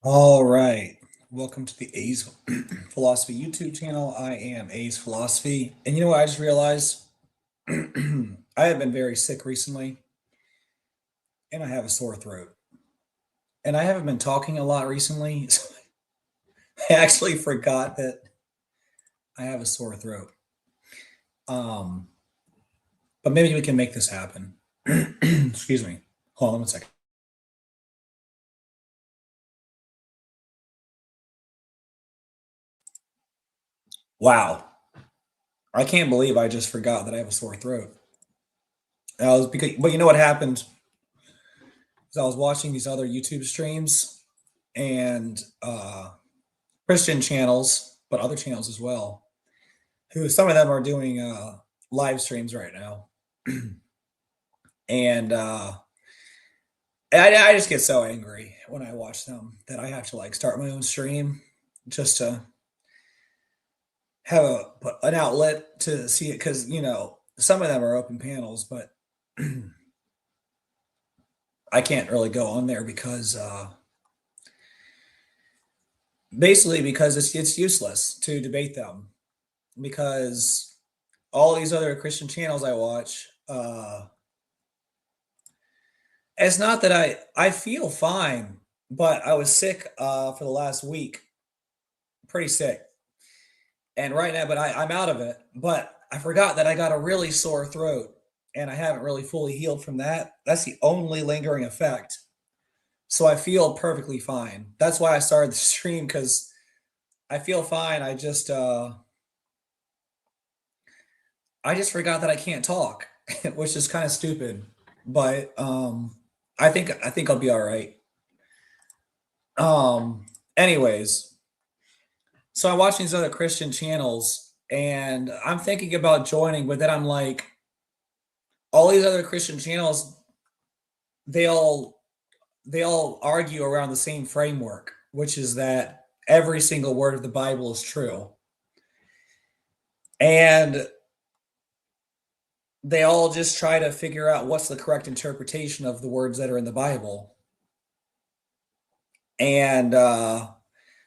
All right. Welcome to the A's Philosophy YouTube channel. I am A's Philosophy. And you know what? I just realized I have been very sick recently and I have a sore throat. And I haven't been talking a lot recently. So I actually forgot that I have a sore throat. Um, but maybe we can make this happen. Excuse me. Hold on one second. Wow. I can't believe I just forgot that I have a sore throat. But you know what happened? I was watching these other YouTube streams and Christian channels, but other channels as well, who some of them are doing live streams right now. and I just get so angry when I watch them that I have to like start my own stream just to have an outlet to see it because some of them are open panels, but I can't really go on there because basically because it's useless to debate them because all these other Christian channels I watch, it's not that I feel fine, but I was sick for the last week, pretty sick, and right now, but I'm out of it. But I forgot that I got a really sore throat, and I haven't really fully healed from that. That's the only lingering effect. So I feel perfectly fine. That's why I started the stream because I feel fine. I just forgot that I can't talk, which is kind of stupid. But I think I'll be all right. Anyways, so I'm watching these other Christian channels and I'm thinking about joining, but then I'm like, all these other Christian channels, they all they all argue around the same framework, which is that every single word of the Bible is true. And they all just try to figure out what's the correct interpretation of the words that are in the Bible. And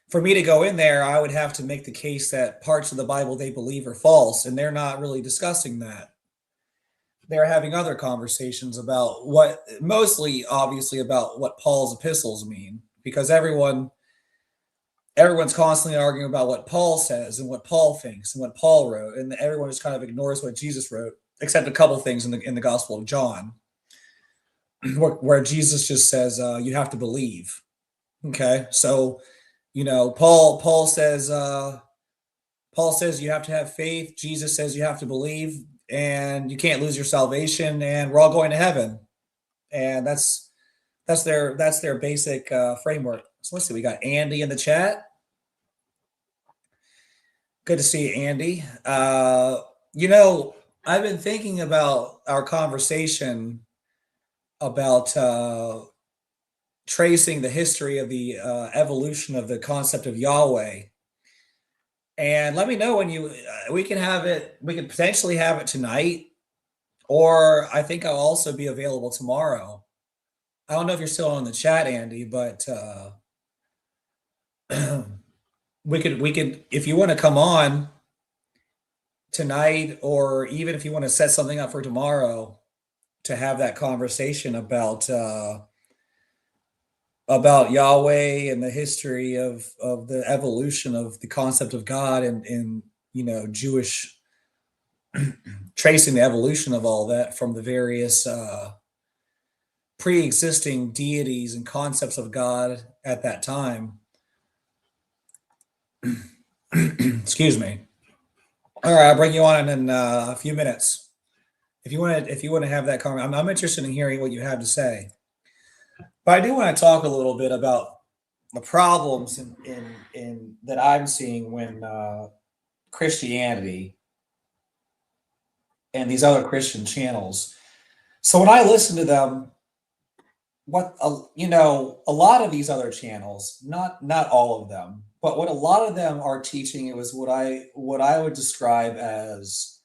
for me to go in there, I would have to make the case that parts of the Bible they believe are false, and they're not really discussing that. They're having other conversations about what, mostly obviously about what Paul's epistles mean, because everyone's constantly arguing about what Paul says and what Paul thinks and what Paul wrote, and everyone just kind of ignores what Jesus wrote, except a couple things in the Gospel of John, where Jesus just says you have to believe. Okay, so Paul says you have to have faith. Jesus says you have to believe, and you can't lose your salvation, and we're all going to heaven. And that's their basic framework. So let's see, we got Andy in the chat. Good to see you, Andy. You know, I've been thinking about our conversation about tracing the history of the evolution of the concept of Yahweh. And let me know when we can have it. We could potentially have it tonight, or I think I'll also be available tomorrow. I don't know if you're still on the chat, Andy, but we could if you want to come on tonight, or even if you want to set something up for tomorrow to have that conversation about Yahweh and the history of the evolution of the concept of God and Jewish tracing the evolution of all that from the various pre-existing deities and concepts of God at that time. Excuse me. All right, I'll bring you on in a few minutes. If you want to have that conversation, I'm interested in hearing what you have to say. But I do want to talk a little bit about the problems in that I'm seeing when Christianity and these other Christian channels. So when I listen to them, a lot of these other channels, not all of them, but what a lot of them are teaching, it was what I would describe as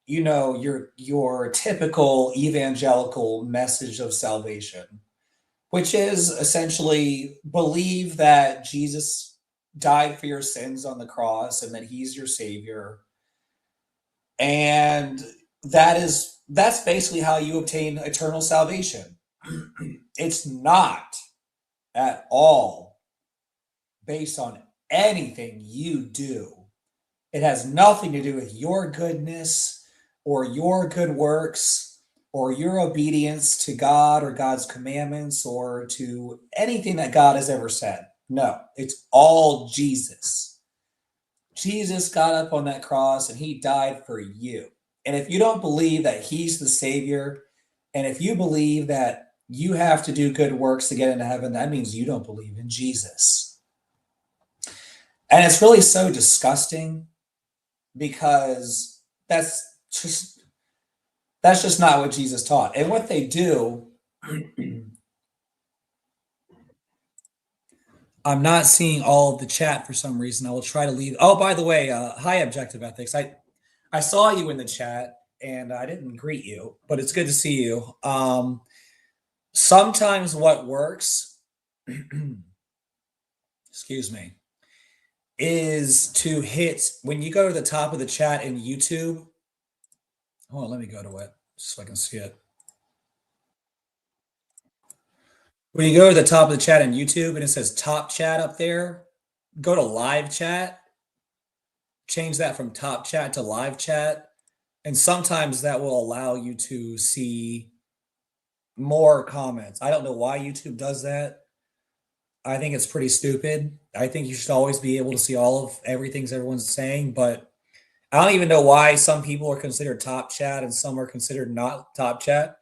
your typical evangelical message of salvation, which is essentially believe that Jesus died for your sins on the cross and that he's your savior. And that's basically how you obtain eternal salvation. It's not at all based on anything you do. It has nothing to do with your goodness or your good works or your obedience to God or God's commandments or to anything that God has ever said. No, it's all Jesus. Jesus got up on that cross and he died for you. And if you don't believe that he's the savior, and if you believe that you have to do good works to get into heaven, that means you don't believe in Jesus. And it's really so disgusting because that's just not what Jesus taught. And what they do, I'm not seeing all of the chat for some reason. I will try to leave. Oh, by the way, hi, Objective Ethics. I saw you in the chat and I didn't greet you, but it's good to see you. Sometimes what works, excuse me, is to hit when you go to the top of the chat in YouTube. Hold on, let me go to it so I can see it. When you go to the top of the chat in YouTube and it says top chat up there, go to live chat, change that from top chat to live chat. And sometimes that will allow you to see more comments. I don't know why YouTube does that. I think it's pretty stupid. I think you should always be able to see all of everything everyone's saying, but I don't even know why some people are considered top chat and some are considered not top chat.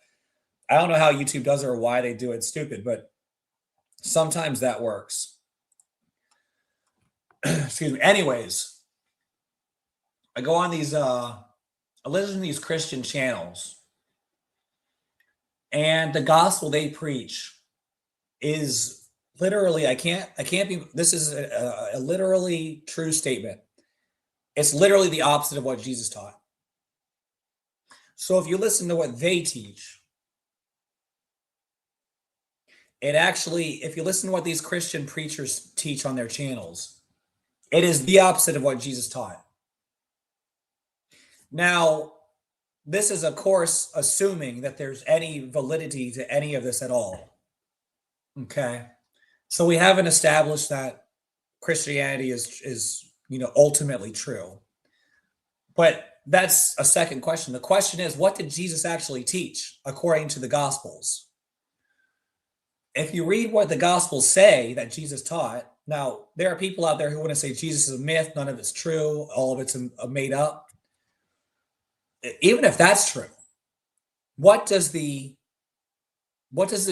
I don't know how YouTube does it or why they do it. It's stupid, but sometimes that works. Excuse me. Anyways, I go on these I listen to these Christian channels, and the gospel they preach is literally, I can't be, this is a literally true statement. It's literally the opposite of what Jesus taught. So if you listen to what they teach, it actually, if you listen to what these Christian preachers teach on their channels, it is the opposite of what Jesus taught. Now, this is, of course, assuming that there's any validity to any of this at all. Okay. So we haven't established that Christianity is ultimately true. But that's a second question. The question is, what did Jesus actually teach according to the Gospels? If you read what the Gospels say that Jesus taught, now there are people out there who want to say Jesus is a myth, none of it's true, all of it's made up. Even if that's true, what does the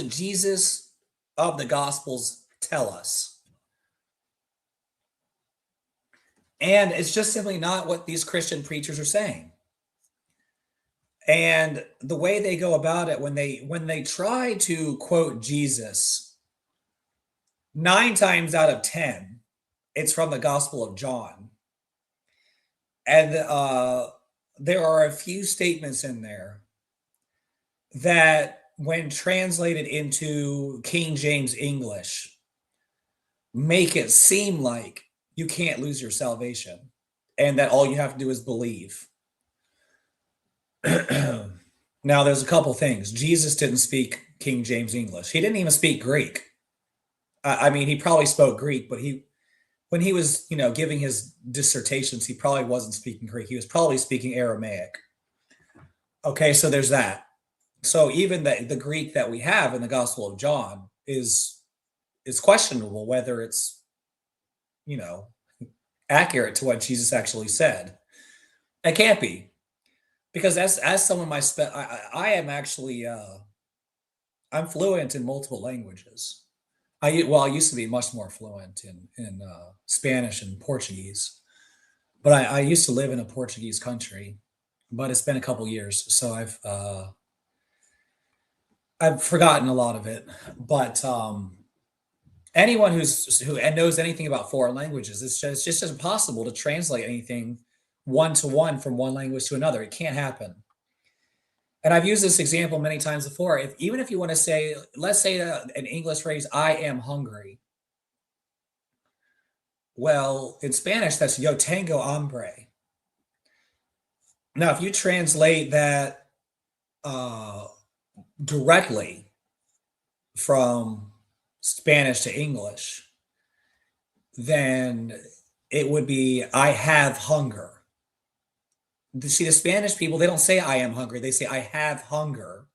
Jesus of the Gospels tell us? And it's just simply not what these Christian preachers are saying. And the way they go about it, when they try to quote Jesus, 9 times out of 10, it's from the Gospel of John. And there are a few statements in there that, when translated into King James English, make it seem like you can't lose your salvation and that all you have to do is believe. Now, there's a couple things. Jesus didn't speak King James English. He didn't even speak Greek. I mean, he probably spoke Greek, but when he was, giving his dissertations, he probably wasn't speaking Greek. He was probably speaking Aramaic. Okay, so there's that. So even the Greek that we have in the Gospel of John is questionable whether it's, accurate to what Jesus actually said. It can't be, because as some of my I am actually I'm fluent in multiple languages. I used to be much more fluent in Spanish and Portuguese, but I used to live in a Portuguese country, but it's been a couple years, so I've forgotten a lot of it. But anyone who knows anything about foreign languages, it's just impossible to translate anything one to one from one language to another. It can't happen. And I've used this example many times before. Even if you want to say, let's say an English phrase, I am hungry. Well, in Spanish, that's yo tengo hambre. Now, if you translate that uh, directly from Spanish to English, then it would be I have hunger. See, the Spanish people, they don't say I am hungry. They say I have hunger.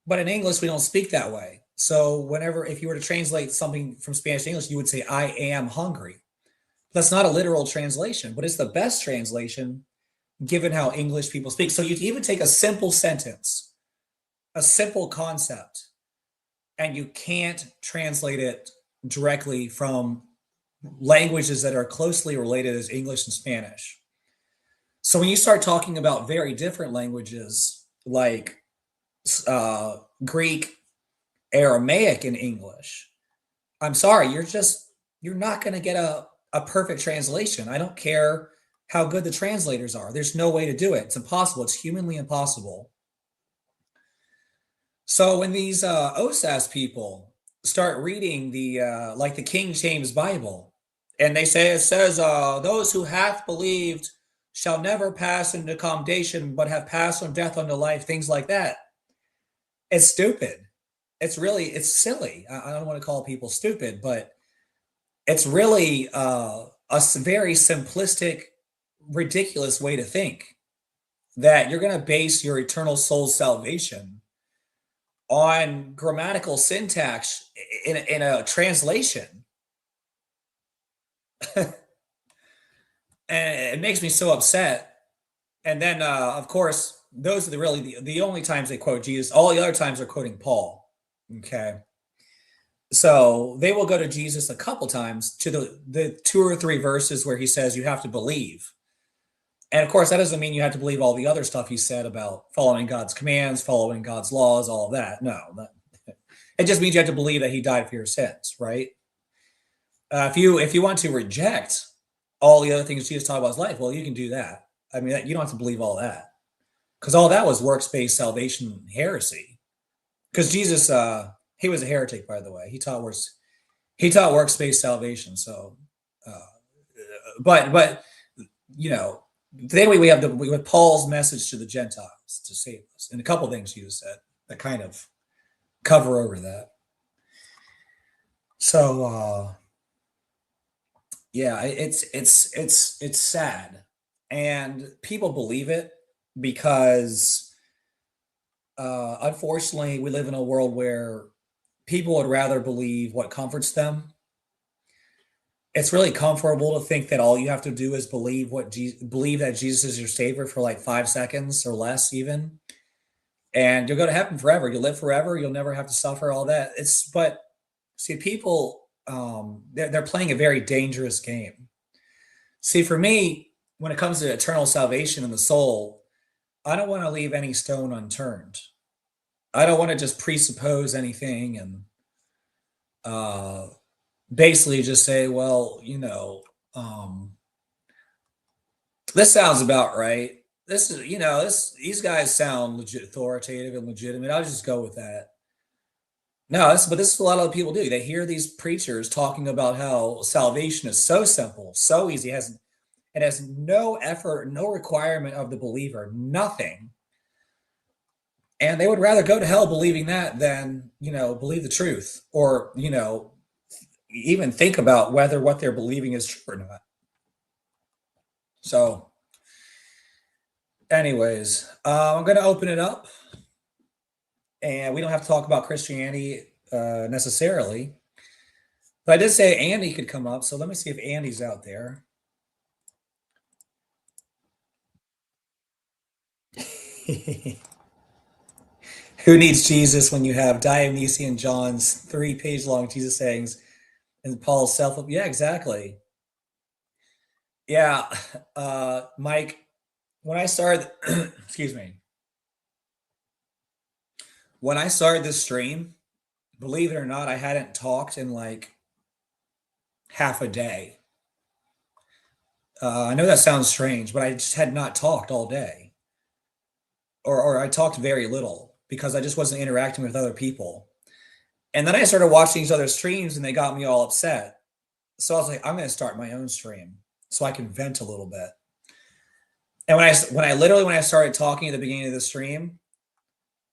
But in English, we don't speak that way. So whenever, if you were to translate something from Spanish to English, you would say I am hungry. That's not a literal translation, but it's the best translation given how English people speak. So you even take a simple sentence, a simple concept, and you can't translate it directly from languages that are closely related as English and Spanish. So when you start talking about very different languages like Greek, Aramaic, and English, I'm sorry, you're not going to get a perfect translation. I don't care how good the translators are. There's no way to do it. It's impossible. It's humanly impossible. So when these OSAS people start reading the like the King James Bible, and they say it says, "Those who hath believed shall never pass into condemnation, but have passed from death unto life," things like that. It's stupid. It's silly. I don't want to call people stupid, but it's really very simplistic, ridiculous way to think that you're going to base your eternal soul's salvation on grammatical syntax in a translation. And it makes me so upset. And then, of course, those are the only times they quote Jesus. All the other times they're quoting Paul. Okay. So they will go to Jesus a couple times to the 2 or 3 verses where he says you have to believe. And of course, that doesn't mean you have to believe all the other stuff he said about following God's commands, following God's laws, all of that. No, it just means you have to believe that he died for your sins, right? If you want to reject all the other things Jesus taught about his life, well, you can do that. I mean, you don't have to believe all that, because all that was works-based salvation heresy. Because Jesus, he was a heretic, by the way. He taught works-based salvation. So, but you know. Then we have Paul's message to the Gentiles to save us, and a couple things Jesus said that kind of cover over that. So yeah, it's sad, and people believe it because unfortunately we live in a world where people would rather believe what comforts them. It's really comfortable to think that all you have to do is believe believe that Jesus is your savior for like 5 seconds or less even, and you'll go to heaven forever. You'll live forever. You'll never have to suffer all that. But see, people, they're playing a very dangerous game. See, for me, when it comes to eternal salvation in the soul, I don't want to leave any stone unturned. I don't want to just presuppose anything and basically just say, well, this sounds about right. This is, these guys sound legit, authoritative and legitimate. I'll just go with that. No, but this is what a lot of people do. They hear these preachers talking about how salvation is so simple, so easy. It has no effort, no requirement of the believer, nothing. And they would rather go to hell believing that than, believe the truth, or, even think about whether what they're believing is true or not. So anyways, I'm going to open it up, and we don't have to talk about Christianity necessarily, but I did say Andy could come up. So let me see if Andy's out there. Who needs Jesus when you have Dionysian John's 3-page long Jesus sayings and Paul's self? Yeah, exactly. Yeah, Mike, when I started, excuse me, when I started this stream, believe it or not, I hadn't talked in like half a day. I know that sounds strange, but I just had not talked all day, or I talked very little because I just wasn't interacting with other people. And then I started watching these other streams, and they got me all upset. So I was like, I'm going to start my own stream so I can vent a little bit. And when I started talking at the beginning of the stream,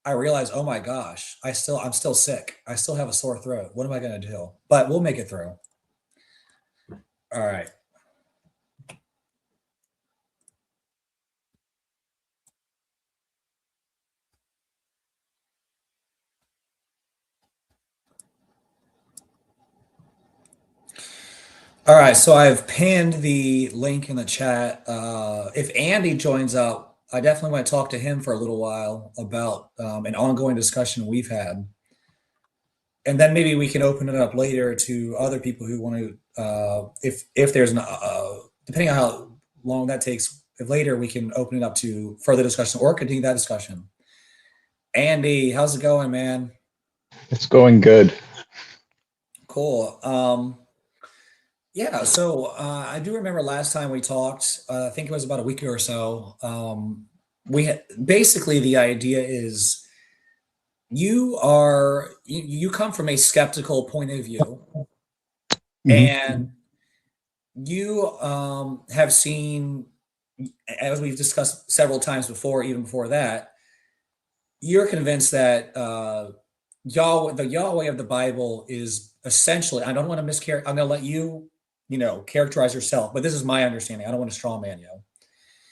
I realized, oh my gosh, I'm still sick. I still have a sore throat. What am I going to do? But we'll make it through. All right. All right, so I've pinned the link in the chat. If Andy joins up, I definitely want to talk to him for a little while about an ongoing discussion we've had. And then maybe we can open it up later to other people who want to, if there's an, depending on how long that takes, if later we can open it up to further discussion or continue that discussion. Andy, how's it going, man? It's going good. Cool. Yeah, so I do remember last time we talked, I think it was about a week or so. Basically the idea is you come from a skeptical point of view, and you have seen, as we've discussed several times before, even before that, you're convinced that Yahweh, the Yahweh of the Bible, is essentially. I don't want to miscarry. I'm going to let you, characterize yourself, but this is my understanding. I don't want to straw man you.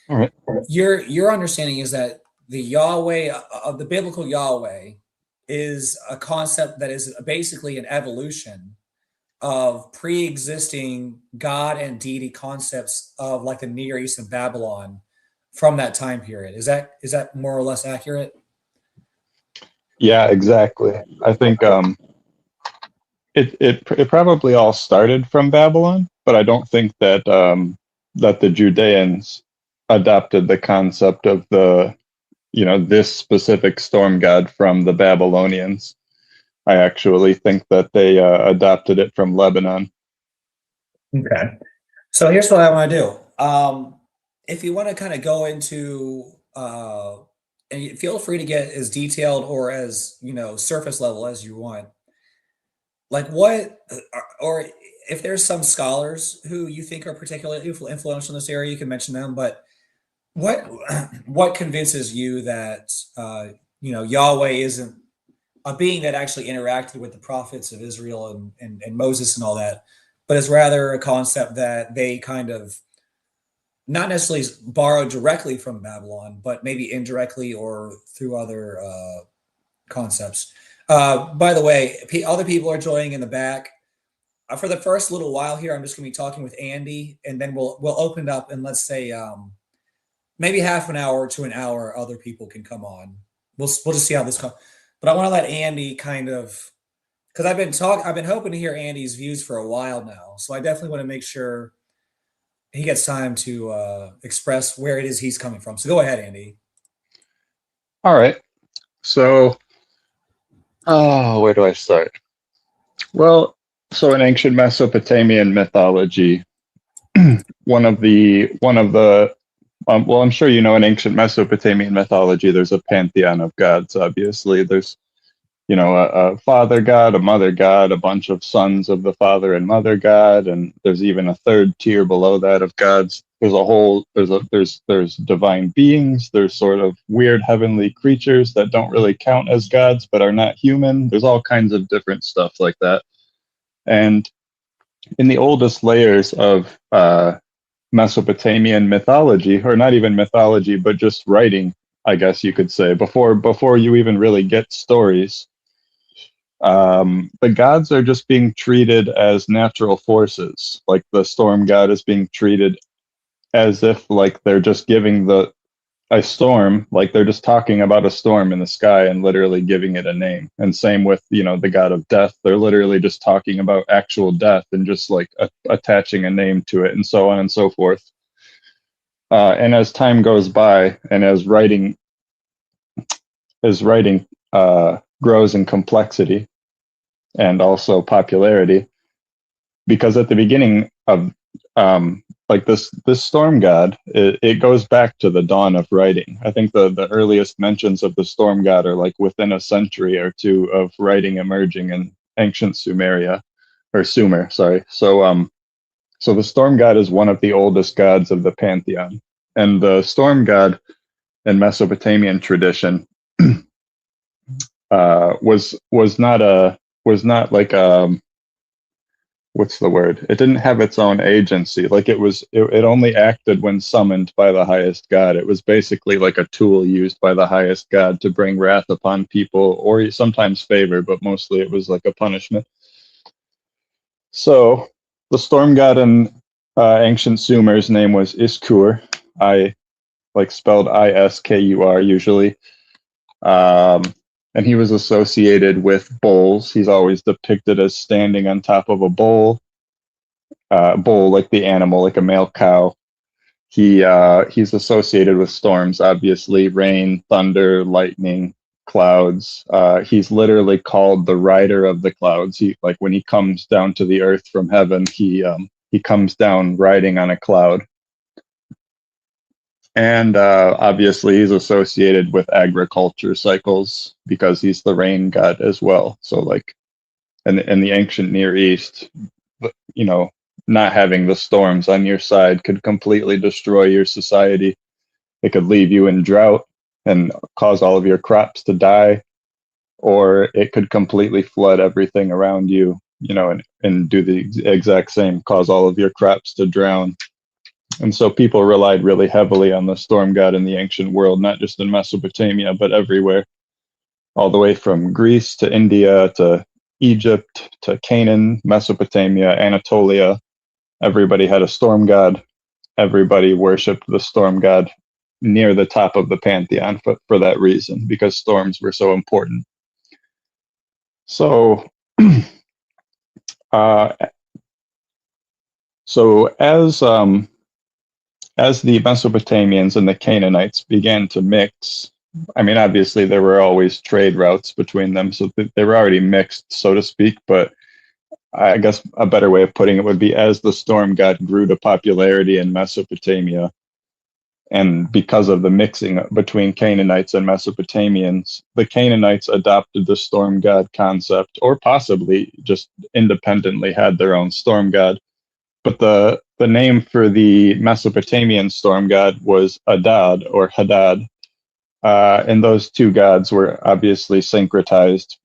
All right. Your understanding is that the Yahweh of the biblical Yahweh is a concept that is basically an evolution of pre-existing God and deity concepts of like the Near East and Babylon from that time period. Is that more or less accurate? Yeah, exactly. I think it probably all started from Babylon, but I don't think that that the Judeans adopted the concept of this specific storm god from the Babylonians. I actually think that they adopted it from Lebanon. Okay. So here's what I want to do. If you want to kind of go into, and feel free to get as detailed or as surface level as you want. Like what, or if there's some scholars who you think are particularly influential in this area, you can mention them. But what what convinces you that Yahweh isn't a being that actually interacted with the prophets of Israel and Moses and all that, but is rather a concept that they kind of not necessarily borrowed directly from Babylon, but maybe indirectly or through other concepts. By the way, other people are joining in the back. For the first little while here, I'm just going to be talking with Andy, and then we'll open it up, and let's say maybe half an hour to an hour, other people can come on. We'll just see how this comes. But I want to let Andy kind of, because I've been hoping to hear Andy's views for a while now. So I definitely want to make sure he gets time to express where it is he's coming from. So go ahead, Andy. All right. So, where do I start? Well, so in ancient Mesopotamian mythology, I'm sure you know, in ancient Mesopotamian mythology, there's a pantheon of gods. Obviously, there's a father god, a mother god, a bunch of sons of the father and mother god, and there's even a third tier below that of gods. There's divine beings. There's sort of weird heavenly creatures that don't really count as gods but are not human. There's all kinds of different stuff like that. And in the oldest layers of Mesopotamian mythology, or not even mythology, but just writing, I guess you could say, before you even really get stories, the gods are just being treated as natural forces. Like the storm god is being treated as if like they're just giving a storm, like they're just talking about a storm in the sky and literally giving it a name. And same with the god of death. They're literally just talking about actual death and just like attaching a name to it, and so on and so forth. And as time goes by, and as writing grows in complexity and also popularity, because at the beginning of like this storm god, it goes back to the dawn of writing. I think the earliest mentions of the storm god are like within a century or two of writing emerging in ancient Sumeria, or Sumer, sorry. So the storm god is one of the oldest gods of the pantheon, and the storm god in Mesopotamian tradition was not like what's the word? It didn't have its own agency. Like it only acted when summoned by the highest god. It was basically like a tool used by the highest god to bring wrath upon people, or sometimes favor, but mostly it was like a punishment. So the storm god in ancient Sumer's name was Iskur. I like spelled Iskur usually. And he was associated with bulls. He's always depicted as standing on top of a bull, bull like the animal, like a male cow. He's associated with storms, obviously, rain, thunder, lightning, clouds. He's literally called the rider of the clouds. He, like when he comes down to the earth from heaven, he comes down riding on a cloud. And obviously, he's associated with agriculture cycles because he's the rain god as well. So, like, in the ancient Near East, you know, not having the storms on your side could completely destroy your society. It could leave you in drought and cause all of your crops to die, or it could completely flood everything around you, you know, and do the exact same, cause all of your crops to drown. And so people relied really heavily on the storm god in the ancient world, not just in Mesopotamia, but everywhere, all the way from Greece to India to Egypt to Canaan, Mesopotamia, Anatolia. Everybody had a storm god. Everybody worshipped the storm god near the top of the pantheon for that reason, because storms were so important. So, as the Mesopotamians and the Canaanites began to mix, I mean, obviously there were always trade routes between them, so they were already mixed, so to speak, but I guess a better way of putting it would be as the storm god grew to popularity in Mesopotamia, and because of the mixing between Canaanites and Mesopotamians, the Canaanites adopted the storm god concept, or possibly just independently had their own storm god. But the name for the Mesopotamian storm god was Adad or Hadad, and those two gods were obviously syncretized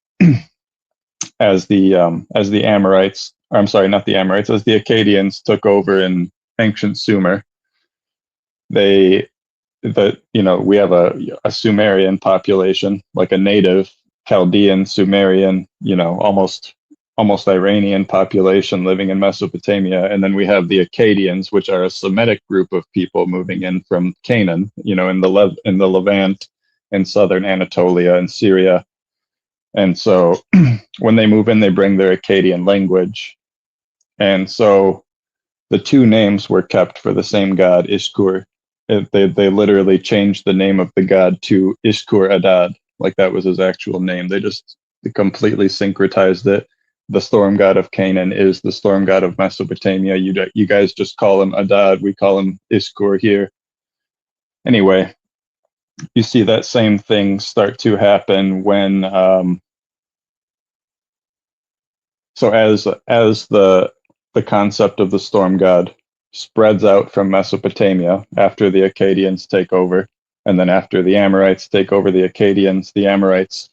as the Amorites. Or I'm sorry, not the Amorites, as the Akkadians took over in ancient Sumer. We have a Sumerian population, like a native Chaldean, Sumerian, you know, almost Iranian population living in Mesopotamia, and then we have the Akkadians, which are a Semitic group of people moving in from Canaan, you know, in the Levant, in southern Anatolia and Syria. And so when they move in, they bring their Akkadian language, and so the two names were kept for the same god, Ishkur. They literally changed the name of the god to Ishkur Adad, like that was his actual name. They completely syncretized it. The storm god of Canaan is the storm god of Mesopotamia. You guys just call him Adad. We call him Ishkur here. Anyway, you see that same thing start to happen when, so as the concept of the storm god spreads out from Mesopotamia after the Akkadians take over, and then after the Amorites take over the Akkadians, the Amorites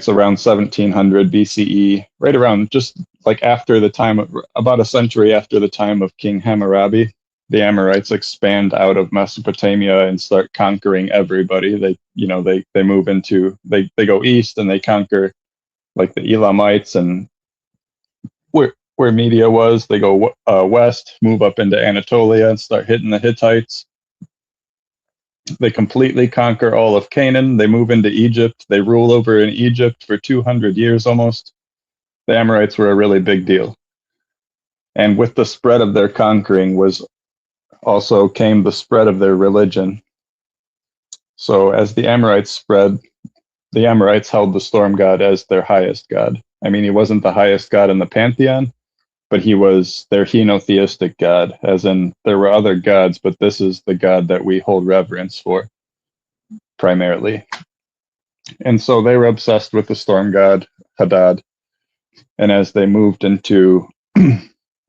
around 1700 BCE, right around just like after the time of, about a century after the time of King Hammurabi, the Amorites expand out of Mesopotamia and start conquering everybody. They move into, they go east and they conquer like the Elamites, and where Media was, they go west, move up into Anatolia and start hitting the Hittites. They completely conquer all of Canaan. They move into Egypt. They rule over in Egypt for 200 years almost. The Amorites were a really big deal. And with the spread of their conquering also came the spread of their religion. So as the Amorites spread, the Amorites held the storm god as their highest god. I mean, he wasn't the highest god in the pantheon, but he was their henotheistic god, as in there were other gods, but this is the god that we hold reverence for primarily. And so they were obsessed with the storm god Hadad. And as they moved into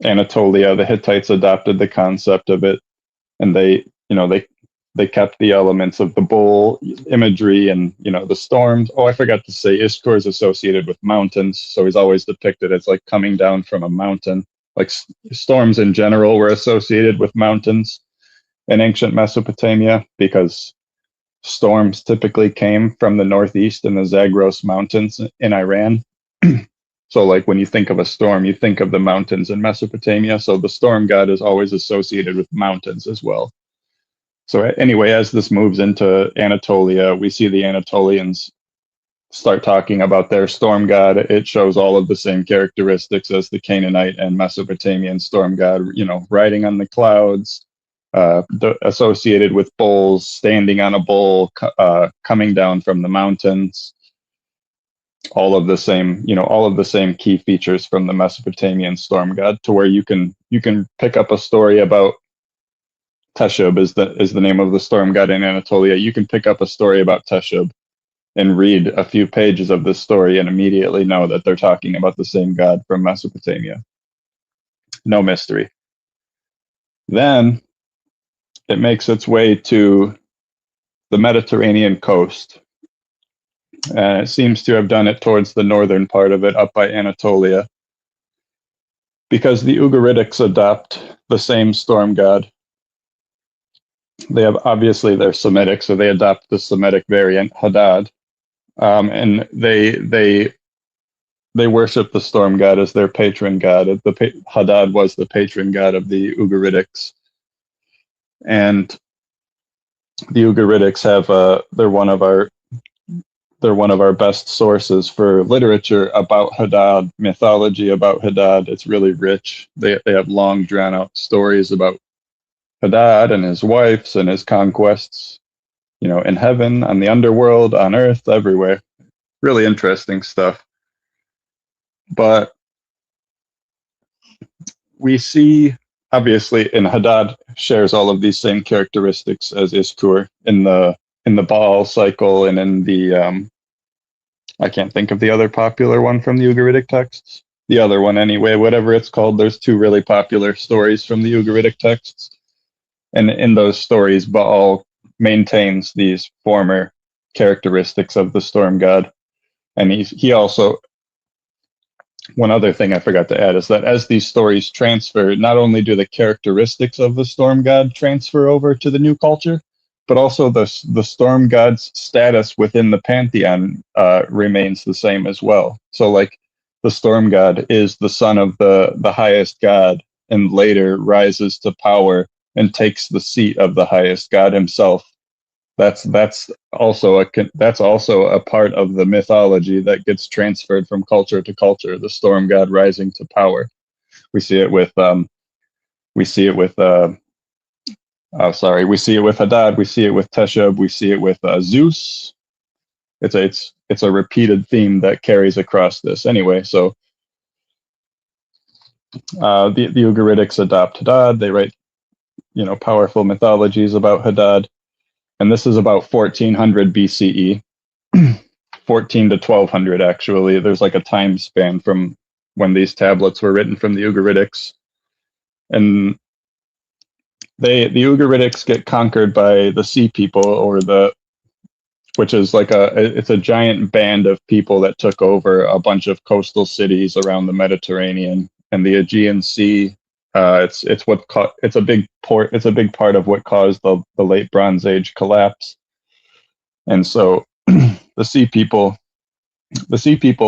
Anatolia, the Hittites adopted the concept of it, and they kept the elements of the bull imagery and the storms. Oh, I forgot to say, Ishkur is associated with mountains, so he's always depicted as like coming down from a mountain. Like storms in general were associated with mountains in ancient Mesopotamia because storms typically came from the northeast in the Zagros Mountains in Iran. So like when you think of a storm, you think of the mountains in Mesopotamia. So the storm god is always associated with mountains as well. So anyway, as this moves into Anatolia, we see the Anatolians start talking about their storm god. It shows all of the same characteristics as the Canaanite and Mesopotamian storm god, riding on the clouds, associated with bulls, standing on a bull, coming down from the mountains. All of the same key features from the Mesopotamian storm god, to where you can pick up a story about Teshub is the name of the storm god in Anatolia. You can pick up a story about Teshub and read a few pages of this story and immediately know that they're talking about the same god from Mesopotamia. No mystery. Then it makes its way to the Mediterranean coast. And it seems to have done it towards the northern part of it, up by Anatolia, because the Ugaritic adopt the same storm god. They're Semitic, so they adopt the Semitic variant, Hadad, and they worship the storm god as their patron god. Hadad was the patron god of the Ugaritics, and the Ugaritics they're one of our best sources for literature about Hadad, mythology about Hadad. It's really rich. They have long drawn out stories about Hadad and his wives and his conquests, in heaven, on the underworld, on earth, everywhere. Really interesting stuff. But we see, obviously, and Hadad shares all of these same characteristics as Ishkur in the Baal cycle and in the I can't think of the other popular one from the Ugaritic texts. The other one anyway, whatever it's called. There's two really popular stories from the Ugaritic texts. And in those stories, Baal maintains these former characteristics of the storm god. And he also, one other thing I forgot to add is that as these stories transfer, not only do the characteristics of the storm god transfer over to the new culture, but also the storm god's status within the pantheon remains the same as well. So like the storm god is the son of the highest god, and later rises to power and takes the seat of the highest god himself. That's also a part of the mythology that gets transferred from culture to culture. The storm god rising to power. We see it with Hadad. We see it with Teshub. We see it with Zeus. It's a repeated theme that carries across this. Anyway, so the Ugaritics adopt Hadad. They write, powerful mythologies about Hadad, and this is about 1400 BCE, 14 to 1200 actually. There's like a time span from when these tablets were written from the Ugaritics, and the Ugaritics get conquered by the Sea People, which is it's a giant band of people that took over a bunch of coastal cities around the Mediterranean and the Aegean Sea. It's a big part of what caused the late Bronze Age collapse. And so the Sea People,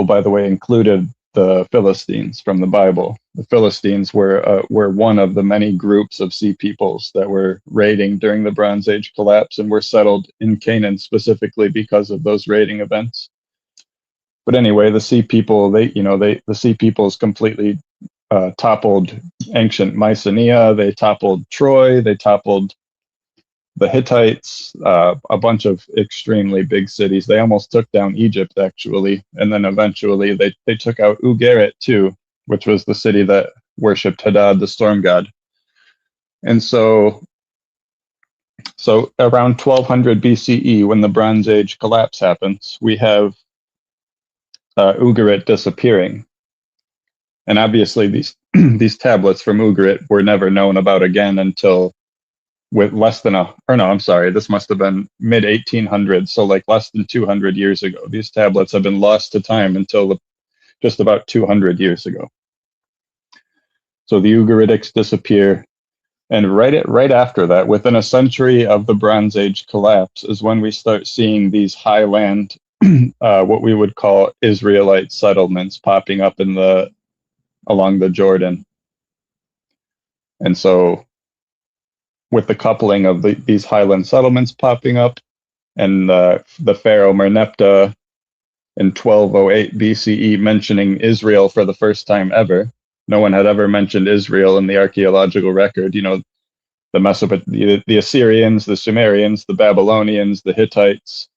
by the way, included the Philistines from the Bible. The Philistines were one of the many groups of Sea Peoples that were raiding during the Bronze Age collapse and were settled in Canaan specifically because of those raiding events. But anyway, the Sea People, the Sea Peoples completely toppled ancient Mycenae. They toppled Troy. They toppled the Hittites, a bunch of extremely big cities. They almost took down Egypt, actually. And then eventually they took out Ugarit, too, which was the city that worshipped Hadad, the storm god. And so around 1200 BCE, when the Bronze Age collapse happens, we have Ugarit disappearing. And obviously these these tablets from Ugarit were never known about again until with less than this must have been mid 1800s, so like less than 200 years ago. These tablets have been lost to time until just about 200 years ago. So the Ugaritics disappear, and right after that, within a century of the Bronze Age collapse, is when we start seeing these highland, what we would call Israelite settlements popping up along the Jordan. And so with the coupling of these highland settlements popping up and the pharaoh Merneptah in 1208 BCE mentioning Israel for the first time ever. No one had ever mentioned Israel in the archaeological record. You know, the Assyrians, the Sumerians, the Babylonians, the Hittites,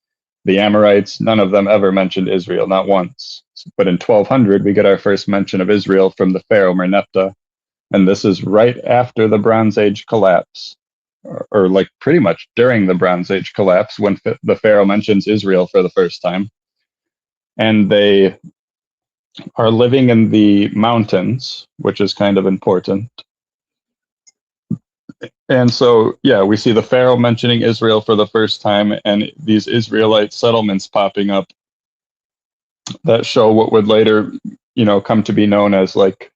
the Amorites, none of them ever mentioned Israel, not once. But in 1200, we get our first mention of Israel from the pharaoh Merneptah. And this is right after the Bronze Age collapse, or like pretty much during the Bronze Age collapse, when the pharaoh mentions Israel for the first time. And they are living in the mountains, which is kind of important. And so, yeah, we see the pharaoh mentioning Israel for the first time, and these Israelite settlements popping up that show what would later, come to be known as like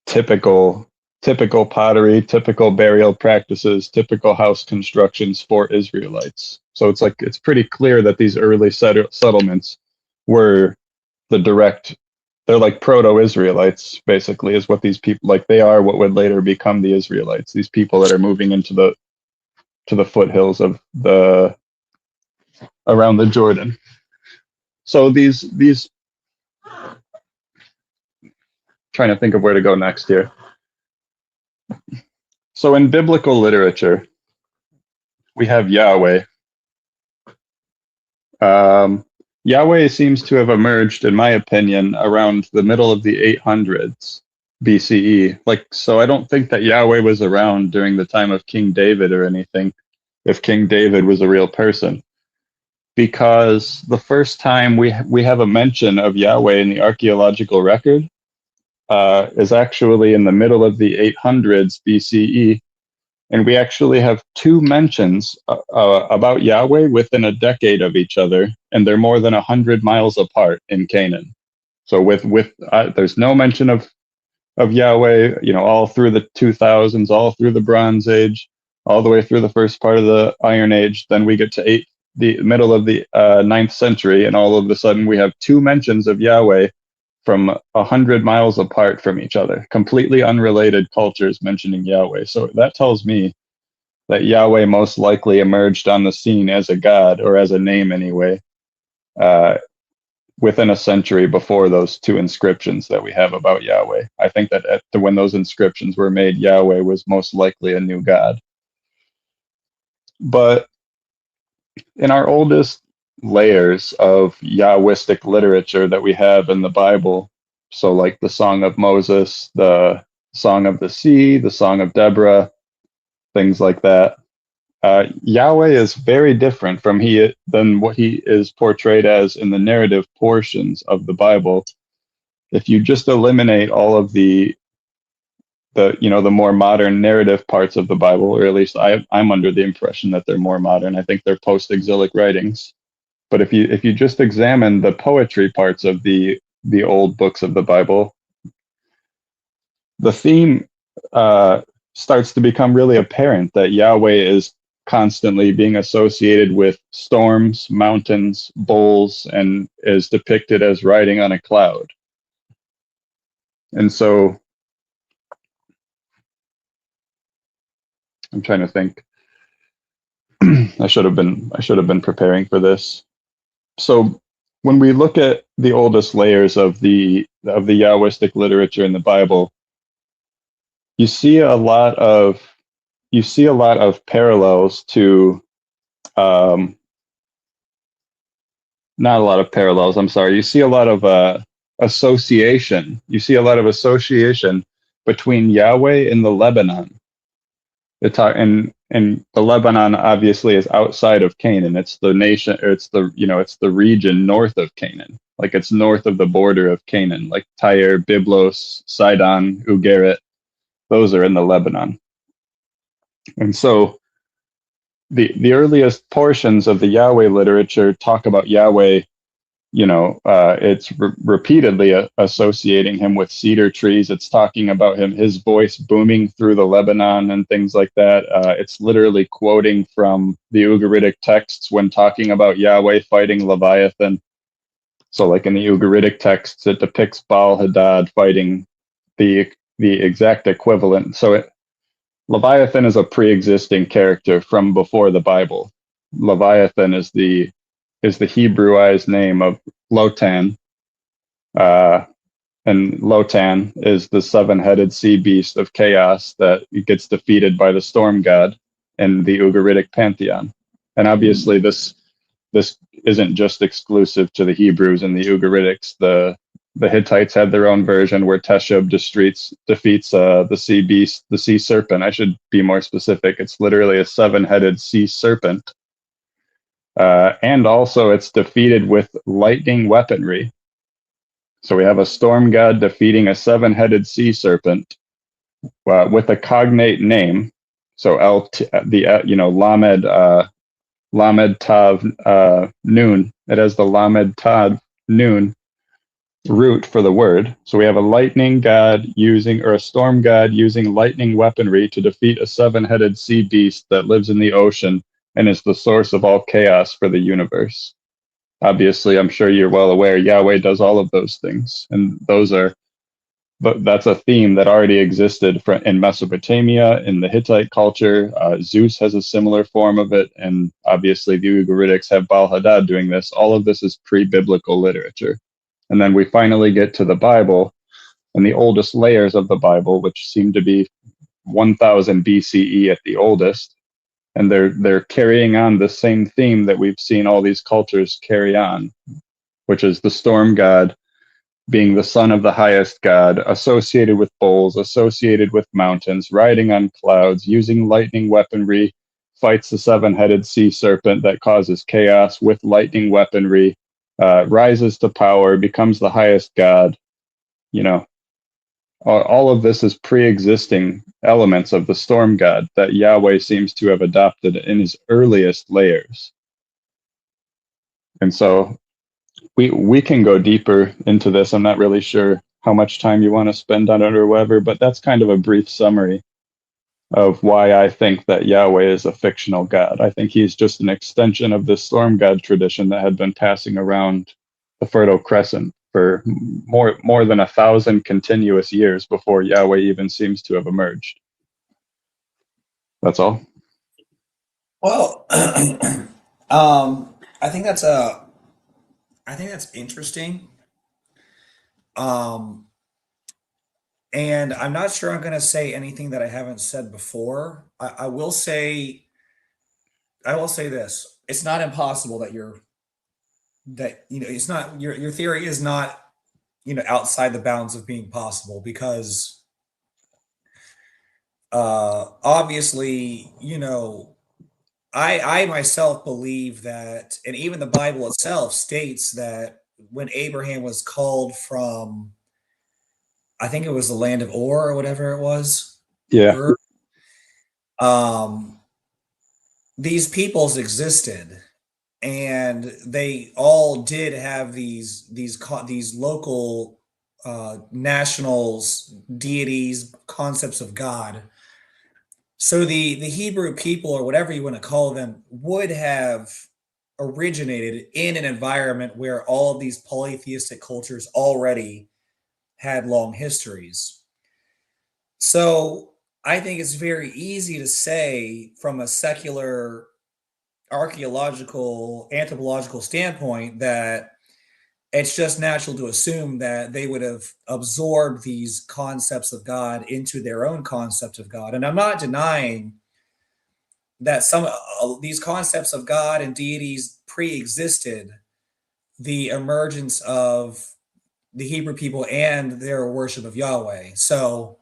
typical pottery, typical burial practices, typical house constructions for Israelites. So it's pretty clear that these early settlements were they're like proto-Israelites, basically, is what these people, like they are what would later become the Israelites, these people that are moving into the foothills of around the Jordan. So these trying to think of where to go next here. So in biblical literature, we have Yahweh. Yahweh seems to have emerged, in my opinion, around the middle of the 800s BCE. So I don't think that Yahweh was around during the time of King David or anything, if King David was a real person. Because the first time we have a mention of Yahweh in the archaeological record is actually in the middle of the 800s BCE. And we actually have two mentions about Yahweh within a decade of each other, and they're more than 100 miles apart in Canaan. So there's no mention of Yahweh, all through the 2000s, all through the Bronze Age, all the way through the first part of the Iron Age. Then we get to the middle of the 9th century, and all of a sudden we have two mentions of Yahweh from 100 miles apart from each other, completely unrelated cultures mentioning Yahweh. So that tells me that Yahweh most likely emerged on the scene as a god, or as a name anyway, within a century before those two inscriptions that we have about Yahweh. I think that when those inscriptions were made, Yahweh was most likely a new god. But in our oldest layers of Yahwistic literature that we have in the Bible, so like the Song of Moses, the Song of the Sea, the Song of Deborah, things like that, Yahweh is very different than what he is portrayed as in the narrative portions of the Bible. If you just eliminate all of the more modern narrative parts of the Bible, or at least I'm under the impression that they're more modern. I think they're post-exilic writings. But if you just examine the poetry parts of the old books of the Bible, the theme starts to become really apparent that Yahweh is constantly being associated with storms, mountains, bulls, and is depicted as riding on a cloud. And so I'm trying to think. I should have been preparing for this. So when we look at the oldest layers of the Yahwistic literature in the Bible, you see a lot of parallels to not a lot of parallels, I'm sorry. You see a lot of association. You see a lot of association between Yahweh and the Lebanon. And the Lebanon obviously is outside of Canaan. It's the nation, or it's the region north of Canaan. Like it's north of the border of Canaan, like Tyre, Byblos, Sidon, Ugarit. Those are in the Lebanon. And so the earliest portions of the Yahweh literature talk about Yahweh. It's repeatedly associating him with cedar trees. It's talking about his voice booming through the Lebanon and things like that. It's literally quoting from the Ugaritic texts when talking about Yahweh fighting Leviathan. So like in the Ugaritic texts, it depicts Baal-Hadad fighting the exact equivalent. So Leviathan is a pre-existing character from before the Bible. Leviathan is the Hebraized name of Lotan, and Lotan is the seven-headed sea beast of chaos that gets defeated by the storm god in the Ugaritic pantheon. And obviously, this isn't just exclusive to the Hebrews and the Ugaritics. The Hittites had their own version where Teshub defeats the sea beast, the sea serpent. I should be more specific. It's literally a seven-headed sea serpent. And also it's defeated with lightning weaponry. So we have a storm god defeating a seven-headed sea serpent with a cognate name. So Lamed Tav Nun. It has the Lamed Tav Nun root for the word. So we have a lightning god or a storm god using lightning weaponry to defeat a seven-headed sea beast that lives in the ocean and is the source of all chaos for the universe. Obviously, I'm sure you're well aware, Yahweh does all of those things. And that's a theme that already existed in Mesopotamia, in the Hittite culture. Zeus has a similar form of it. And obviously the Ugaritics have Baal-Hadad doing this. All of this is pre-biblical literature. And then we finally get to the Bible and the oldest layers of the Bible, which seem to be 1000 BCE at the oldest. And they're carrying on the same theme that we've seen all these cultures carry on, which is the storm god being the son of the highest god, associated with bulls, associated with mountains, riding on clouds, using lightning weaponry, fights the seven-headed sea serpent that causes chaos with lightning weaponry, rises to power, becomes the highest god. All of this is pre-existing elements of the storm god that Yahweh seems to have adopted in his earliest layers. And so we can go deeper into this. I'm not really sure how much time you want to spend on it or whatever, but that's kind of a brief summary of why I think that Yahweh is a fictional god. I think he's just an extension of the storm god tradition that had been passing around the Fertile Crescent for more than 1,000 continuous years before Yahweh even seems to have emerged. That's all. Well, I think that's interesting. And I'm not sure I'm going to say anything that I haven't said before. I will say this: it's not impossible that it's not your theory is not outside the bounds of being possible, because obviously I myself believe that, and even the Bible itself states that when Abraham was called from, I think it was the land of Ur or whatever it was. Yeah. These peoples existed, and they all did have these local nationals, deities, concepts of God. So the Hebrew people, or whatever you want to call them, would have originated in an environment where all of these polytheistic cultures already had long histories. So I think it's very easy to say, from a secular archaeological, anthropological standpoint, that it's just natural to assume that they would have absorbed these concepts of God into their own concept of God. And I'm not denying that some these concepts of God and deities pre-existed the emergence of the Hebrew people and their worship of Yahweh. So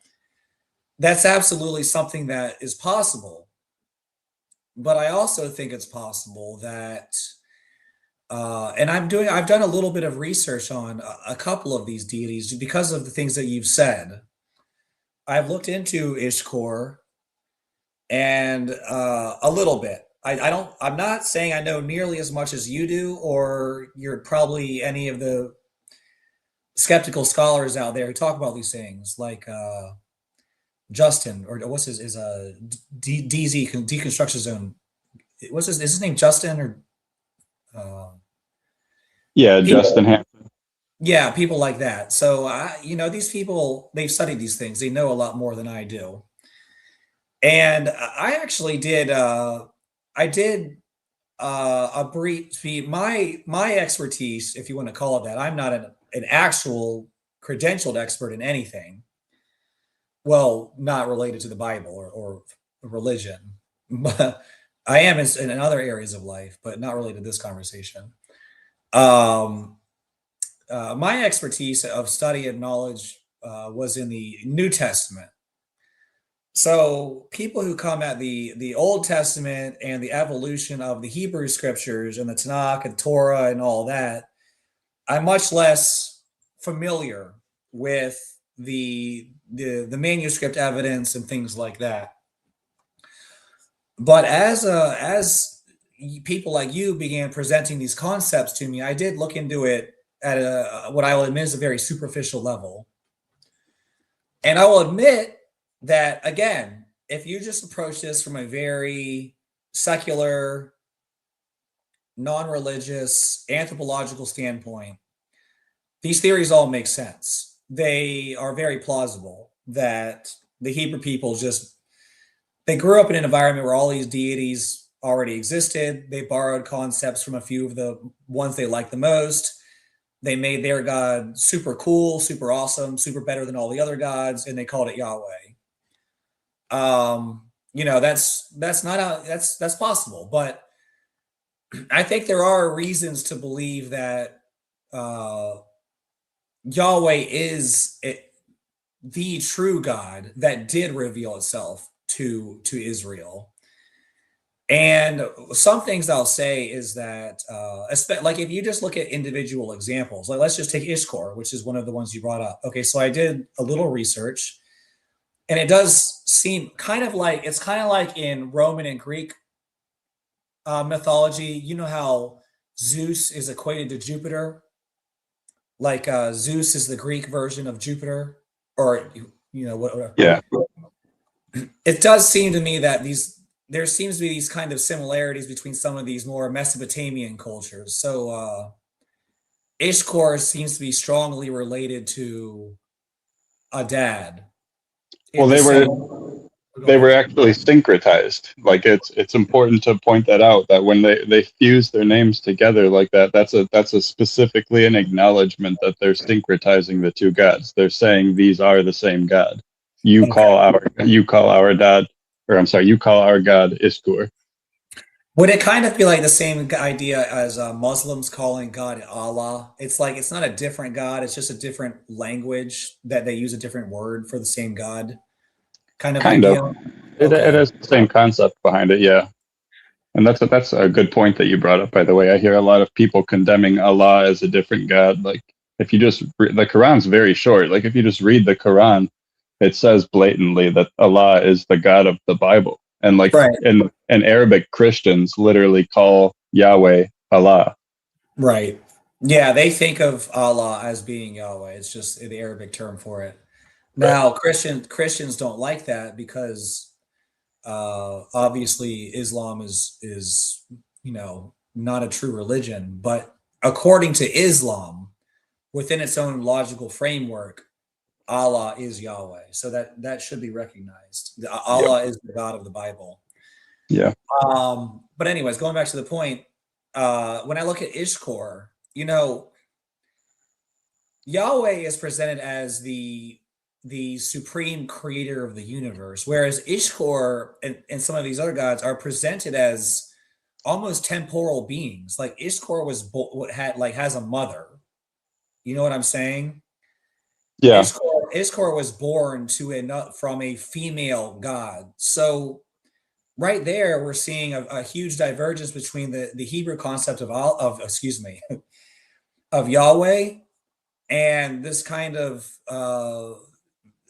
that's absolutely something that is possible. But I also think it's possible that, and I've done a little bit of research on a couple of these deities because of the things that you've said. I've looked into Ishkor and a little bit. I don't. I'm not saying I know nearly as much as you do, or you're probably any of the skeptical scholars out there who talk about these things, like Justin, or what's his DZ deconstruction zone. What's his? Is his name Justin or uh, Yeah, Justin people? Ham. Yeah, people like that. So these people, they've studied these things. They know a lot more than I do. And I actually did. I did a brief. See, my expertise, if you want to call it that. I'm not an actual credentialed expert in anything. Well, not related to the Bible or religion, but I am in other areas of life, but not related to this conversation. Um, my expertise of study and knowledge was in the New Testament. So people who come at the Old Testament and the evolution of the Hebrew scriptures and the Tanakh and Torah and all that, I'm much less familiar with the manuscript evidence and things like that. But as people like you began presenting these concepts to me, I did look into it at what I will admit is a very superficial level. And I will admit that, again, if you just approach this from a very secular, non-religious, anthropological standpoint, these theories all make sense. They are very plausible that the Hebrew people they grew up in an environment where all these deities already existed. They borrowed concepts from a few of the ones they liked the most. They made their god super cool, super awesome, super better than all the other gods, and they called it Yahweh. That's not that's possible, but I think there are reasons to believe that uh, Yahweh is the true God that did reveal itself to Israel. And some things I'll say is that, like if you just look at individual examples, like let's just take Ishkor, which is one of the ones you brought up. Okay, so I did a little research, and it does seem it's kind of like in Roman and Greek mythology. You know how Zeus is equated to Jupiter, like Zeus is the Greek version of Jupiter, or what? Yeah. It does seem to me that there seems to be these kind of similarities between some of these more Mesopotamian cultures. So Ishkor seems to be strongly related to Adad. Well, In the same, go they were ahead. actually syncretized. Like it's important to point that out, that when they fuse their names together like that, that's a specifically an acknowledgement that they're syncretizing the two gods. They're saying these are the same God. Okay. You call our dad, or I'm sorry, you call our God Iskur. Would it kind of be like the same idea as Muslims calling God Allah? It's like it's not a different God; it's just a different language that they use a different word for the same God, kind of Kind of. idea. It Okay. has the same concept behind it, yeah. And that's a good point that you brought up, by the way. I hear a lot of people condemning Allah as a different God. Like, if you the Quran's very short. Like, if you just read the Quran, it says blatantly that Allah is the God of the Bible. And like Right. in Arabic, Christians literally call Yahweh Allah. Right. Yeah, they think of Allah as being Yahweh. It's just the Arabic term for it. Right. Now, Christians don't like that because obviously Islam is not a true religion, but according to Islam, within its own logical framework, Allah is Yahweh. So that should be recognized. Yep. Allah is the God of the Bible. Yeah. But anyways, going back to the point, when I look at Ishkor, Yahweh is presented as the supreme creator of the universe, whereas Ishkor and some of these other gods are presented as almost temporal beings. Like Ishkor has a mother, You know what I'm saying? Yeah. Iskor was born from a female god. So right there, we're seeing a huge divergence between the Hebrew concept of excuse me of Yahweh and this kind of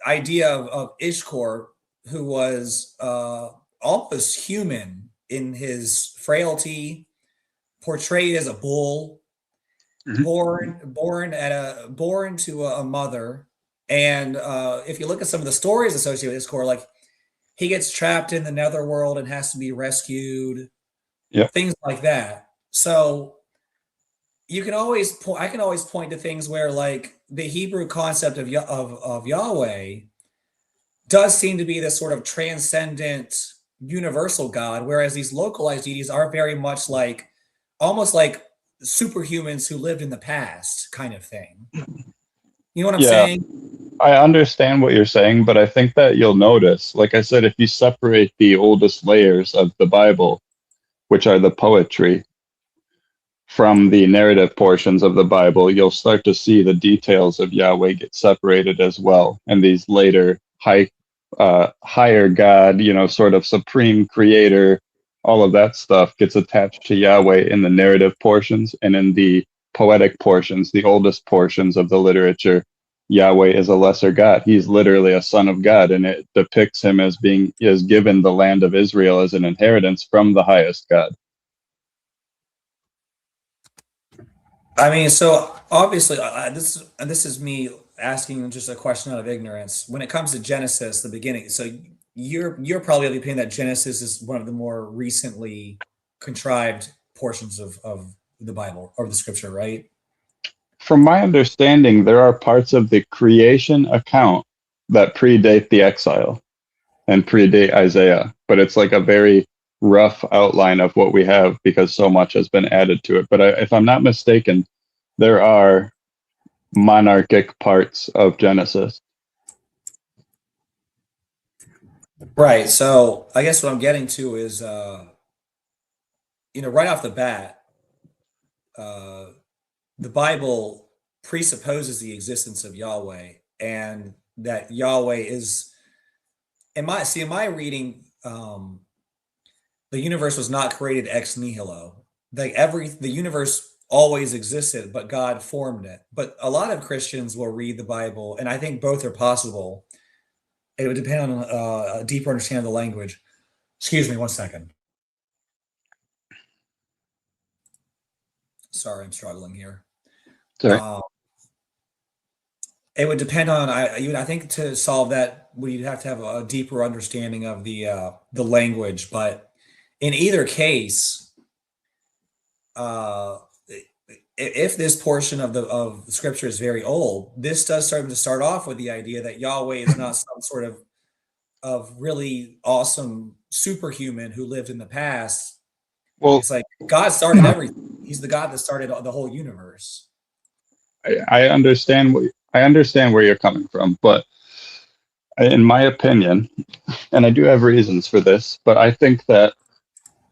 idea of Ishkor, who was almost human in his frailty, portrayed as a bull, Mhm. born to a mother. And if you look at some of the stories associated with Ishkor, like he gets trapped in the netherworld and has to be rescued, Yeah. things like that. So you can always I can always point to things where like the Hebrew concept of Yahweh does seem to be this sort of transcendent universal God, whereas these localized deities are very much like almost like superhumans who lived in the past kind of thing. You know what I'm Yeah. saying? I understand what you're saying, but I think that you'll notice, like I said, if you separate the oldest layers of the Bible, which are the poetry, from the narrative portions of the Bible, you'll start to see the details of Yahweh get separated as well. And these later higher God, sort of supreme creator, all of that stuff gets attached to Yahweh in the narrative portions, and in the poetic portions, the oldest portions of the literature. Yahweh is a lesser God. He's literally a son of God, and it depicts him as being is given the land of Israel as an inheritance from the highest God. I mean, so obviously, this is me asking just a question out of ignorance. When it comes to Genesis, the beginning, so you're probably of the opinion that Genesis is one of the more recently contrived portions of the Bible or the Scripture, right? From my understanding, there are parts of the creation account that predate the exile and predate Isaiah, but it's like a very rough outline of what we have because so much has been added to it. But if I'm not mistaken, there are monarchic parts of Genesis. Right. So I guess what I'm getting to is, right off the bat, uh, the Bible presupposes the existence of Yahweh, and that Yahweh is, in my reading, the universe was not created ex nihilo. The universe always existed, but God formed it. But a lot of Christians will read the Bible, and I think both are possible. It would depend on a deeper understanding of the language. Excuse me, one second. Sorry, I'm struggling here. Sorry. Um, it would depend on I think to solve that we'd have to have a deeper understanding of the language. But in either case, uh, if this portion of the scripture is very old, this does start off with the idea that Yahweh is not some sort of really awesome superhuman who lived in the past. Well, It's like God started everything. He's the God that started the whole universe. I understand I understand where you're coming from, but in my opinion, and I do have reasons for this, but I think that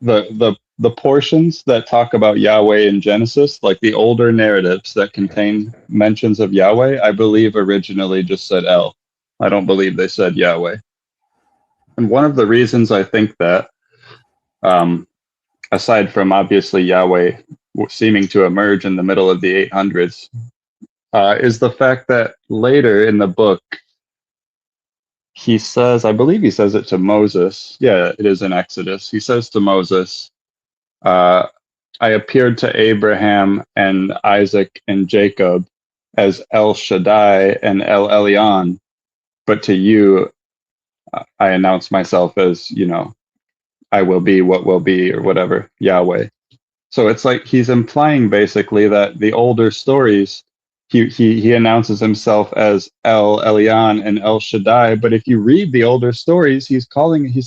the portions that talk about Yahweh in Genesis, like the older narratives that contain mentions of Yahweh, I believe originally just said El. I don't believe they said Yahweh. And one of the reasons I think that, um, aside from obviously Yahweh seeming to emerge in the middle of the 800s, is the fact that later in the book, he says, I believe he says it to Moses. Yeah, it is in Exodus. He says to Moses, uh, I appeared to Abraham and Isaac and Jacob as El Shaddai and El Elyon, but to you, I announce myself as, I will be what will be or whatever, Yahweh. So it's like he's implying basically that the older stories, he announces himself as El Elyon and El Shaddai. But if you read the older stories, he's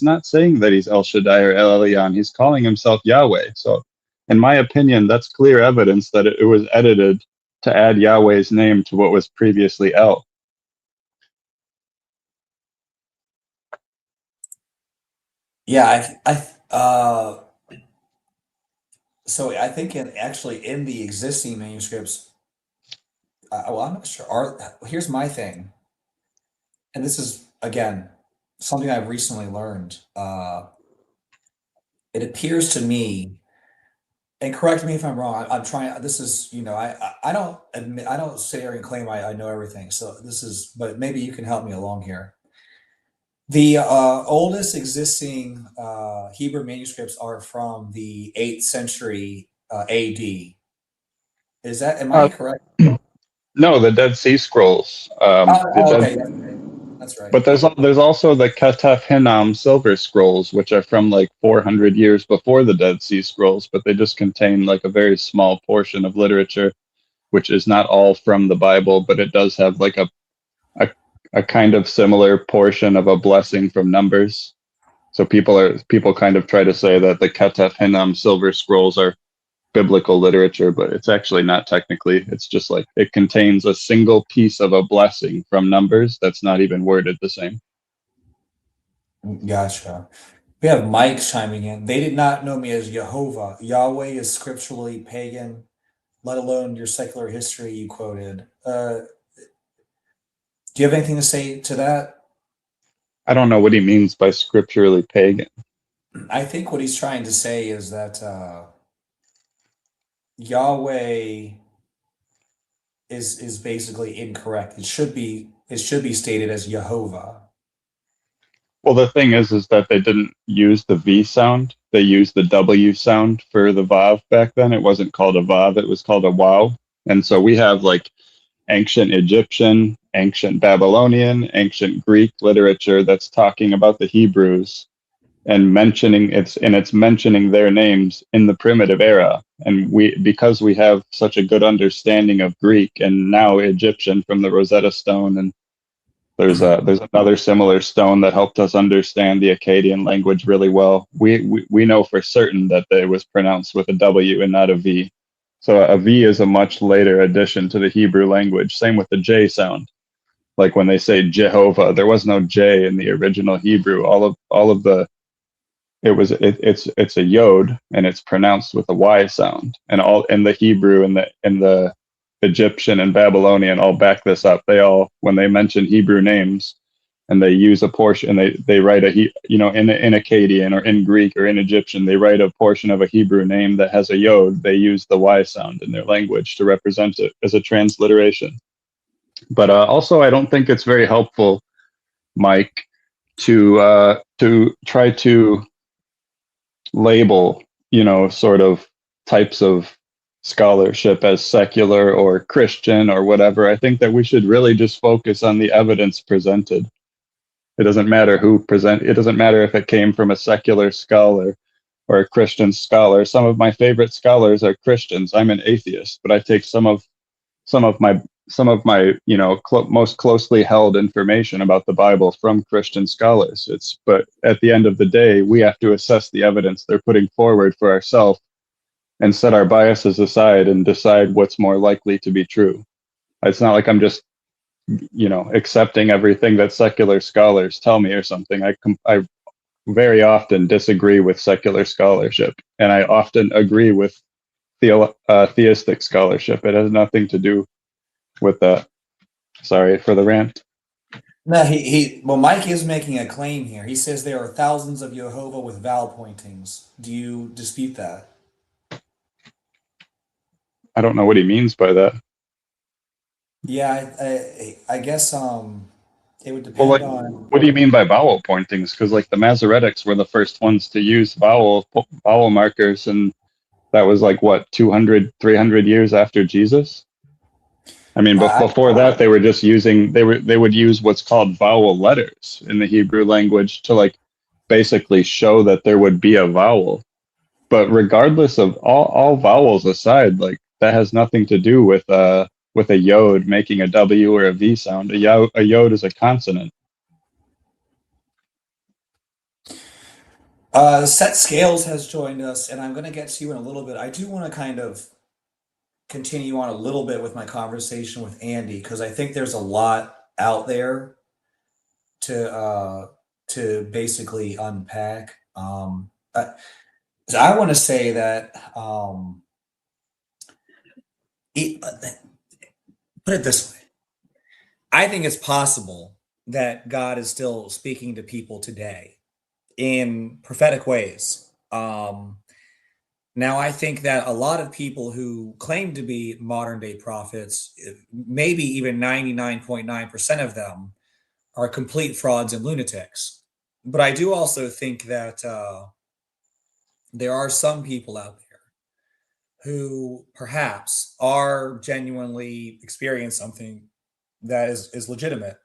not saying that he's El Shaddai or El Elyon. He's calling himself Yahweh. So, in my opinion, that's clear evidence that it was edited to add Yahweh's name to what was previously El. Yeah, so I think actually in the existing manuscripts, well, I'm not sure. Here's my thing, and this is again something I've recently learned. It appears to me, and correct me if I'm wrong. I'm trying. This is, I don't admit, I don't sit here and claim I know everything. So this is, but maybe you can help me along here. The oldest existing Hebrew manuscripts are from the 8th century AD. Am Uh, I correct? no, the Dead Sea Scrolls. The Dead, Okay, that's right. That's right. but there's also the Ketef Hinnom Silver Scrolls, which are from like 400 years before the Dead Sea Scrolls, but they just contain like a very small portion of literature, which is not all from the Bible, but it does have like a, a kind of similar portion of a blessing from Numbers. So people kind of try to say that the Ketef Hinnom Silver Scrolls are biblical literature, but it's actually not technically. It's just like it contains a single piece of a blessing from Numbers that's not even worded the same. Gotcha. We have Mike chiming in. They did not know me as Jehovah. Yahweh is scripturally pagan, let alone your secular history you quoted. Do you have anything to say to that? I don't know what he means by scripturally pagan. I think what he's trying to say is that Yahweh is basically incorrect. It should be stated as Jehovah. Well, the thing is that they didn't use the V sound. They used the W sound for the Vav back then. It wasn't called a Vav, it was called a Wow. And so we have like ancient Egyptian, ancient Babylonian, ancient Greek literature that's talking about the Hebrews and it's mentioning their names in the primitive era. And because we have such a good understanding of Greek and now Egyptian from the Rosetta Stone, and there's another similar stone that helped us understand the Akkadian language really well. We know for certain that it was pronounced with a W and not a V. So a V is a much later addition to the Hebrew language. Same with the J sound. Like when they say Jehovah, there was no J in the original Hebrew. All of the it's a yod and it's pronounced with a Y sound. And all in the Hebrew and the Egyptian and Babylonian all back this up. They all, when they mention Hebrew names and they use a portion, they write in Akkadian or in Greek or in Egyptian, they write a portion of a Hebrew name that has a yod. They use the Y sound in their language to represent it as a transliteration. But also, I don't think it's very helpful, Mike, to try to label, sort of types of scholarship as secular or Christian or whatever. I think that we should really just focus on the evidence presented. It doesn't matter it doesn't matter if it came from a secular scholar or a Christian scholar. Some of my favorite scholars are Christians. I'm an atheist, but I take some of my most closely held information about the Bible from Christian scholars. But at the end of the day, we have to assess the evidence they're putting forward for ourselves and set our biases aside and decide what's more likely to be true. It's not like I'm just accepting everything that secular scholars tell me or something. I very often disagree with secular scholarship, and I often agree with theistic scholarship. It has nothing to do with that. Sorry for the rant. No, well, Mike is making a claim here. He says there are thousands of Jehovah with vowel pointings. Do you dispute that? I don't know what he means by that. Yeah, I guess it would Well, depend like, on. what do you mean by vowel pointings? Because like the Masoretics were the first ones to use vowel markers, and that was like what 200, 300 years after Jesus. I mean, but I, before that, they would use what's called vowel letters in the Hebrew language to like basically show that there would be a vowel. But regardless of all vowels aside, like that has nothing to do with a yod making a W or a V sound. A yod is a consonant. Set Scales has joined us, and I'm going to get to you in a little bit. I do want to kind of continue on a little bit with my conversation with Andy because I think there's a lot out there to basically unpack. So I want to say that it, put it this way. I think it's possible that God is still speaking to people today in prophetic ways. Now, I think that a lot of people who claim to be modern day prophets, maybe even 99.9% of them, are complete frauds and lunatics. But I do also think that there are some people out there who perhaps are genuinely experiencing something that is legitimate.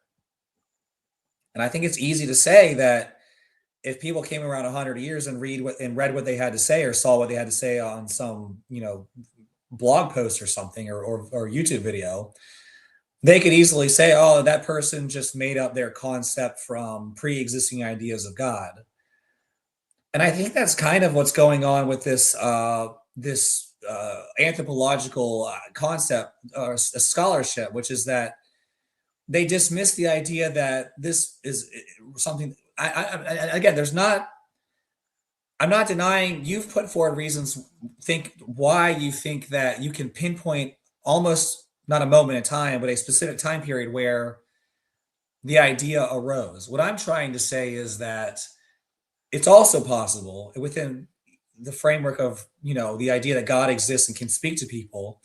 And I think it's easy to say that if people came around 100 years and read what they had to say or saw what they had to say on some blog post or something or YouTube video, they could easily say, oh, that person just made up their concept from pre-existing ideas of God. And I think that's kind of what's going on with this anthropological concept or scholarship, which is that they dismiss the idea that this is something. Again, I'm not denying you've put forward reasons. Think why you think that you can pinpoint almost not a moment in time, but a specific time period where the idea arose. What I'm trying to say is that it's also possible within the framework of the idea that God exists and can speak to people.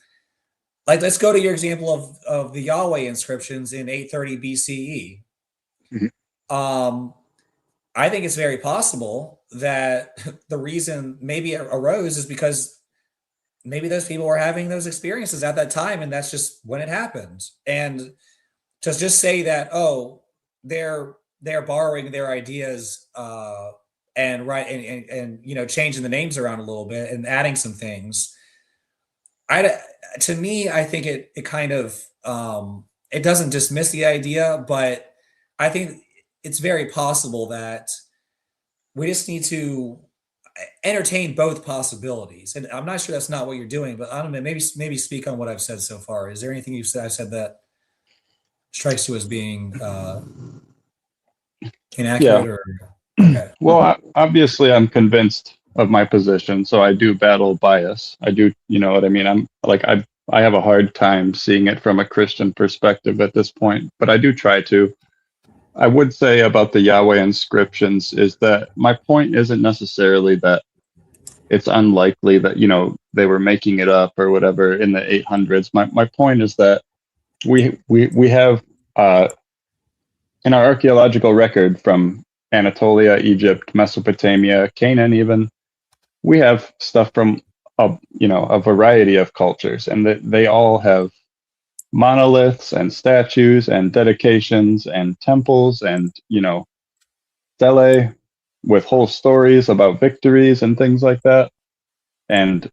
Like, let's go to your example of the Yahweh inscriptions in 830 BCE. Mhm. I think it's very possible that the reason maybe it arose is because maybe those people were having those experiences at that time, and that's just when it happened. And to just say that, oh, they're borrowing their ideas and right and changing the names around a little bit and adding some things. To me, I think it kind of it doesn't dismiss the idea, but I think it's very possible that we just need to entertain both possibilities. And I'm not sure that's not what you're doing, but I don't know. Maybe speak on what I've said so far. Is there anything I've said that strikes you as being Yeah. inaccurate or okay? Well, obviously, I'm convinced of my position, so I do battle bias. I do, you know what I mean? I'm like, I have a hard time seeing it from a Christian perspective at this point, but I do try to. I would say about the Yahweh inscriptions is that my point isn't necessarily that it's unlikely that, they were making it up or whatever in the 800s. My point is that we have in our archaeological record from Anatolia, Egypt, Mesopotamia, Canaan, even we have stuff from a variety of cultures, and that they all have monoliths and statues and dedications and temples and stelae with whole stories about victories and things like that. And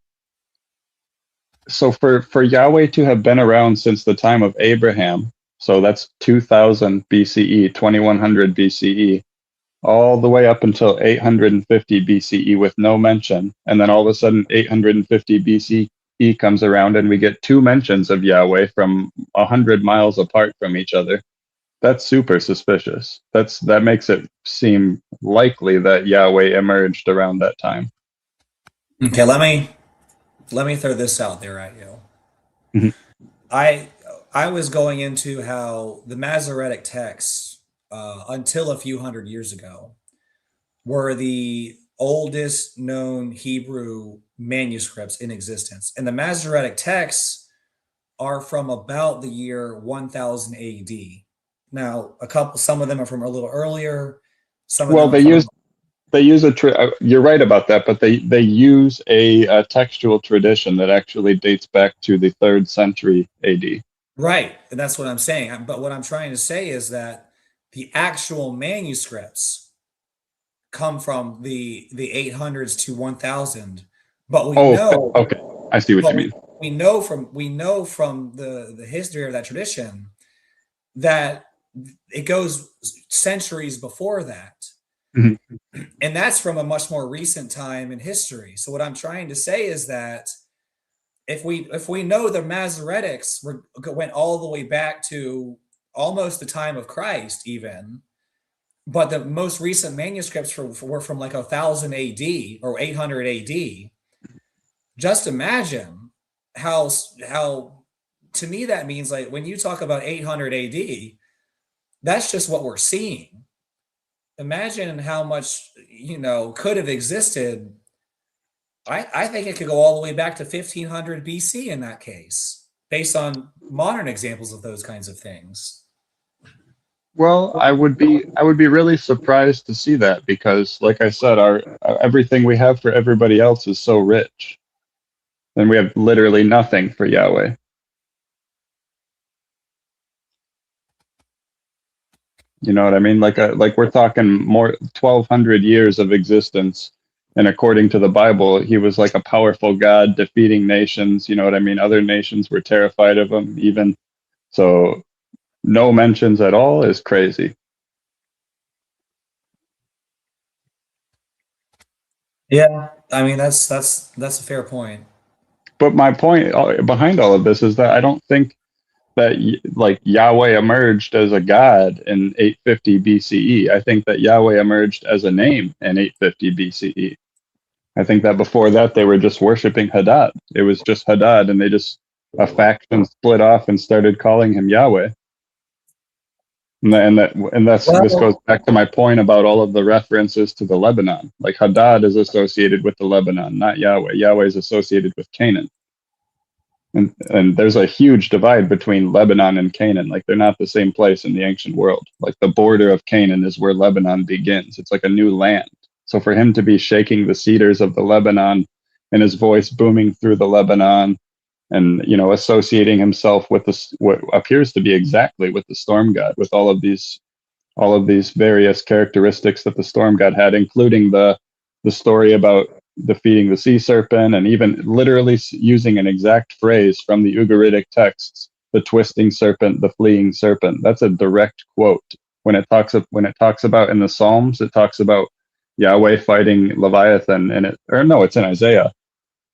so for Yahweh to have been around since the time of Abraham, so that's 2000 BCE, 2100 BCE, all the way up until 850 BCE with no mention. And then all of a sudden 850 BCE comes around and we get two mentions of Yahweh from 100 miles apart from each other. That's super suspicious. That makes it seem likely that Yahweh emerged around that time. Okay, let me throw this out there at you. Mhm. I was going into how the Masoretic texts, until a few hundred years ago, were the oldest known Hebrew manuscripts in existence, and the Masoretic texts are from about the year 1000 AD. Now, some of them are from a little earlier, some of Well, them are from they use you're right about that, but they use a textual tradition that actually dates back to the 3rd century AD. right, and that's what I'm saying. But what I'm trying to say is that the actual manuscripts come from the 800s to 1000, but we Oh, know okay. I see what but you mean. we know from the history of that tradition that it goes centuries before that, Mhm. and that's from a much more recent time in history. So what I'm trying to say is that if we know the Masoretics went all the way back to almost the time of Christ, even, but the most recent manuscripts were from like 1000 AD or 800 AD. Just imagine how to me, that means like when you talk about 800 AD, that's just what we're seeing. Imagine how much, could have existed. I think it could go all the way back to 1500 BC in that case, based on modern examples of those kinds of things. Well, I would be really surprised to see that because, like I said, our everything we have for everybody else is so rich, and we have literally nothing for Yahweh. You know what I mean? Like we're talking more 1,200 years of existence, and according to the Bible, he was like a powerful God defeating nations. You know what I mean? Other nations were terrified of him, even so. No mentions at all is crazy. Yeah, I mean that's a fair point. But my point behind all of this is that I don't think that like Yahweh emerged as a god in 850 BCE. I think that Yahweh emerged as a name in 850 BCE. I think that before that they were just worshiping Hadad. It was just Hadad, and they just a faction split off and started calling him Yahweh. And this goes Well, back to my point about all of the references to the Lebanon. Like Hadad is associated with the Lebanon, not Yahweh. Yahweh is associated with Canaan. And there's a huge divide between Lebanon and Canaan. Like they're not the same place in the ancient world. Like the border of Canaan is where Lebanon begins. It's like a new land. So for him to be shaking the cedars of the Lebanon and his voice booming through the Lebanon and associating himself with this what appears to be exactly with the storm god, with all of these various characteristics that the storm god had, including the story about defeating the sea serpent, and even literally using an exact phrase from the Ugaritic texts: "The twisting serpent, the fleeing serpent." That's a direct quote. When it talks about in the Psalms, it talks about Yahweh fighting Leviathan, it's in Isaiah,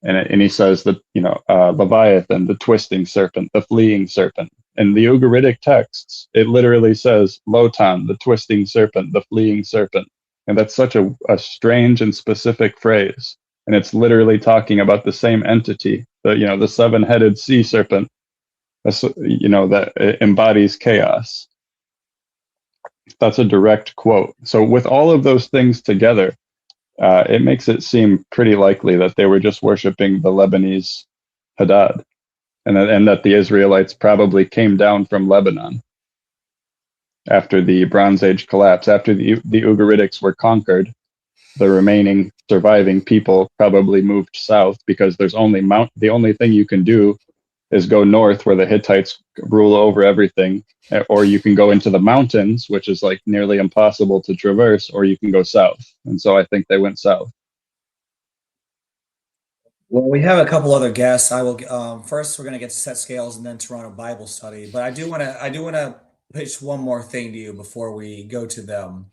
and he says that Leviathan, the twisting serpent, the fleeing serpent. In the Ugaritic texts, it literally says Lotan, the twisting serpent, the fleeing serpent. And that's such a strange and specific phrase. And it's literally talking about the same entity, the seven-headed sea serpent, that embodies chaos. That's a direct quote. So with all of those things together, it makes it seem pretty likely that they were just worshiping the Lebanese Hadad, and that the Israelites probably came down from Lebanon after the Bronze Age collapse. After the Ugaritics were conquered, the remaining surviving people probably moved south because the only thing you can do is go north where the Hittites rule over everything, or you can go into the mountains, which is like nearly impossible to traverse, or you can go south. And so I think they went south. well, we have a couple other guests. I will first we're going to get to set scales and then Toronto Bible study. But I do want to pitch one more thing to you before we go to them.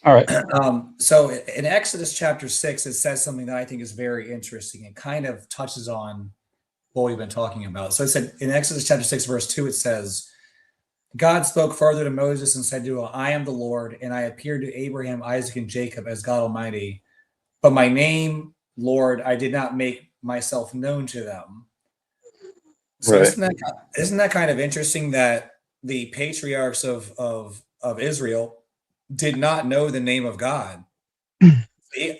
All right. So in Exodus chapter 6, it says something that I think is very interesting. It kind of touches on what we've been talking about. So it said in Exodus chapter 6, verse 2, it says, God spoke further to Moses and said to him, I am the Lord, and I appeared to Abraham, Isaac, and Jacob as God Almighty. But my name, Lord, I did not make myself known to them. So Right. isn't that kind of interesting that the patriarchs of Israel did not know the name of God?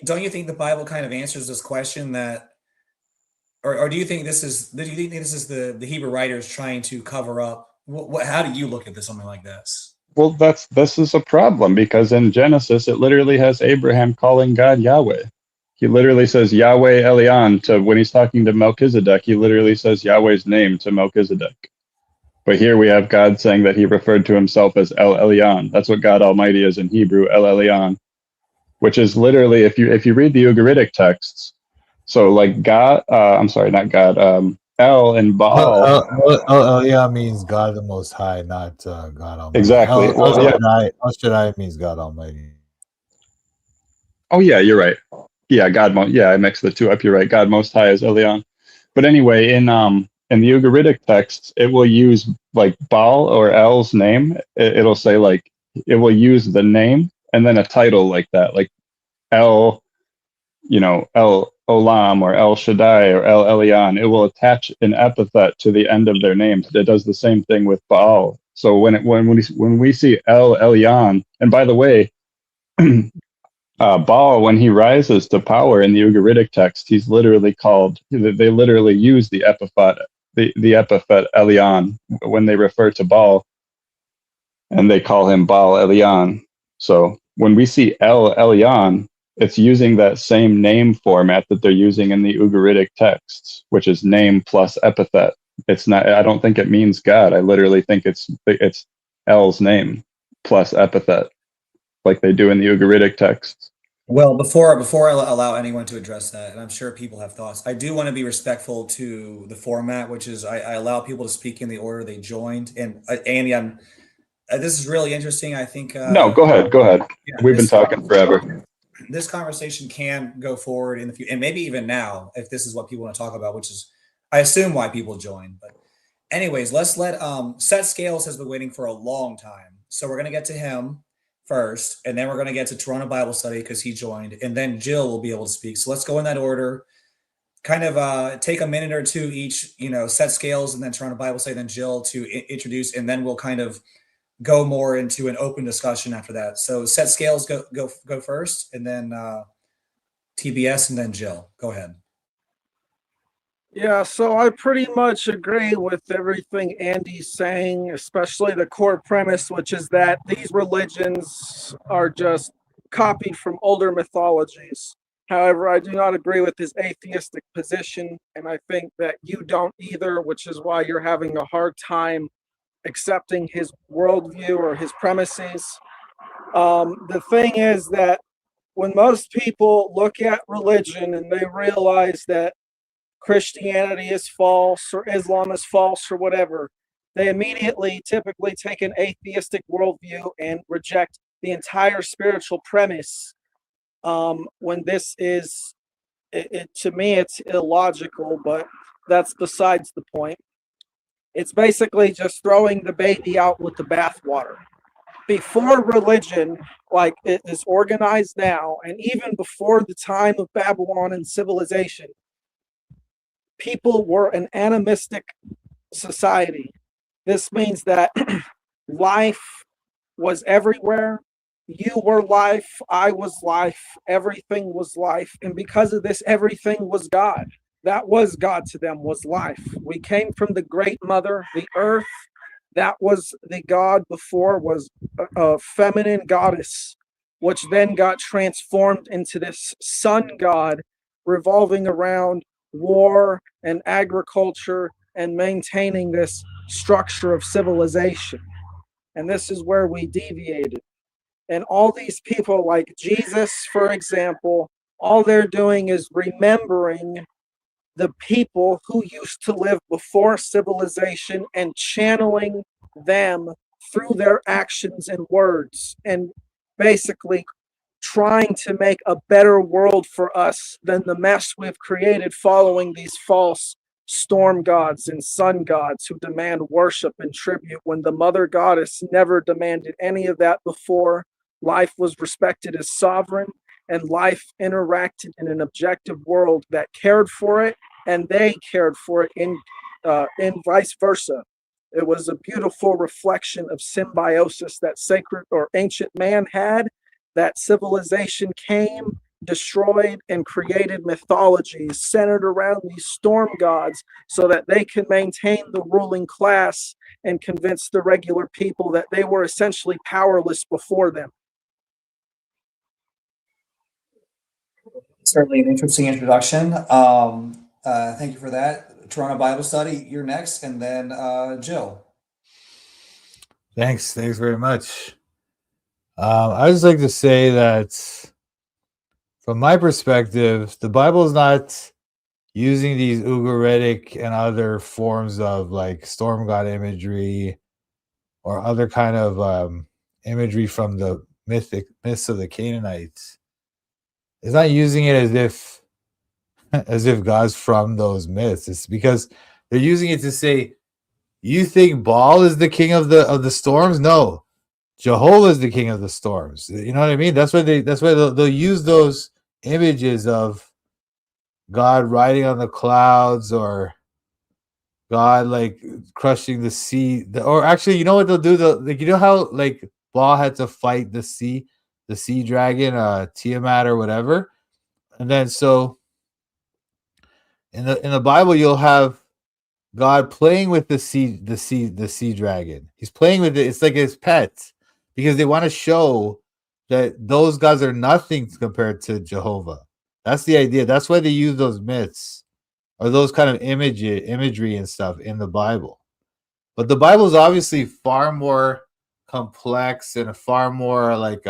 Don't you think the Bible kind of answers this question that, or do you think this is the Hebrew writers trying to cover up? How do you look at this something like this? Well, this is a problem because in Genesis it literally has Abraham calling God Yahweh. He literally says Yahweh Elion to when he's talking to Melchizedek. He literally says Yahweh's name to Melchizedek. But here we have God saying that he referred to himself as El Elyon. That's what God Almighty is in Hebrew, El Elyon, which is literally if you read the Ugaritic texts. So like God, I'm sorry, not God. El and Baal. Yeah, means God the Most High, not God Almighty. Exactly. Well, yeah. El Shaddai means God Almighty. Oh yeah, you're right. Yeah, I mixed the two up. You're right. God Most High is Elyon. But anyway, in the Ugaritic texts, it will use like Baal or El's name. It'll say like it will use the name and then a title like that, like El El Olam or El Shaddai or El Elyon, it will attach an epithet to the end of their names. It does the same thing with Baal. So when we see El Elyon, and by the way, Baal, when he rises to power in the Ugaritic text, he's literally called. They literally use the epithet, the epithet Elyon when they refer to Baal, and they call him Baal Elyon. So when we see El Elyon, it's using that same name format that they're using in the Ugaritic texts, which is name plus epithet. It's not. I don't think it means God. I literally think it's El's name plus epithet, like they do in the Ugaritic texts. Well, before I allow anyone to address that, and I'm sure people have thoughts, I do want to be respectful to the format, which is I allow people to speak in the order they joined. And Andy, this is really interesting. I think No, go ahead. Go ahead. yeah, We've been talking forever. This conversation can go forward in the future, and maybe even now, if this is what people want to talk about, which is, I assume, why people join. But anyways, let's let Seth Scales has been waiting for a long time, so we're gonna get to him first, and then we're gonna get to Toronto Bible Study because he joined, and then Jill will be able to speak. So let's go in that order. Kind of take a minute or two each. Seth Scales and then Toronto Bible Study, then Jill to introduce, and then we'll kind of go more into an open discussion after that. So Seth Scales go first, and then TBS, and then Jill. Go ahead. Yeah, so I pretty much agree with everything Andy's saying, especially the core premise, which is that these religions are just copied from older mythologies. However, I do not agree with his atheistic position, and I think that you don't either, which is why you're having a hard time accepting his worldview or his premises. The thing is that when most people look at religion and they realize that Christianity is false or Islam is false or whatever, they immediately typically take an atheistic worldview and reject the entire spiritual premise. When this is, to me, it's illogical, but that's besides the point. It's basically just throwing the baby out with the bathwater. Before religion, like it is organized now, and even before the time of Babylon and civilization, people were an animistic society. This means that life was everywhere. You were life, I was life, everything was life. And because of this, everything was God. That was God to them, was life. We came from the great mother, the earth. That was the God before, was a feminine goddess, which then got transformed into this sun god revolving around war and agriculture and maintaining this structure of civilization. And this is where we deviated. And all these people, like Jesus, for example, all they're doing is remembering the people who used to live before civilization and channeling them through their actions and words, and basically trying to make a better world for us than the mess we've created following these false storm gods and sun gods who demand worship and tribute when the mother goddess never demanded any of that before. Life was respected as sovereign, and life interacted in an objective world that cared for it, and they cared for it in vice versa. It was a beautiful reflection of symbiosis that sacred or ancient man had, that civilization came, destroyed, and created mythologies centered around these storm gods so that they could maintain the ruling class and convince the regular people that they were essentially powerless before them. Certainly an interesting introduction. Thank you for that. Toronto Bible Study, you're next, and then Jill. Thanks very much. I just like to say that from my perspective, the Bible is not using these Ugaritic and other forms of like storm god imagery or other kind of imagery from the myths of the Canaanites. It's not using it as if God's from those myths. It's because they're using it to say, you think Baal is the king of the storms? No, Jehovah is the king of the storms. You know what I mean? That's why they'll use those images of God riding on the clouds, or God like crushing the sea. Or actually, you know what they'll do? Like, you know how like Baal had to fight the sea dragon, Tiamat or whatever. And then so in the Bible, you'll have God playing with the sea dragon. He's playing with it. It's like his pet, because they want to show that those gods are nothing compared to Jehovah. That's the idea. That's why they use those myths or those kind of imagery and stuff in the Bible. But the Bible is obviously far more complex and far more like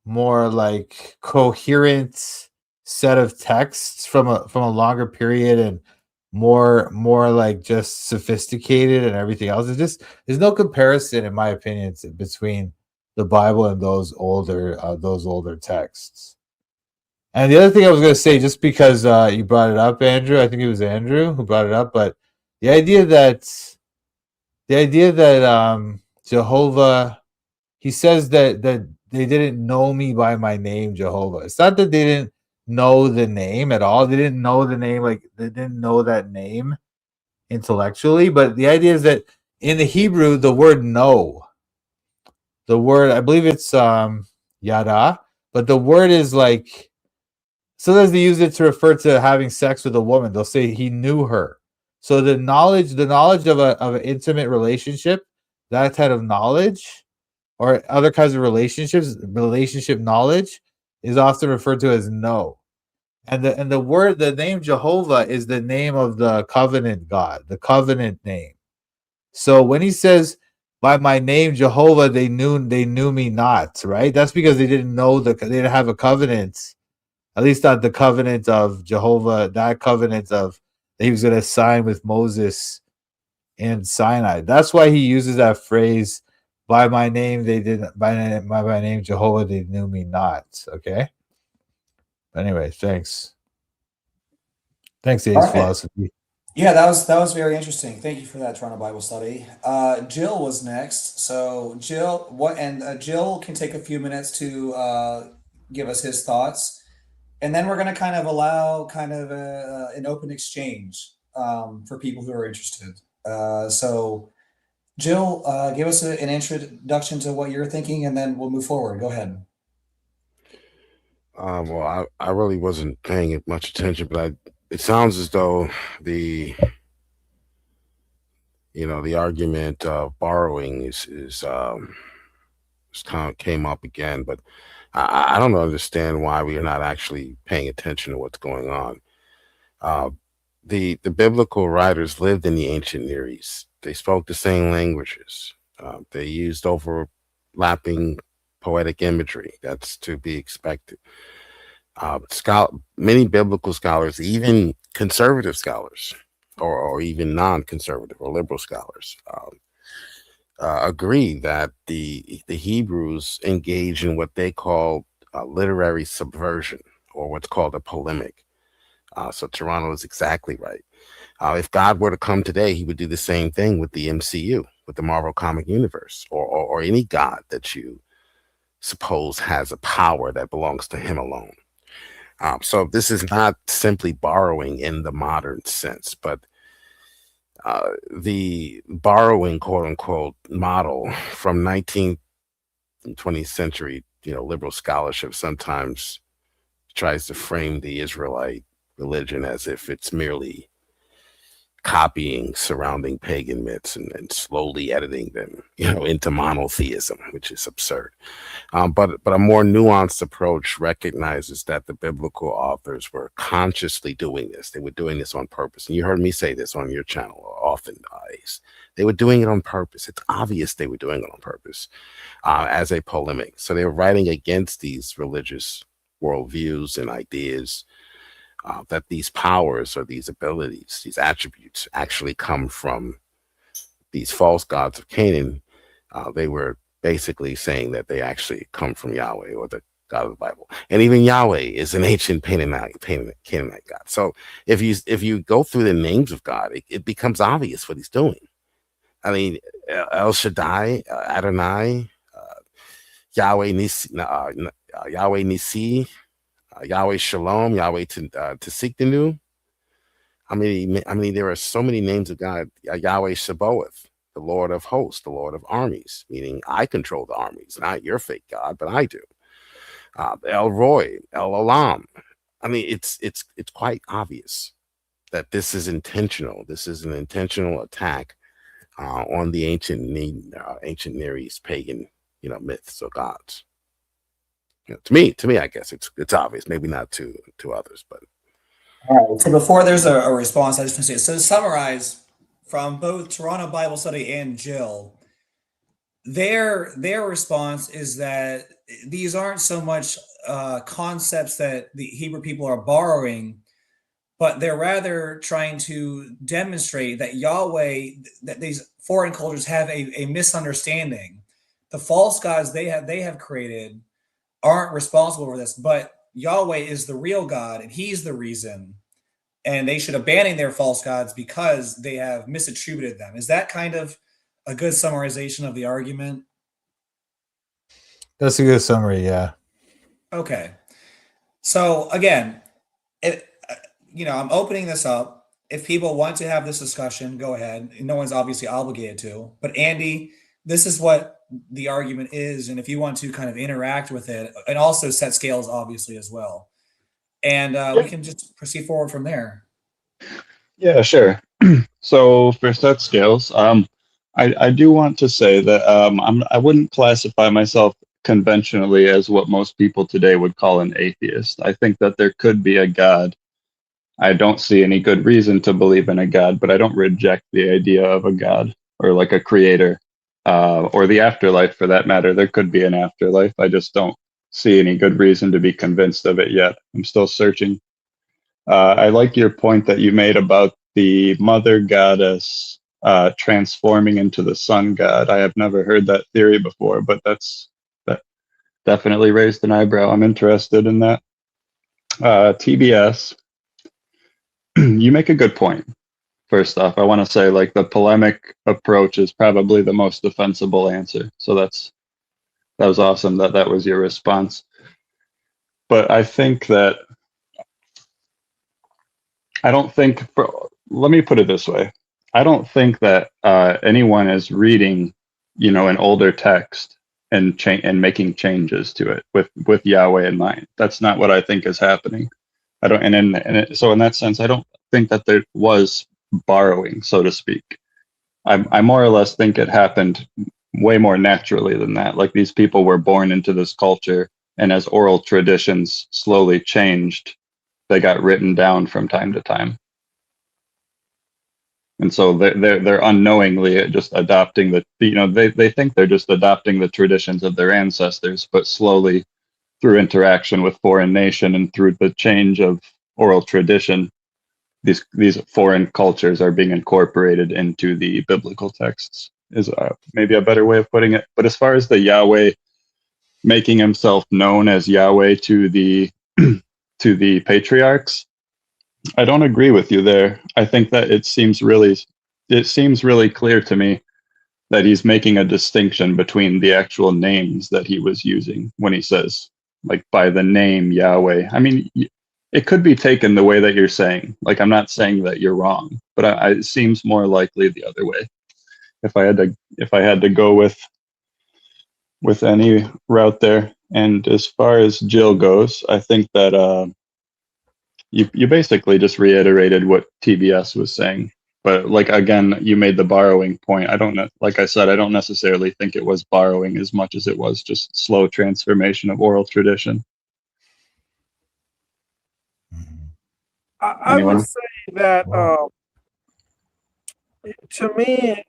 more like coherent set of texts from a longer period, and more like just sophisticated and everything else. It's just, there's no comparison, in my opinion, between the Bible and those older texts. And the other thing I was going to say, just because you brought it up, Andrew, I think it was Andrew who brought it up, but the idea that Jehovah, he says that they didn't know me by my name, Jehovah. It's not that they didn't know the name at all. They didn't know the name, like they didn't know that name intellectually. But the idea is that in the Hebrew, the word know, the word, I believe it's yada, but the word is like, sometimes they use it to refer to having sex with a woman. They'll say he knew her. So the knowledge of an intimate relationship, that kind of knowledge, or other kinds of relationship knowledge, is often referred to as know. And the name Jehovah is the name of the covenant God, the covenant name. So when he says, by my name Jehovah, they knew me not, right? That's because they didn't know they didn't have a covenant, at least not the covenant of Jehovah, that covenant of that he was going to sign with Moses in Sinai. That's why he uses that phrase, by my name they didn't, by my name Jehovah they knew me not. Okay. Anyway, thanks Ace All right. Philosophy. Yeah, that was very interesting. Thank you for that, Toronto Bible Study. Jill was next. So Jill, Jill can take a few minutes to give us his thoughts, and then we're going to kind of allow kind of an open exchange for people who are interested. So Jill, give us an introduction to what you're thinking, and then we'll move forward. Go ahead. Well, I really wasn't paying much attention, but it sounds as though the argument of borrowing is kind of came up again, but I don't understand why we are not actually paying attention to what's going on. The biblical writers lived in the ancient Near East. They spoke the same languages. They used overlapping poetic imagery. That's to be expected. Many biblical scholars, even conservative scholars, or even non-conservative or liberal scholars, agree that the Hebrews engage in what they call literary subversion, or what's called a polemic. So Toronto is exactly right. If God were to come today, he would do the same thing with the MCU, with the Marvel Comic Universe, or any God that you suppose has a power that belongs to him alone. So this is not simply borrowing in the modern sense, but the borrowing, quote unquote, model from 19th and 20th century, liberal scholarship sometimes tries to frame the Israelite religion as if it's merely copying surrounding pagan myths and slowly editing them, into monotheism, which is absurd. But a more nuanced approach recognizes that the biblical authors were consciously doing this. They were doing this on purpose. And you heard me say this on your channel often, Ace. They were doing it on purpose. It's obvious they were doing it on purpose as a polemic. So they were writing against these religious worldviews and ideas that these powers or these abilities, these attributes actually come from these false gods of Canaan. They were basically saying that they actually come from Yahweh, or the God of the Bible. And even Yahweh is an ancient Canaanite God. So if you go through the names of God, it becomes obvious what he's doing. I mean, El Shaddai, Adonai, Yahweh Nisi, Yahweh Nisi, Yahweh Shalom, Yahweh Tsikdenu. I mean, there are so many names of God. Yahweh Sabaoth, the Lord of hosts, the Lord of armies, meaning I control the armies, not your fake God, but I do. El Roy, El Olam. I mean, it's quite obvious that this is intentional. This is an intentional attack on the ancient Near East pagan, myths or gods. To me, I guess it's obvious. Maybe not to others, but. All right. So before there's a response, I just want to say, so to summarize from both Toronto Bible Study and Jill, their response is that these aren't so much concepts that the Hebrew people are borrowing, but they're rather trying to demonstrate that Yahweh, that these foreign cultures have a misunderstanding. The false gods they have created aren't responsible for this, but Yahweh is the real God, and He's the reason. And they should abandon their false gods because they have misattributed them. Is that kind of a good summarization of the argument? That's a good summary, yeah. Okay. So again, I'm opening this up. If people want to have this discussion, go ahead. No one's obviously obligated to. But Andy, this is what the argument is, and if you want to kind of interact with it, and also set scales, obviously, as well. And we can just proceed forward from there. Yeah, sure. So for set scales, I do want to say that I wouldn't classify myself conventionally as what most people today would call an atheist. I think that there could be a God. I don't see any good reason to believe in a God, but I don't reject the idea of a God or like a creator or the afterlife for that matter. There could be an afterlife. I just don't see any good reason to be convinced of it yet. I'm still searching. I like your point that you made about the mother goddess transforming into the sun god. I have never heard that theory before, but that definitely raised an eyebrow. I'm interested in that. TBS, you make a good point. First off, I want to say like the polemic approach is probably the most defensible answer. So that was awesome that was your response. But I think that let me put it this way. I don't think that anyone is reading, an older text and making changes to it with Yahweh in mind. That's not what I think is happening. So in that sense, I don't think that there was borrowing, so to speak. I more or less think it happened way more naturally than that. Like these people were born into this culture, and as oral traditions slowly changed, they got written down from time to time. And so they're unknowingly just adopting they think they're just adopting the traditions of their ancestors, but slowly through interaction with foreign nation and through the change of oral tradition, these foreign cultures are being incorporated into the biblical texts is maybe a better way of putting it. But as far as the Yahweh making himself known as Yahweh to the to the patriarchs, I don't agree with you there. I think that it seems really clear to me that he's making a distinction between the actual names that he was using when he says, like, by the name Yahweh. I mean, it could be taken the way that you're saying. Like, I'm not saying that you're wrong, but it seems more likely the other way. If I had to go with any route there. And as far as Jill goes, I think that you basically just reiterated what TBS was saying. But like, again, you made the borrowing point. I don't know. Like I said, I don't necessarily think it was borrowing as much as it was just slow transformation of oral tradition. I would say that to me,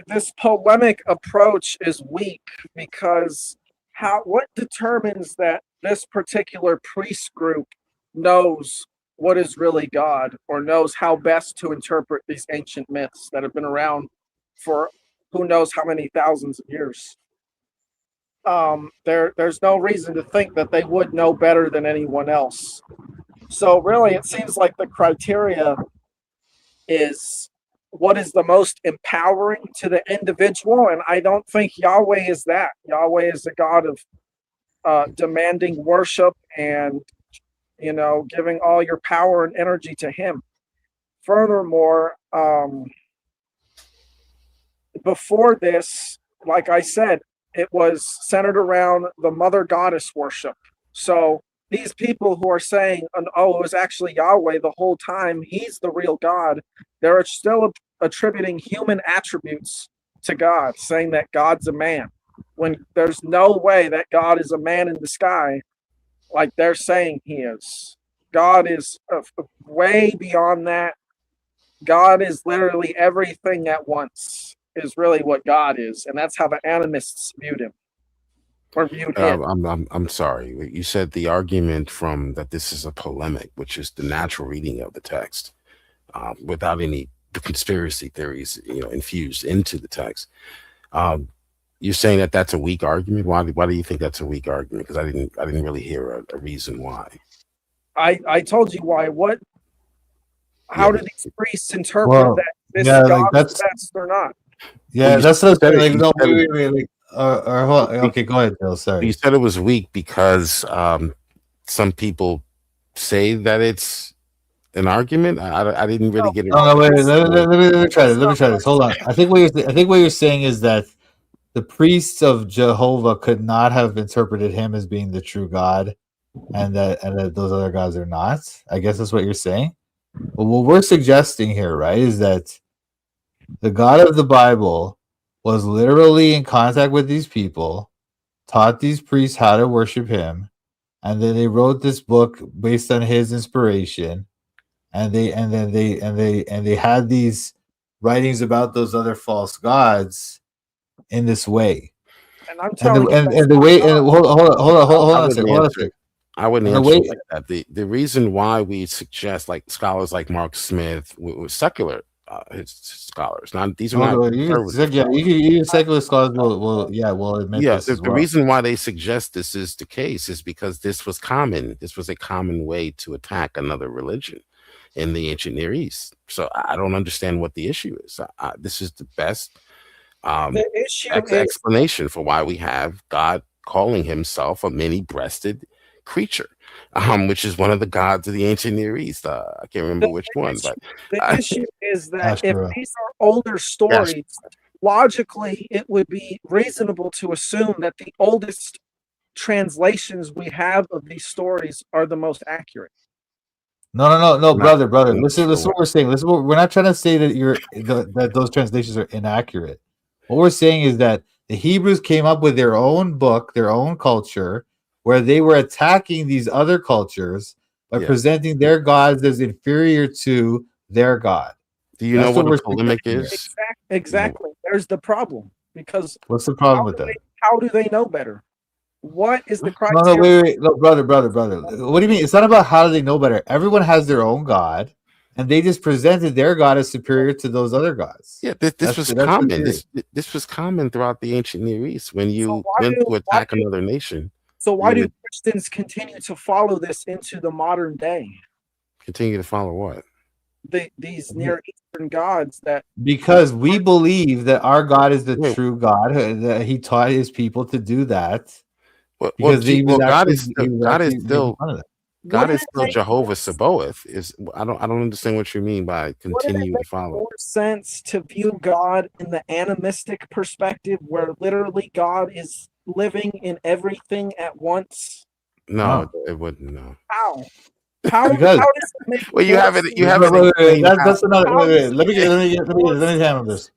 this polemic approach is weak because what determines that this particular priest group knows what is really God or knows how best to interpret these ancient myths that have been around for who knows how many thousands of years. There's no reason to think that they would know better than anyone else. So really, it seems like the criteria is what is the most empowering to the individual, and I don't think Yahweh is that. Yahweh is a God of demanding worship and, giving all your power and energy to him. Furthermore, before this, like I said, it was centered around the mother goddess worship. So these people who are saying, oh, it was actually Yahweh the whole time, he's the real God, they're still attributing human attributes to God, saying that God's a man, when there's no way that God is a man in the sky like they're saying he is. God is way beyond that. God is literally everything at once, is really what God is. And that's how the animists viewed him. Or viewed him. I'm sorry. You said the argument from that this is a polemic, which is the natural reading of the text, without any conspiracy theories, infused into the text. You're saying that that's a weak argument. Why do you think that's a weak argument? Because I didn't really hear a reason why. I told you why. How do these priests interpret that this God is best or not? Yeah, that's what I'm saying. Like, no, wait. Okay, go ahead, Bill. Sorry. You said it was weak because some people say that it's an argument. I didn't really get it. No, wait. Let me try this. Let me try this. Hold on. I think what you're saying is that the priests of Jehovah could not have interpreted him as being the true God, and that those other gods are not. I guess that's what you're saying. But what we're suggesting here, right, is that the God of the Bible was literally in contact with these people, taught these priests how to worship him, and then they wrote this book based on his inspiration, and they had these writings about those other false gods in this way. And I'm telling you, the way, hold on a second. I wouldn't answer like that. The reason why we suggest like scholars like Mark Smith with secular his scholars. Now these are not even secular scholars will admit this. The reason why they suggest this is the case is because this was common. This was a common way to attack another religion in the ancient Near East. So I don't understand what the issue is. This is the best explanation for why we have God calling himself a many-breasted creature, which is one of the gods of the ancient Near East. I can't remember which one, but the issue is that if these are older stories, logically it would be reasonable to assume that the oldest translations we have of these stories are the most accurate. No, brother. Listen what we're saying. We're not trying to say that that those translations are inaccurate. What we're saying is that the Hebrews came up with their own book, their own culture, where they were attacking these other cultures by presenting their gods as inferior to their God. Do you know what a polemic is? Exactly. There's the problem. Because what's the problem with that? How do they know better? What is the criteria? Wait. No, brother. What do you mean? It's not about how do they know better. Everyone has their own God, and they just presented their God as superior to those other gods. Yeah, this was common. This was common throughout the ancient Near East when you went to attack another nation. So why do Christians continue to follow this into the modern day? Continue to follow what? These Near Eastern gods because we believe that our God is the true God, that he taught his people to do that. God is still Jehovah Sabaoth. I don't understand what you mean by continue to follow. More sense to view God in the animistic perspective, where literally God is living in everything at once? No, it wouldn't. No. How? How does it make? Well, you have it. That's another. Wait. Let me handle this.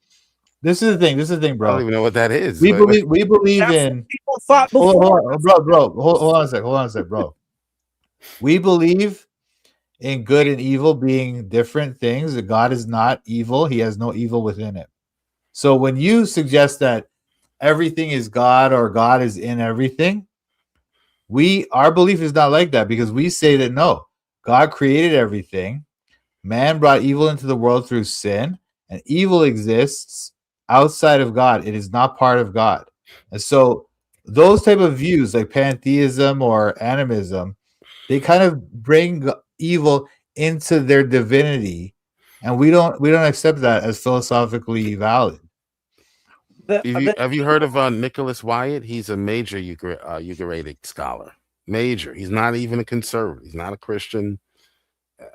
This is the thing, bro. I don't even know what that is. We believe in. People thought before. Hold on a sec, bro. We believe in good and evil being different things. That God is not evil; He has no evil within Him. So when you suggest that everything is God or God is in everything, our belief is not like that, because we say that no, God created everything. Man brought evil into the world through sin, and evil exists outside of God. It is not part of God. And so those type of views like pantheism or animism, they kind of bring evil into their divinity, and we don't accept that as philosophically valid. Have you heard of Nicholas Wyatt? He's a major Ugaritic scholar. Major. He's not even a conservative. He's not a Christian.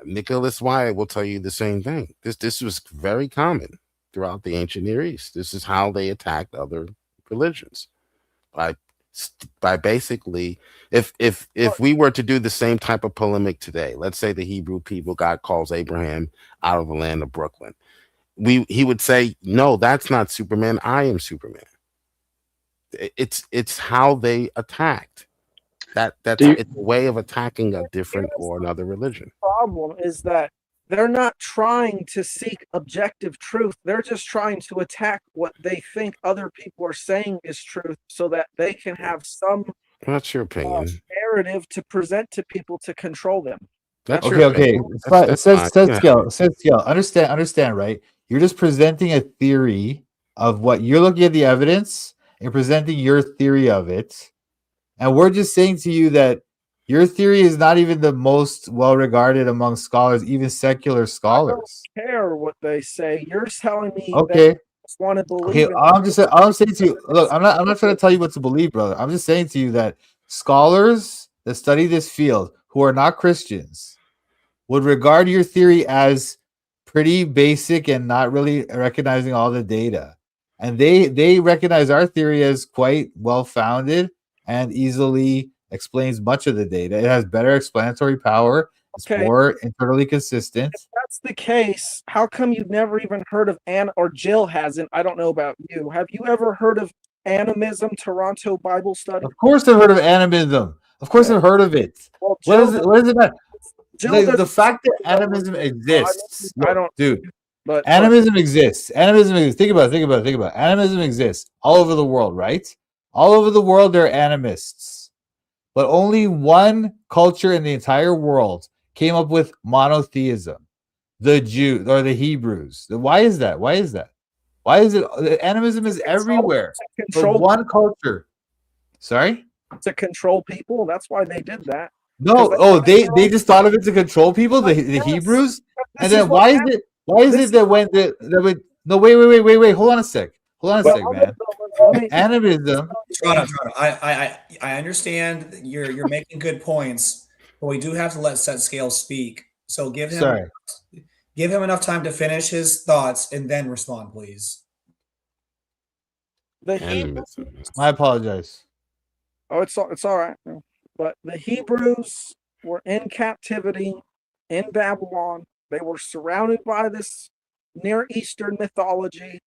Nicholas Wyatt will tell you the same thing. This was very common throughout the ancient Near East. This is how they attacked other religions by basically, if we were to do the same type of polemic today, let's say the Hebrew people, God calls Abraham out of the land of Brooklyn. He would say, no, that's not Superman. I am Superman. It's how they attacked. It's a way of attacking a different or another religion. Problem is that they're not trying to seek objective truth. They're just trying to attack what they think other people are saying is truth so that they can have some That's your opinion. Narrative to present to people to control them. That's okay. Scale. Understand, right? You're just presenting a theory of what you're looking at the evidence and presenting your theory of it. And we're just saying to you that your theory is not even the most well-regarded among scholars, even secular scholars. I don't care what they say. You're telling me okay. that you just want to believe. Okay, I'm saying to you, look, I'm not trying to tell you what to believe, brother. I'm just saying to you that scholars that study this field who are not Christians would regard your theory as pretty basic and not really recognizing all the data. And they recognize our theory as quite well-founded and easily explains much of the data. It has better explanatory power. It's more internally consistent. If that's the case, how come you've never even heard of or Jill hasn't? I don't know about you. Have you ever heard of Animism Toronto Bible Study? Of course I've heard of animism. Of course I've heard of it. Well, what is it about? The fact that animism exists. But animism exists. Animism exists. Think about it. Animism exists all over the world, right? All over the world there are animists. But only one culture in the entire world came up with monotheism. The Jews or the Hebrews. Why is that? Why is it? Animism is everywhere. But one culture. Sorry? To control people. That's why they did that. No, they just thought of it to control people, the Hebrews. And then why is it that when wait, hold on a sec, man. Animism. Toronto. I understand you're making good points, but we do have to let Set Scale speak. So give him enough time to finish his thoughts and then respond, please. I apologize. Oh, it's all right. But the Hebrews were in captivity in Babylon. They were surrounded by this Near Eastern mythology.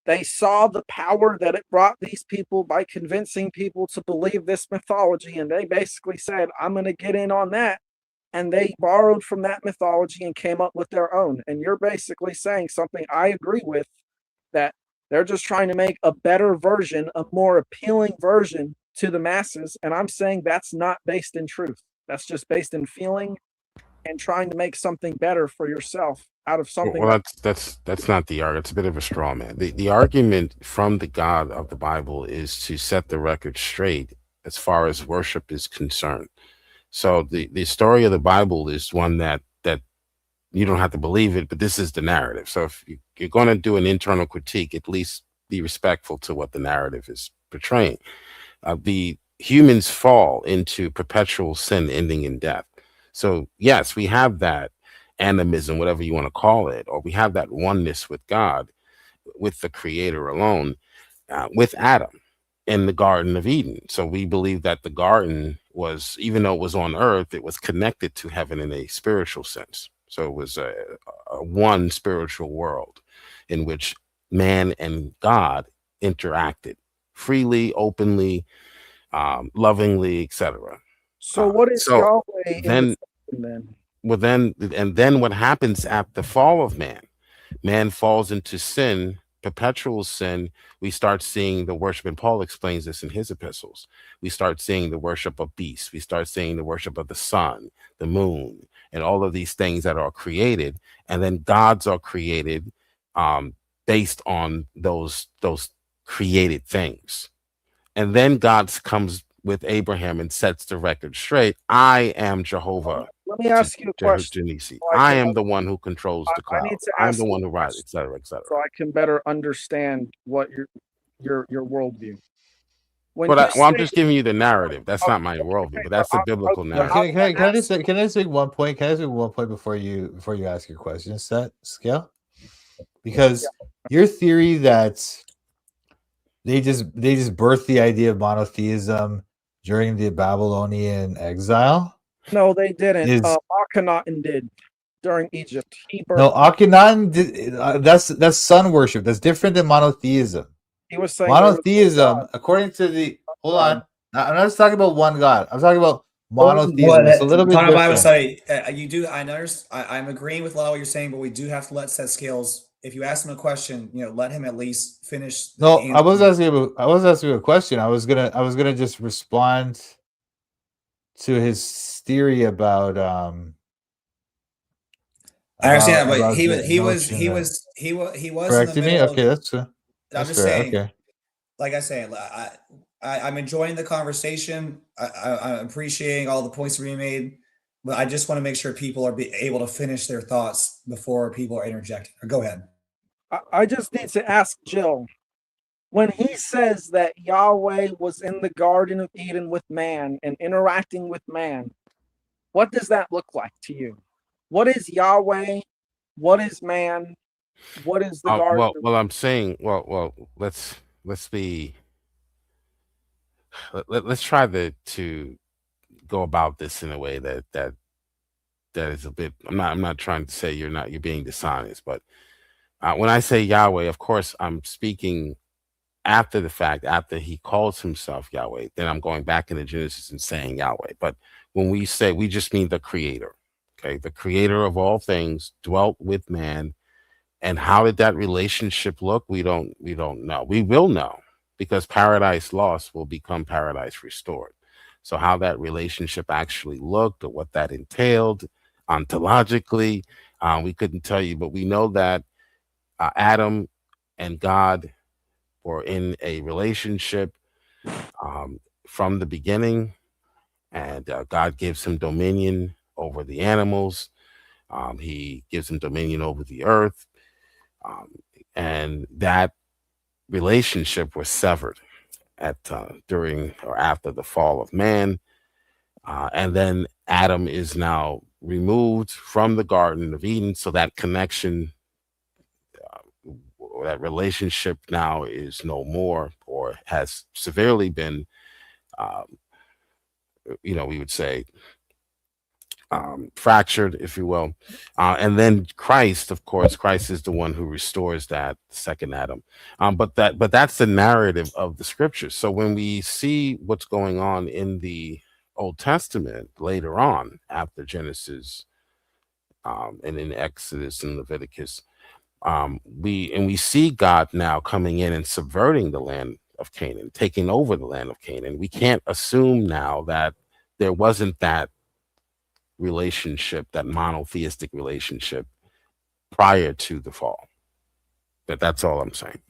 They saw the power that it brought these people by convincing people to believe this mythology. And they basically said, I'm going to get in on that. And they borrowed from that mythology and came up with their own. And you're basically saying something I agree with, that they're just trying to make a better version, a more appealing version to the masses. And I'm saying that's not based in truth. That's just based in feeling and trying to make something better for yourself out of something. Well, that's not the argument. It's a bit of a straw man. The argument from the God of the Bible is to set the record straight as far as worship is concerned. So the story of the Bible is one that you don't have to believe it, but this is the narrative. So if you're going to do an internal critique, at least be respectful to what the narrative is portraying. The humans fall into perpetual sin ending in death. So yes, we have that animism, whatever you want to call it, or we have that oneness with God, with the creator alone, with Adam in the Garden of Eden. So we believe that the garden was, even though it was on earth, it was connected to heaven in a spiritual sense. So it was a one spiritual world in which man and God interacted freely, openly, lovingly, etc. So what is Yahweh then? Well, then what happens at the fall of man? Man falls into sin, perpetual sin. We start seeing the worship, and Paul explains this in his epistles. We start seeing the worship of beasts. We start seeing the worship of the sun, the moon, and all of these things that are created. And then gods are created based on those created things. And then God comes with Abraham and sets the record straight. I am Jehovah. Let me ask you a question. I am the one who controls the cloud. I'm the one who rides, etc., etc. So I can better understand what you're. your worldview. When But you I'm say, just giving you the narrative. That's not my worldview, but that's the biblical No, narrative. can I just make one point? Can I just make one point before you ask your question, set scale? Because your theory that they just birthed the idea of monotheism during the Babylonian exile. no, they didn't. Is Akhenaten did during Egypt. He no birthed. Akhenaten did, that's sun worship. That's different than monotheism. He was saying there was no Monotheism, God. according to the hold God. on, I'm not just talking about one God. I'm talking about Well, monotheism. It's a little bit talking about Bible different. study, you do. I'm agreeing with a lot of what you're saying, but we do have to let Seth Scales. If you ask him a question, let him at least finish the No, answer. I was asking a question. I was gonna just respond to his theory about I understand, but about he the was notion of in the correcting me. middle Okay, of. that's I'm just fair. saying, Okay. like I say, I'm enjoying the conversation. I'm appreciating all the points being made, but I just want to make sure people are able to finish their thoughts before people are interjecting. Go ahead. I just need to ask Jill. When he says that Yahweh was in the Garden of Eden with man and interacting with man, what does that look like to you? What is Yahweh? What is man? What is the garden? Well, I'm saying, let's be. Let's try to go about this in a way that is a bit. I'm not trying to say you're being dishonest, but when I say Yahweh, of course, I'm speaking after the fact, after he calls himself Yahweh. Then I'm going back into Genesis and saying Yahweh. But when we say, we just mean the creator. Okay, the creator of all things dwelt with man. And how did that relationship look? We don't know. We will know, because paradise lost will become paradise restored. So how that relationship actually looked, or what that entailed ontologically, we couldn't tell you, but we know that Adam and God were in a relationship from the beginning, and God gives him dominion over the animals. He gives him dominion over the earth, and that relationship was severed at during or after the fall of man, and then Adam is now removed from the Garden of Eden, so that connection, that relationship now is no more, or has severely been, we would say, fractured, if you will. And then Christ, of course, Christ is the one who restores that second Adam. But that's the narrative of the scriptures. So when we see what's going on in the Old Testament later on, after Genesis, and in Exodus and Leviticus, we see God now coming in and subverting the land of Canaan, taking over the land of Canaan. We can't assume now that there wasn't that relationship, that monotheistic relationship, prior to the fall. That's all I'm saying.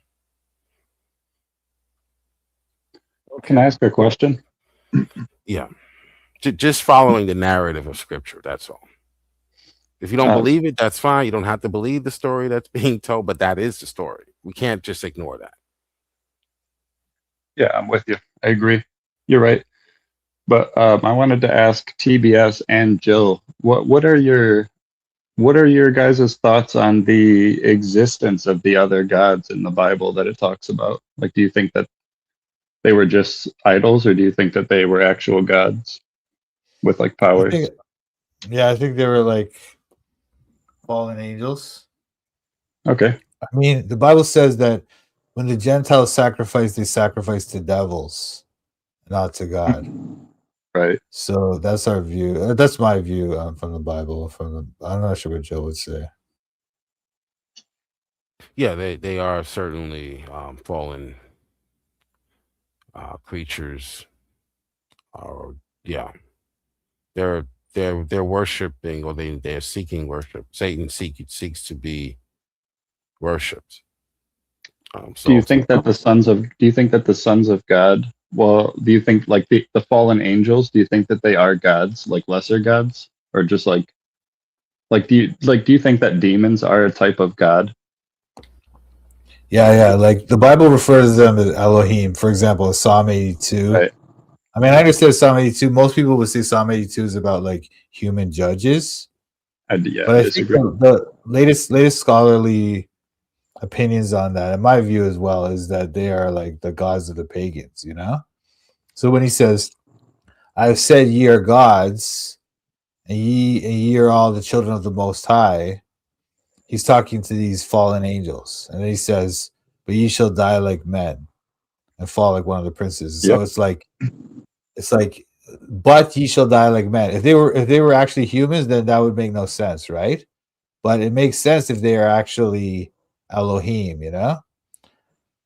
Can I ask a question? Yeah, just following the narrative of scripture, that's all. If you don't believe it, that's fine. You don't have to believe the story that's being told, but that is the story. We can't just ignore that. Yeah, I'm with you. I agree. You're right. But I wanted to ask TBS and Jill, what are your guys' thoughts on the existence of the other gods in the Bible that it talks about? Like, do you think that they were just idols, or do you think that they were actual gods with like powers? I think they were like fallen angels. Okay. I mean, the Bible says that when the Gentiles sacrifice, they sacrifice to devils, not to God. Right. So that's our view. That's my view from the Bible. I'm not sure what Joe would say. Yeah, they are certainly fallen creatures. Or they're worshiping, or they're seeking worship. Satan seeks to be worshipped. Do you think that the sons of God, well, do you think like the fallen angels, do you think that they are gods, like lesser gods, or just do you think that demons are a type of god? Yeah. Like the Bible refers to them as Elohim. For example, Psalm 82. Right. I mean, I understand Psalm 82. Most people would say Psalm 82 is about like human judges, I but I think disagree. the latest scholarly opinions on that, in my view as well, is that they are like the gods of the pagans. You know. So when he says, "I've said ye are gods, and ye are all the children of the Most High," he's talking to these fallen angels, and then he says, "But ye shall die like men and fall like one of the princes." So Yep. it's like, but ye shall die like men. If they were actually humans, then that would make no sense, right? But it makes sense if they are actually Elohim, you know.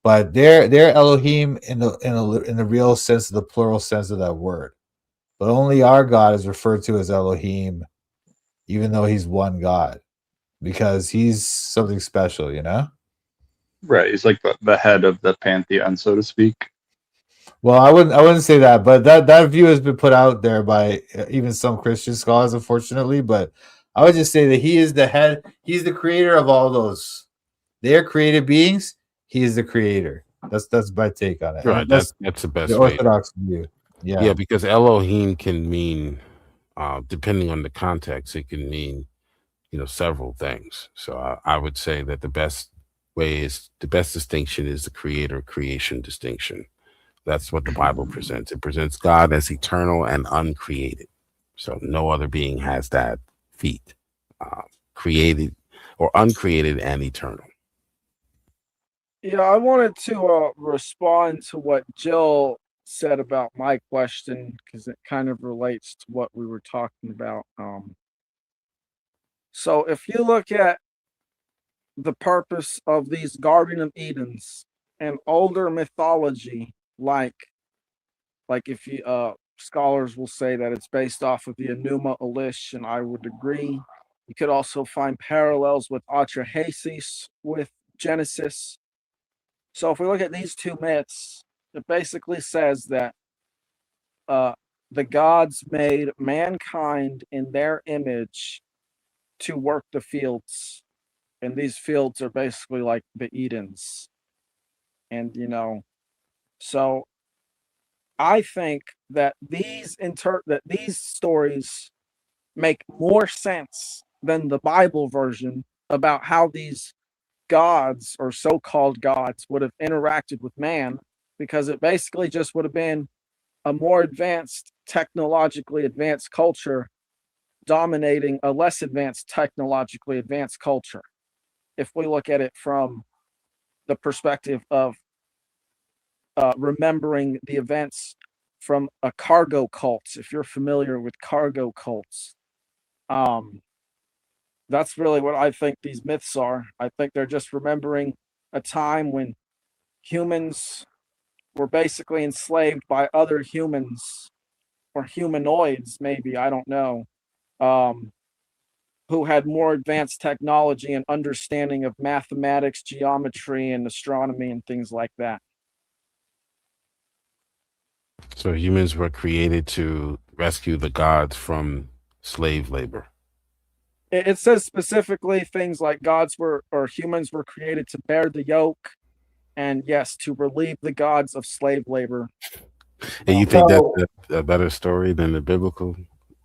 But they're Elohim in the real sense of the plural sense of that word. But only our God is referred to as Elohim, even though he's one God, because he's something special, you know. Right. He's like the head of the pantheon, so to speak. Well, I wouldn't say that, but that view has been put out there by even some Christian scholars, unfortunately. But I would just say that he is the head. He's the creator of all those. They are created beings. He is the creator. That's my take on it. Right. And that's That's the the best way. Orthodox view. Yeah, Yeah. because Elohim can mean, depending on the context, it can mean, several things. So I would say that the best distinction is the creator creation distinction. That's what the Bible presents. It presents God as eternal and uncreated. So no other being has that feat, created or uncreated and eternal. Yeah, I wanted to respond to what Jill said about my question because it kind of relates to what we were talking about. So if you look at the purpose of these Garden of Edens and older mythology, like if you scholars will say that it's based off of the Enuma Elish, and I would agree. You could also find parallels with Atrahasis with Genesis. So if we look at these two myths, it basically says that the gods made mankind in their image to work the fields, and these fields are basically like the Edens. And so I think that these stories make more sense than the Bible version about how these gods or so-called gods would have interacted with man, because it basically just would have been a more advanced, technologically advanced culture dominating a less advanced, technologically advanced culture. If we look at it from the perspective of remembering the events from a cargo cult, if you're familiar with cargo cults, that's really what I think these myths are. I think they're just remembering a time when humans were basically enslaved by other humans or humanoids, maybe, I don't know, who had more advanced technology and understanding of mathematics, geometry, and astronomy and things like that. So humans were created to rescue the gods from slave labor. It says specifically things like humans were created to bear the yoke, and yes, to relieve the gods of slave labor. And you think So, that's a better story than the biblical?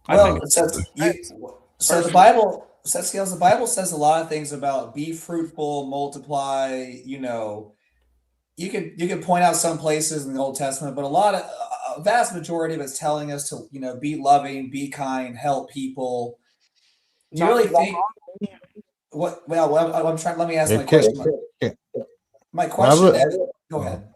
I well, think it says you. it's So the personally. Bible says, Scales, the Bible says a lot of things about be fruitful, multiply. You can point out some places in the Old Testament, but a vast majority of it's telling us to be loving, be kind, help people. Do you Not really to think what? Well, I'm trying. Let me ask my Okay. question. My question is, go ahead.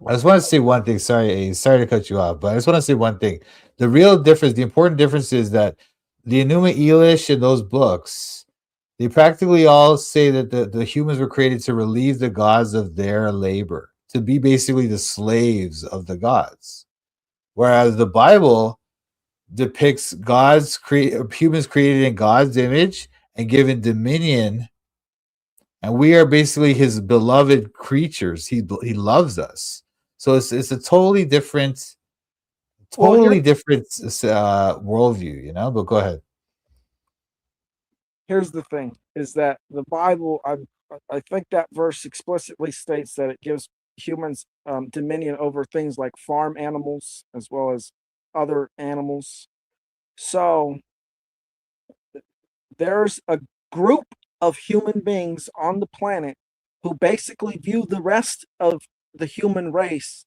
I just want to say one thing. Sorry to cut you off, but I just want to say one thing. The real difference, the important difference, is that the Enuma Elish and those books, they practically all say that the humans were created to relieve the gods of their labor, to be basically the slaves of the gods. Whereas the Bible depicts humans created in God's image and given dominion, and we are basically his beloved creatures. He loves us. So it's a totally different worldview, But go ahead. Here's the thing: is that the Bible? I think that verse explicitly states that it gives humans dominion over things like farm animals as well as other animals. So there's a group of human beings on the planet who basically view the rest of the human race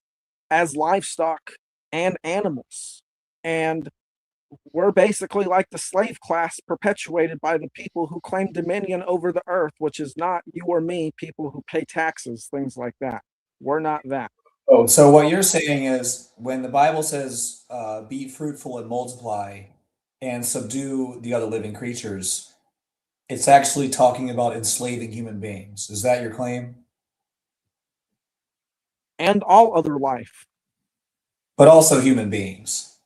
as livestock and animals. And we're basically like the slave class perpetuated by the people who claim dominion over the earth, which is not you or me, people who pay taxes, things like that. We're not that. Oh, so what you're saying is when the Bible says, be fruitful and multiply and subdue the other living creatures, it's actually talking about enslaving human beings. Is that your claim? And all other life. But also human beings.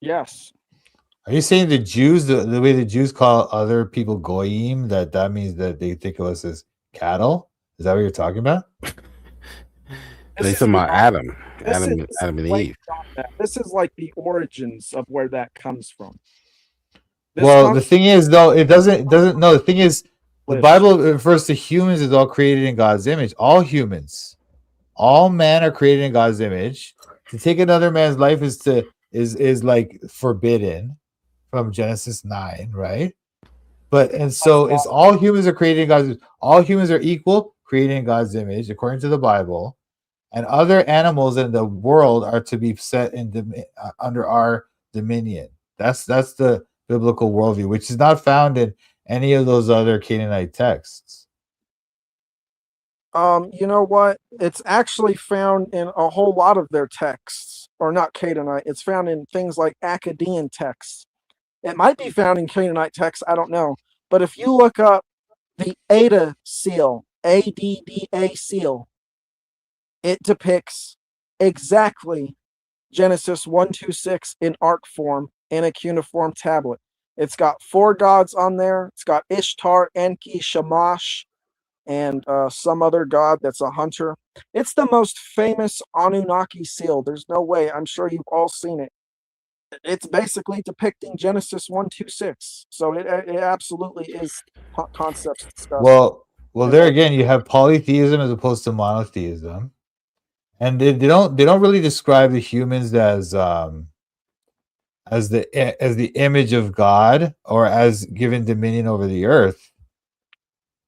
Yes. Are you saying the Jews, the way the Jews call other people goyim, that means that they think of us as cattle? Is that what you're talking about? They talking about Adam and way Eve. beyond that. This is like the origins of where that comes from. Well, the thing is, though, it doesn't. No, the thing is, the Bible refers to humans as all created in God's image. All humans, all men are created in God's image. To take another man's life is like forbidden from Genesis 9, right? And so it's all humans are created in God's image. All humans are equal, created in God's image, according to the Bible. And other animals in the world are to be set under our dominion. That's the biblical worldview, which is not found in any of those other Canaanite texts. You know what? It's actually found in a whole lot of their texts, or not Canaanite. It's found in things like Acadian texts. It might be found in Canaanite texts, I don't know. But if you look up the Ada seal, ADDA seal, it depicts exactly Genesis 1-6 in arc form in a cuneiform tablet. It's got 4 gods on there. It's got Ishtar, Enki, Shamash, and some other god that's a hunter. It's the most famous Anunnaki seal. There's no way. I'm sure you've all seen it. It's basically depicting Genesis 1-6. So it absolutely is concepts discussed. Well, there again, you have polytheism as opposed to monotheism, and they don't really describe the humans as the image of God or as given dominion over the earth.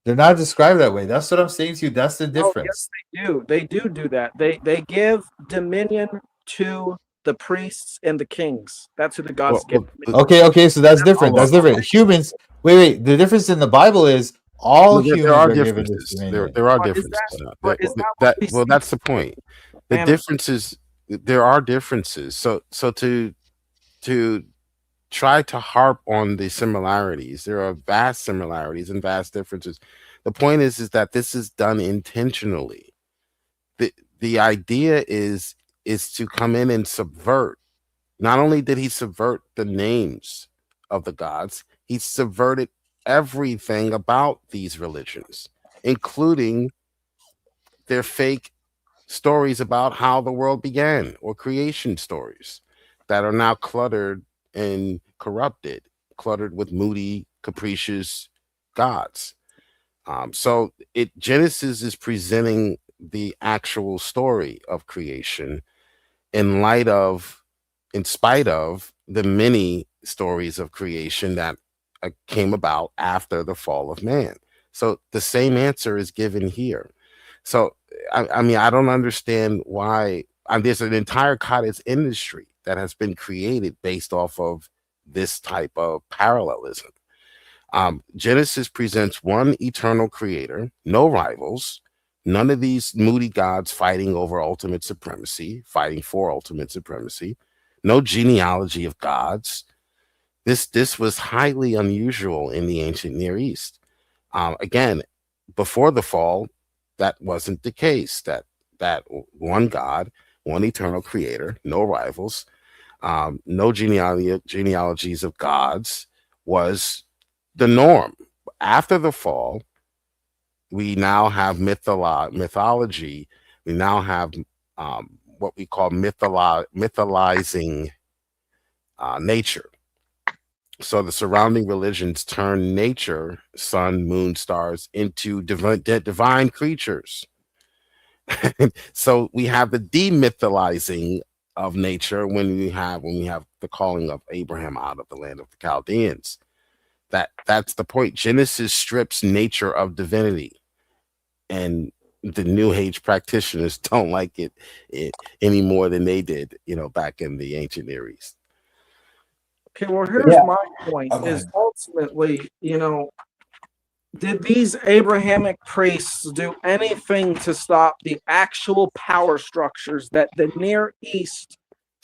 They're not described that way. That's what I'm saying to you. That's the difference. Oh, yes, they do that. They give dominion to the priests and the kings. That's who the gods give. Okay, so that's different. That's different. Humans. Wait. The difference in the Bible is all humans there are given differences. this dominion. There are differences. Well, that's the point. The differences. There are differences. So to try to harp on the similarities, there are vast similarities and vast differences. The point is that this is done intentionally. The idea is to come in and subvert. Not only did he subvert the names of the gods, he subverted everything about these religions, including their fake stories about how the world began or creation stories that are now cluttered and corrupted, cluttered with moody, capricious gods. So Genesis is presenting the actual story of creation in spite of the many stories of creation that came about after the fall of man. So the same answer is given here. So I mean, I don't understand why there's an entire cottage industry that has been created based off of this type of parallelism. Genesis presents one eternal creator, no rivals, none of these moody gods fighting for ultimate supremacy, no genealogy of gods. This was highly unusual in the ancient Near East. Again, before the fall, that wasn't the case. That one God, one eternal creator, no rivals, no genealogies of gods was the norm. After the fall, we now have mythology. We now have what we call mytholizing nature. So the surrounding religions turn nature, sun, moon, stars, into divine creatures. So we have the demytholizing of nature when we have the calling of Abraham out of the land of the Chaldeans. That's the point. Genesis strips nature of divinity, and the New Age practitioners don't like it any more than they did, back in the ancient Near East. Okay, well, here's Yeah. my point: Oh, go is ahead. ultimately, did these Abrahamic priests do anything to stop the actual power structures that the Near East,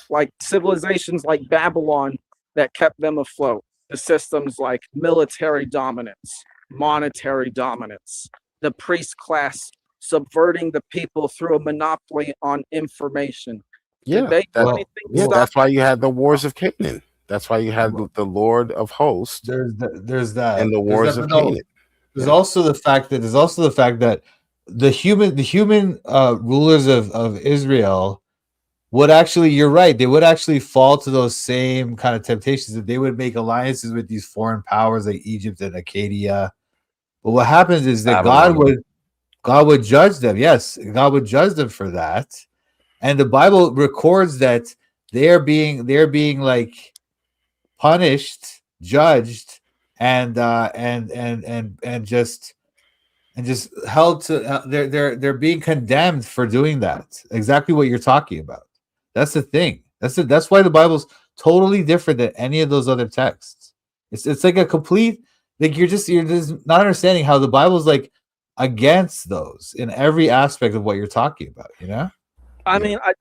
like civilizations like Babylon, that kept them afloat? The systems like military dominance, monetary dominance, the priest class subverting the people through a monopoly on information. Did they do Well, anything to well, stop? That's why you had the wars of Canaan. That's why you had the Lord of Hosts there's that. and the There's wars that, of but no, Canaan. there's also the fact that the human rulers of Israel would actually, you're right, they would actually fall to those same kind of temptations, that they would make alliances with these foreign powers like Egypt and Acadia. But what happens is that Babylon. God would judge them. Yes, God would judge them for that. And the Bible records that they're being like punished, judged, and just held to, they're being condemned for doing that. Exactly what you're talking about. That's the thing. That's why the Bible's totally different than any of those other texts. It's like a complete, like you're just not understanding how the Bible's like against those in every aspect of what you're talking about, I mean, I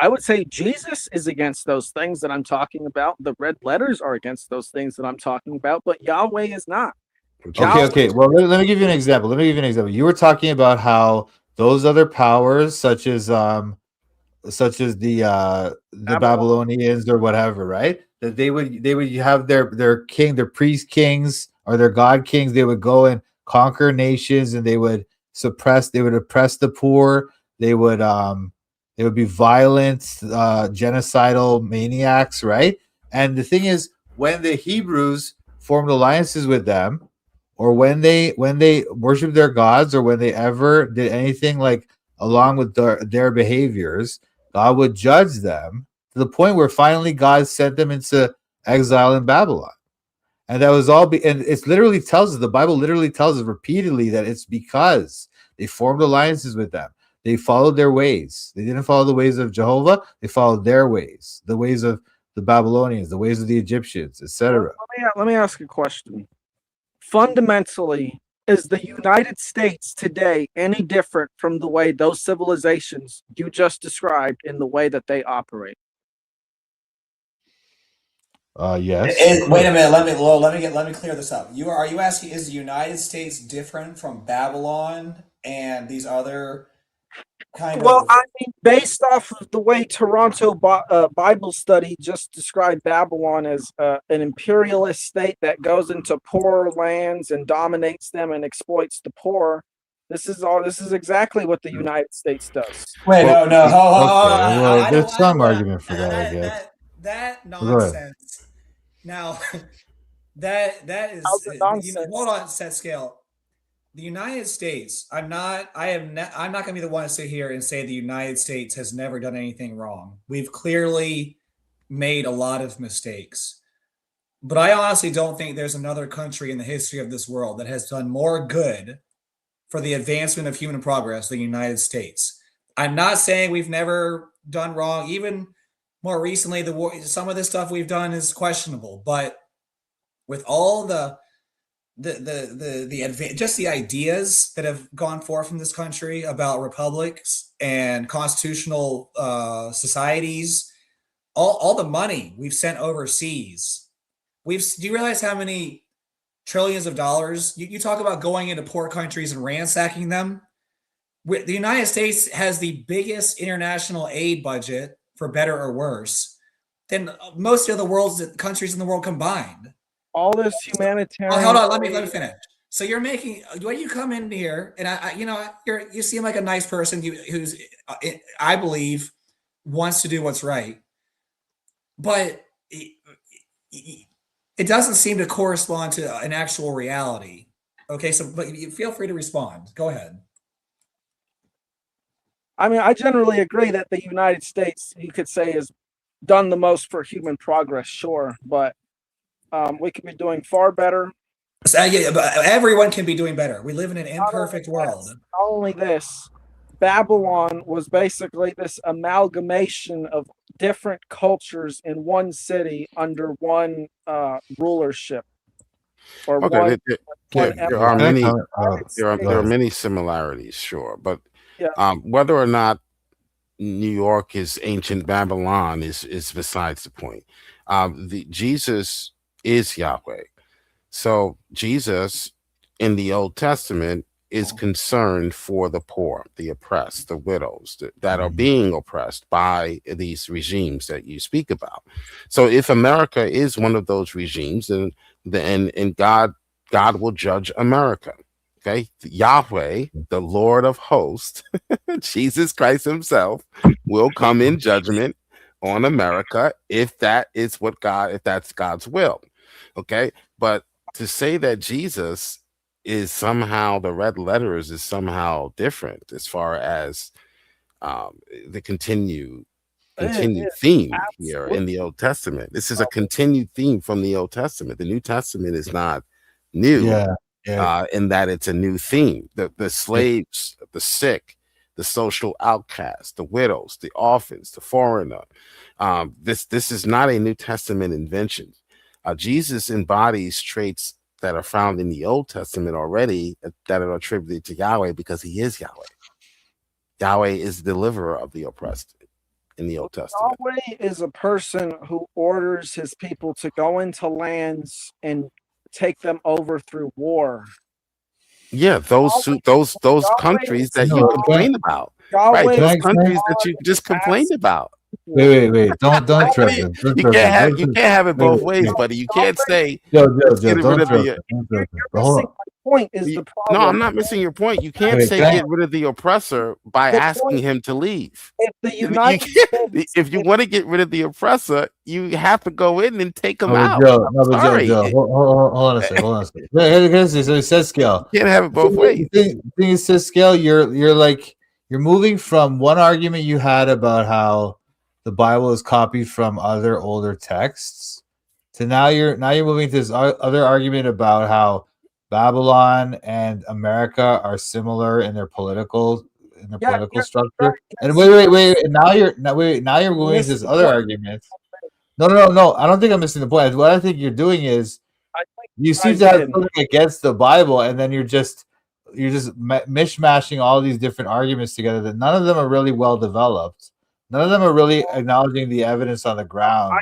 would say Jesus is against those things that I'm talking about. The red letters are against those things that I'm talking about, but Yahweh is not. Okay. Well, let me give you an example. You were talking about how those other powers, such as the Babylonians or whatever, right? That they would have their king, their priest kings or their god kings. They would go and conquer nations, and they would oppress the poor. They would be violent, genocidal maniacs, right? And the thing is, when the Hebrews formed alliances with them, or when they worshiped their gods, or when they ever did anything like along with their behaviors, God would judge them to the point where finally God sent them into exile in Babylon. And that was all and it literally tells us, the Bible literally tells us repeatedly, that it's because they formed alliances with them. They followed their ways. They didn't follow the ways of Jehovah. They followed their ways, the ways of the Babylonians, the ways of the Egyptians, etc. Let me ask a question. Fundamentally, is the United States today any different from the way those civilizations you just described in the way that they operate? Yes. Wait a minute. Let me clear this up. Are you asking, is the United States different from Babylon and these other kind Well, of? I mean, based off of the way Toronto Bible Study just described Babylon as an imperialist state that goes into poorer lands and dominates them and exploits the poor. This is exactly what the United States does. Wait, no. Okay. Well, I there's don't. some argument for that, I guess. That Go ahead. nonsense. Now, that is. How's it nonsense? Hold on, set scale. The United States. I'm not going to be the one to sit here and say the United States has never done anything wrong. We've clearly made a lot of mistakes, but I honestly don't think there's another country in the history of this world that has done more good for the advancement of human progress than the United States. I'm not saying we've never done wrong. Even more recently, some of the stuff we've done is questionable, but with all just the ideas that have gone forth from this country about republics and constitutional societies, all the money we've sent overseas, do you realize how many trillions of dollars you talk about going into poor countries and ransacking them? The United States has the biggest international aid budget, for better or worse, than most of the countries in the world combined. All this humanitarian. Hold on, let me finish. So you're making, when you come in here, and you seem like a nice person who's, I believe, wants to do what's right, but it doesn't seem to correspond to an actual reality. Okay, so but you feel free to respond. Go ahead. I mean, I generally agree that the United States, you could say, has done the most for human progress, sure, but we could be doing far better. So, yeah, but everyone can be doing better. We live in an imperfect world. Not only this, Babylon was basically this amalgamation of different cultures in one city under one rulership. Or Okay, one, there are many there are States. many similarities, sure, but Yeah. whether or not New York is ancient Babylon is besides the point. The Jesus is Yahweh. So Jesus in the Old Testament is concerned for the poor, the oppressed, the widows that are being oppressed by these regimes that you speak about. So if America is one of those regimes, and God will judge America. Okay, Yahweh, the Lord of hosts, Jesus Christ himself will come in judgment on America if that's God's will. Okay, but to say that Jesus is somehow the red letters is somehow different as far as the continued theme here in the Old Testament. This is a continued theme from the Old Testament. The New Testament is not new. In that it's a new theme. The slaves, the sick, the social outcasts, the widows, the orphans, the foreigner. This is not a New Testament invention. Jesus embodies traits that are found in the Old Testament already that are attributed to Yahweh because he is Yahweh. Yahweh is the deliverer of the oppressed in the Old Testament. Yahweh is a person who orders his people to go into lands and take them over through war. Yeah, those countries that you complain about. Right, those countries that you just complained about. Wait. Don't trip him. You can't have it both ways, buddy. You can't say Joe, don't trip him. My point is the problem. No, I'm not missing your point. You can't say get rid of the oppressor by asking him to leave. If you want to get rid of the oppressor, you have to go in and take him out. Joe, hold on a second. So it says scale. You can't have it both ways. The thing is, says scale. You're moving from one argument you had about how the Bible is copied from other older texts to now you're moving to this other argument about how Babylon and America are similar in their political structure. Right. And wait. And now you're moving to this other argument. No. I don't think I'm missing the point. What I think you're doing is you seem to have something against the Bible, and then you're just mishmashing all these different arguments together that none of them are really well developed. None of them are really acknowledging the evidence on the ground.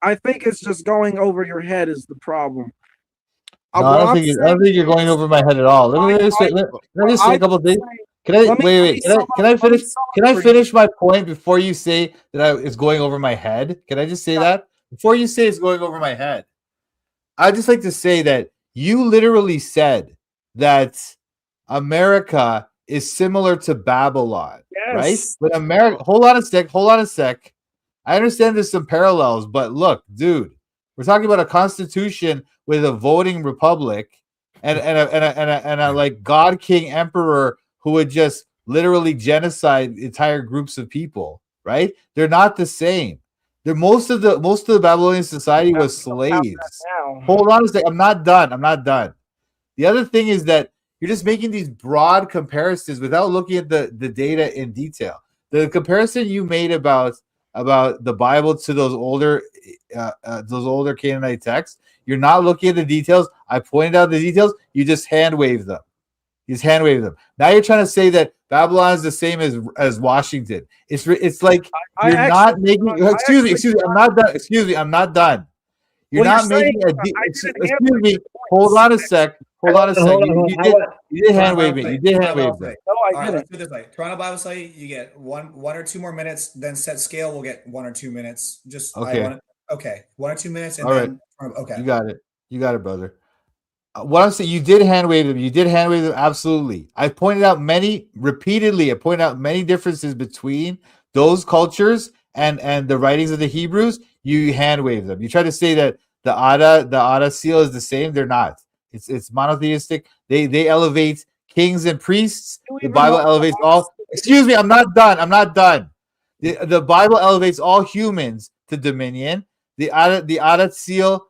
I think it's just going over your head is the problem. No, I don't think you're going over my head at all. Let me just say a couple of things. Can I finish my point before you say that it's going over my head? Can I just say that? Before you say it's going over my head, I'd just like to say that you literally said that America is similar to Babylon, right? But America, hold on a sec. I understand there's some parallels, but look, dude, we're talking about a constitution with a voting republic and a like God King Emperor who would just literally genocide entire groups of people, right? They're not the same. Most of the Babylonian society was slaves. Hold on a sec. I'm not done. The other thing is that you're just making these broad comparisons without looking at the data in detail. The comparison you made about the Bible to those older Canaanite texts, you're not looking at the details. I pointed out the details. You just hand wave them. Now you're trying to say that Babylon is the same as Washington. It's like you're not making. Excuse me. I'm not done. You're not making a. Excuse me. Hold on a sec. You did hand wave me. You did hand wave me. No, I didn't. Let's do this way. Toronto Bible Study, you get one or two more minutes. Then set scale, we'll get 1 or 2 minutes. Just okay. 1 or 2 minutes, and all then right. Okay. You got it, brother. What I'm saying, you did hand wave them. Absolutely. I pointed out many differences between those cultures and the writings of the Hebrews. You hand wave them. You try to say that The Ada seal is the same. They're not. It's monotheistic. They elevate kings and priests. You The even Bible know elevates the all. Excuse me, I'm not done. The Bible elevates all humans to dominion. The Ada seal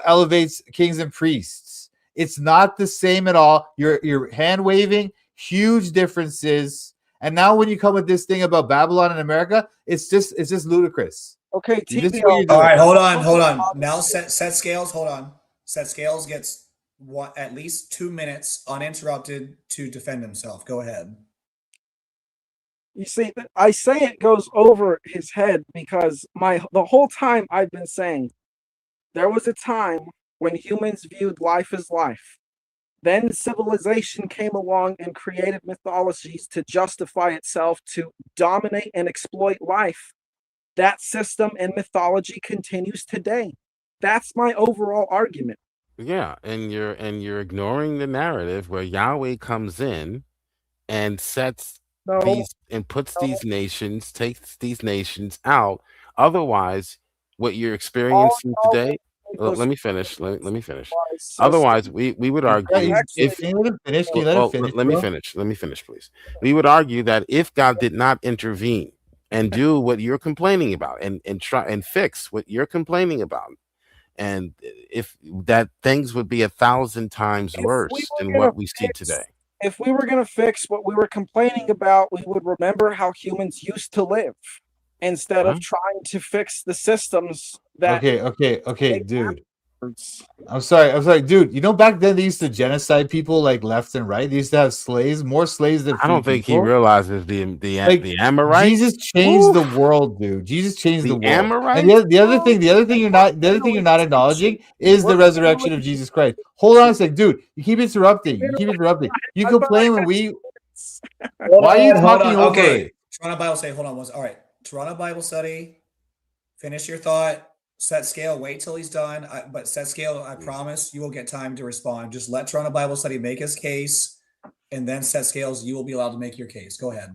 elevates kings and priests. It's not the same at all. You're hand waving. Huge differences. And now when you come with this thing about Babylon in America, it's just ludicrous. Okay, This is TBL. what you're All doing. right, hold on. Now set scales. Hold on. Set scales gets at least 2 minutes uninterrupted to defend himself. Go ahead. You see, I say it goes over his head because the whole time I've been saying there was a time when humans viewed life as life. Then civilization came along and created mythologies to justify itself, to dominate and exploit life. That system and mythology continues today. That's my overall argument. Yeah, and you're ignoring the narrative where Yahweh comes in and sets No, these and puts no. these nations, takes these nations out. Otherwise, what you're experiencing today. Let me finish. Let me finish. Otherwise, we would argue if Can you let him finish? Can you let him finish? let me bro? finish. Let me finish, please. We would argue that if God did not intervene and do what you're complaining about and try and fix what you're complaining about, and if that things would be 1,000 times If we worse were than gonna what we see fix- today. If we were going to fix what we were complaining about, we would remember how humans used to live instead Huh? of trying to fix the systems that. Okay, dude. I'm sorry, dude. You know, back then they used to genocide people like left and right. They used to have slaves, more slaves than free I don't think he people. realizes the Like, Amorites. Jesus changed the Oof. world, dude. Jesus changed the The world. Amorites? And the other thing you're not acknowledging is the resurrection of Jesus Christ. Hold on a sec, dude. You keep interrupting. You complain when we. Why are you talking over it? Toronto Bible study. Hold on. All right. Toronto Bible study. Finish your thought. Set scale. Wait till he's done. But set scale. I promise you will get time to respond. Just let Toronto Bible study make his case, and then set scales. You will be allowed to make your case. Go ahead.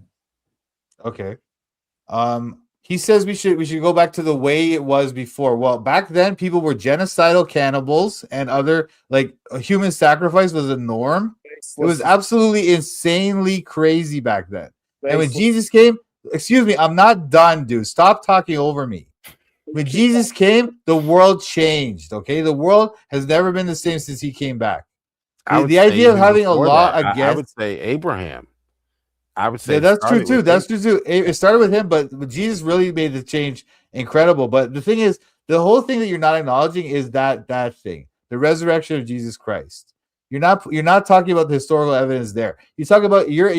Okay. He says we should go back to the way it was before. Well, back then people were genocidal cannibals and other like human sacrifice was a norm. It was absolutely insanely crazy back then. And when Jesus came, excuse me, I'm not done, dude. Stop talking over me. When Jesus came, the world changed. Okay, the world has never been the same since he came back. The idea of having a law against, I would say Abraham. I would say that's true too. That's true too. It started with him, but Jesus really made the change incredible. But the thing is, the whole thing that you're not acknowledging is that thing, the resurrection of Jesus Christ. You're not talking about the historical evidence there. You talk about you're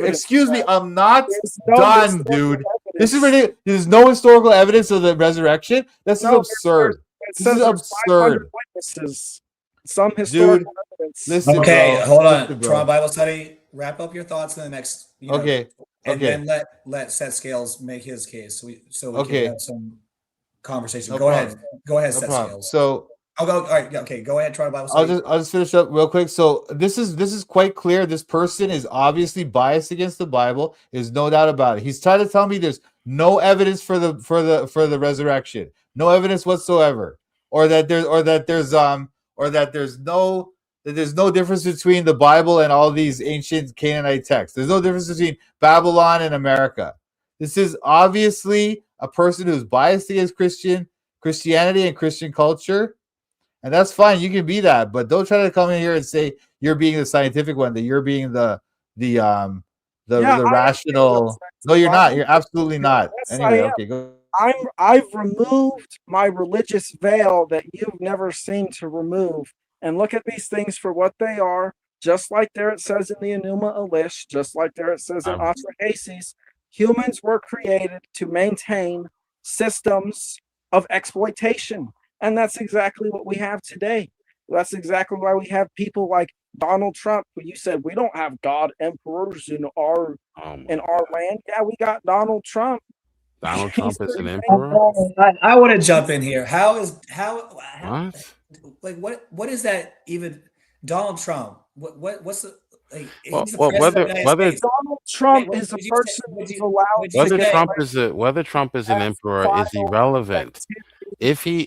excuse me, I'm not done, dude. This is ridiculous. There's no historical evidence of the resurrection. This is absurd. This is absurd. Some historical evidence. Listen, okay, bro. hold on. Listen, bro. Toronto Bible study. Wrap up your thoughts in the next. Okay. And then let Set Scales make his case, so we can have some conversation. No Go problem. ahead. Go ahead, No Set problem. Scales. So I'll go. All right. Okay. Go ahead. Toronto Bible study. I'll just finish up real quick. So this is quite clear. This person is obviously biased against the Bible. There's no doubt about it. He's trying to tell me there's no evidence for the resurrection, no evidence whatsoever, or that there's no difference between the Bible and all these ancient Canaanite texts. There's no difference between Babylon and America. This is obviously a person who's biased against Christianity and Christian culture. And that's fine. You can be that, but don't try to come in here and say you're being the scientific one, that you're being the rational. No, you're not. You're absolutely not. Yes, Anyway, okay, go. I've removed my religious veil that you've never seemed to remove, and look at these things for what they are. Just like there it says in the Enuma Elish, just like there it says in Atrahasis, humans were created to maintain systems of exploitation. And that's exactly what we have today. That's exactly why we have people like Donald Trump, who you said we don't have God emperors in our land. Yeah, we got Donald Trump. Donald Trump is an emperor. I want to jump in here. What is that even? Donald Trump. What's the like? Whether Donald Trump is a person who's allowed whether Trump is an emperor is irrelevant. if he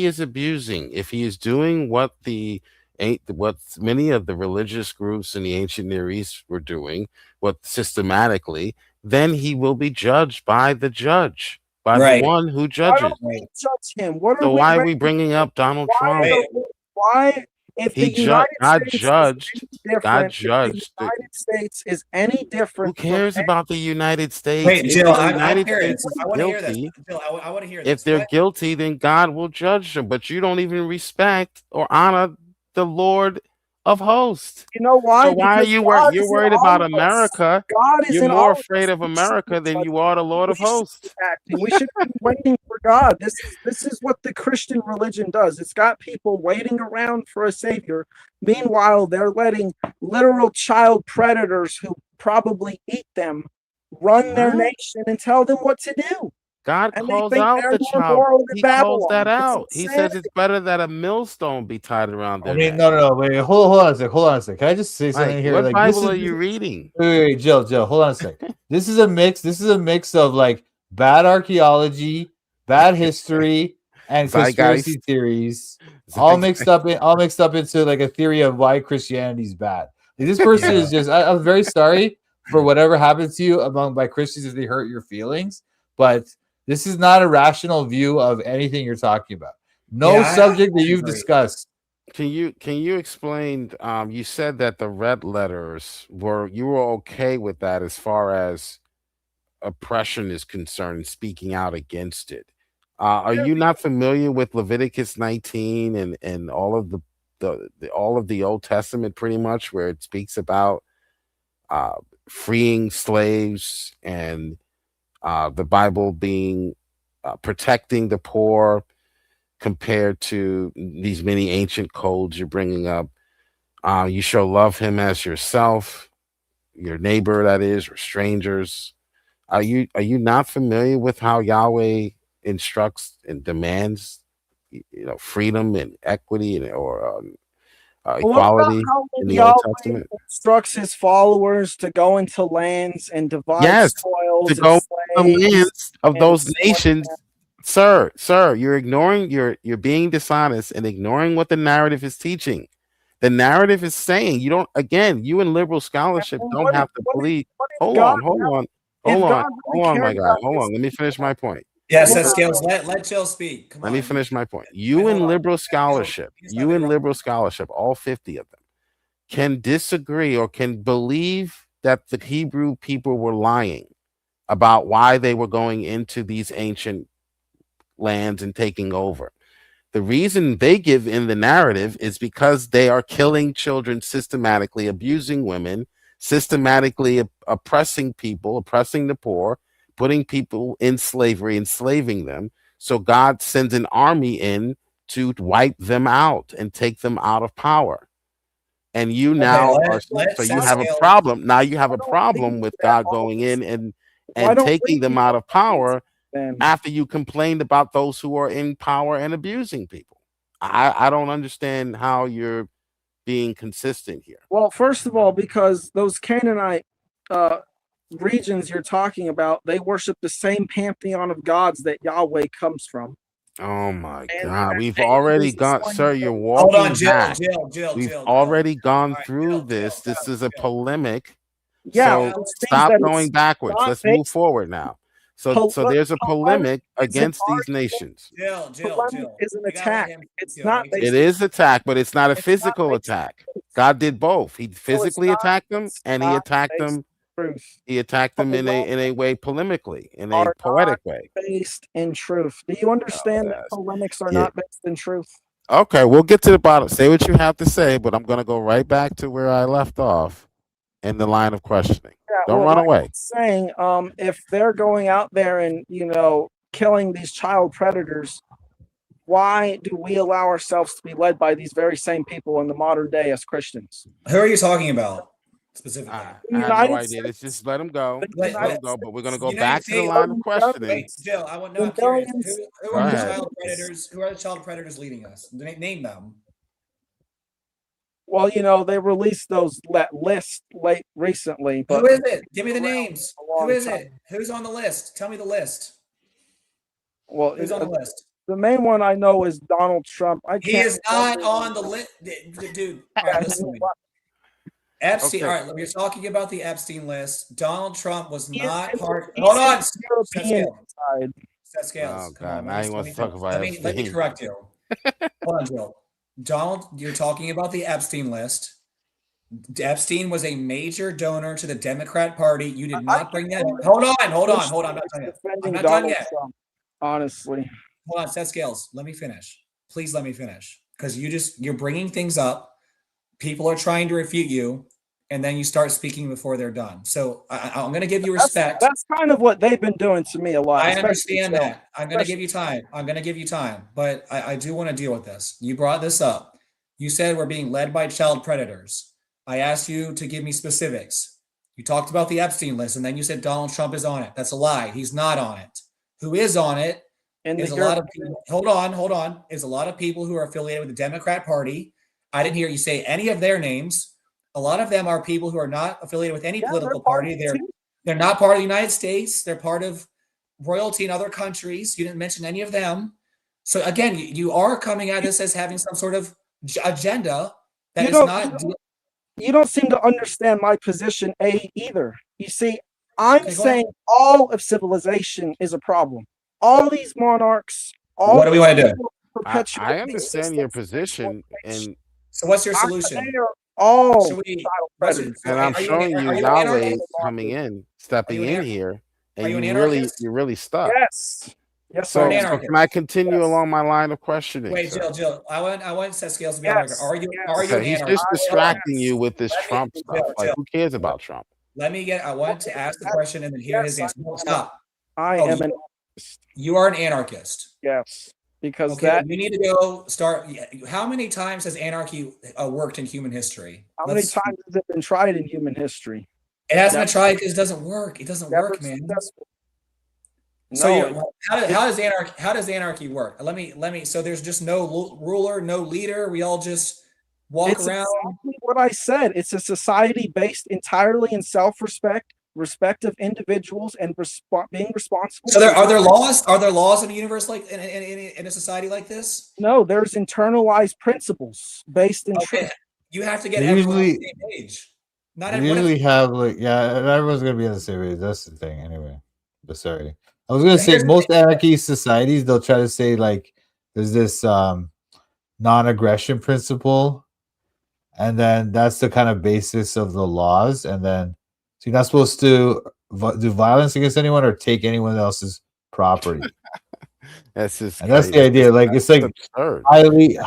is abusing, if he is doing what many of the religious groups in the ancient Near East were doing, what systematically, then he will be judged by the judge, by the Right. one who Why judges. don't we judge him? What are So we why are ready we bringing up Donald Why Trump? Wait. why if the United God States judged. is any God different, if the judged. United States is any Who different from cares about the United States? Wait, If Jill, the I'm United curious. States is I want to hear this. guilty, Jill, I want to hear if this. they're What? guilty, then God will judge them. But you don't even respect or honor the Lord of hosts. you know why? So why are Because you God you're is in worried all about of us. America? God is You're in more all of afraid us. of We should America be than you are the Lord of we should hosts. be acting. We should be waiting for God. This is what the Christian religion does. It's got people waiting around for a savior. Meanwhile, they're letting literal child predators who probably eat them run their What? nation and tell them what to do. God And they calls think out they're the more child. moral than He calls Babylon. that It's out. He says insanity. it's better that a millstone be tied around I their mean, neck. no, wait, hold on a sec, hold on a sec. Can I just say something Like, here? what Like, this Bible is are you reading? wait, Jill, hold on a sec. This is a mix. This is a mix of like bad archaeology, bad history, and conspiracy Zeitgeist. theories, all mixed up into like a theory of why Christianity is bad. Like, this person Yeah. is just. I'm very sorry for whatever happened to you among by Christians if they hurt your feelings, but this is not a rational view of anything you're talking about. No Yeah, subject that you've agree. discussed. Can you explain? You said that the red letters you were okay with that as far as oppression is concerned, speaking out against it. Are you not familiar with Leviticus 19 and all of all of the Old Testament, pretty much, where it speaks about freeing slaves and the Bible being protecting the poor compared to these many ancient codes you're bringing up? You shall love him as yourself, your neighbor, that is, or strangers. Are you not familiar with how Yahweh instructs and demands, freedom and equity or What about equality how in the Old Yahweh Testament? instructs his followers to go into lands and divide Yes, to spoils and go to the slaves lands of and those stuff like nations. that? Sir, you're being dishonest and ignoring what the narrative is teaching. The narrative is saying you in liberal scholarship And don't have to what believe. if Hold God on, hold on, if hold on, God really hold on, my cared guy. about Hold his on. Let me finish my point. Yes, Hold that on. scales. Let Jill speak. Come Let on. me finish my point. Wait, You hold in on. liberal Jill, scholarship, he's not all 50 of them, can disagree or can believe that the Hebrew people were lying about why they were going into these ancient lands and taking over. The reason they give in the narrative is because they are killing children systematically, abusing women, systematically oppressing people, oppressing the poor, putting people in slavery, enslaving them. So God sends an army in to wipe them out and take them out of power. And you Okay, now let so you set have a scales. problem. Now you have Why a don't we problem do with that God going in and Why don't we taking them do out of power then? after you complained about those who are in power and abusing people. I don't understand how you're being consistent here. Well, first of all, because those Canaanite uh, regions you're talking about, they worship the same pantheon of gods that Yahweh comes from. Oh my And God. We've they already use the gone, slang sir, you're of Hold on, walking Jill. back. We've Jill. already All gone right, through Jill. this. This is a Jill. polemic. yeah, So which means stop that going it's backwards. not Let's move based forward now. So there's a polemic polemic is an against these argument. nations. Polemic is an We gotta let attack. him speak It's to it. not We It based. can't. is attack, but it's not a It's not physical based. attack. God did both. He No, it's physically not. attacked them It's and he not attacked based them. in truth. He attacked them in Polemic a way polemically, in a are not poetic way. based in truth. Do you understand that polemics are Yeah. not based in truth? Okay, we'll get to the bottom. Say what you have to say, but I'm going to go right back to where I left off in the line of questioning. Yeah, Don't well, run like I away. was saying, if they're going out there and killing these child predators, why do we allow ourselves to be led by these very same people in the modern day as Christians? Who are you talking about specifically? I The have no United idea. Let's States, just let him go. the Just let him United go. But we're going to States, go United back to the States. line of Wait, questioning. Jill. the I'm curious. millions, Who Go are the ahead. child predators? Who are the child predators leading us? Name them. well, they released those lists late recently, but Who is it? Give me the around names. a long Who is time. it? Who's on the list? Tell me the list. Well, Who's on the list? The main one I know is Donald Trump. He is not on the list, dude. All right, listen to me. Epstein. Okay. All right, we're talking about the Epstein list. Donald Trump was He is not in- part. he's Hold in on. the Set European scale. side. Set scales. Oh Come God, on. now he wants to talk about let me Epstein. correct you. Hold on, Joe. Donald, you're talking about the Epstein list. Epstein was a major donor to the Democrat Party. You did not bring that up. Hold on. I'm not done yet. I'm not done yet. Trump, honestly. Hold on, set scales. Let me finish. Please let me finish. Because you're bringing things up. People are trying to refute you, and then you start speaking before they're done. So I'm going to give you respect. That's kind of what they've been doing to me a lot. I understand that. I'm going to give you time. But I do want to deal with this. You brought this up. You said we're being led by child predators. I asked you to give me specifics. You talked about the Epstein list, and then you said Donald Trump is on it. That's a lie. He's not on it. Who is on it is a lot of people. Hold on. Is a lot of people who are affiliated with the Democrat Party. I didn't hear you say any of their names. A lot of them are people who are not affiliated with any political party. They're not part of the United States. They're part of royalty in other countries. You didn't mention any of them. So again, you are coming at this as having some sort of agenda that is not. You don't seem to understand my position, either. You see, I'm saying all of civilization is a problem. All these monarchs. What do we want to do? I understand your position, and so what's your solution? They are all and I'm showing you Yahweh coming in, stepping in here, and you're really stuck. Yes. So can I continue along my line of questioning? Wait, Jill. I want set scales to be on record. Are you an He's just distracting you with this Trump stuff. Like, who cares about Trump? I want to ask the question and then hear his answer. No, stop. I am an anarchist. You are an anarchist. Yes. Because we need to go start. How many times has anarchy worked in human history? How many times has it been tried in human history? It hasn't been tried because it doesn't work. It doesn't work, man. So how does anarchy work? Let me. So there's just no ruler, no leader. We all just walk around. Exactly what I said. It's a society based entirely in self-respect, respect of individuals, and being responsible. So are there laws? Are there laws in a universe like in a society like this? No, there's internalized principles based in truth. You have to get everyone on the same page. Not everyone. Usually have everyone's gonna be on the same page. That's the thing, anyway. But sorry. I was gonna say most anarchy societies, they'll try to say like there's this non-aggression principle, and then that's the kind of basis of the laws. And then so you're not supposed to do violence against anyone or take anyone else's property. That's just and that's the idea. Like it's like absurd. highly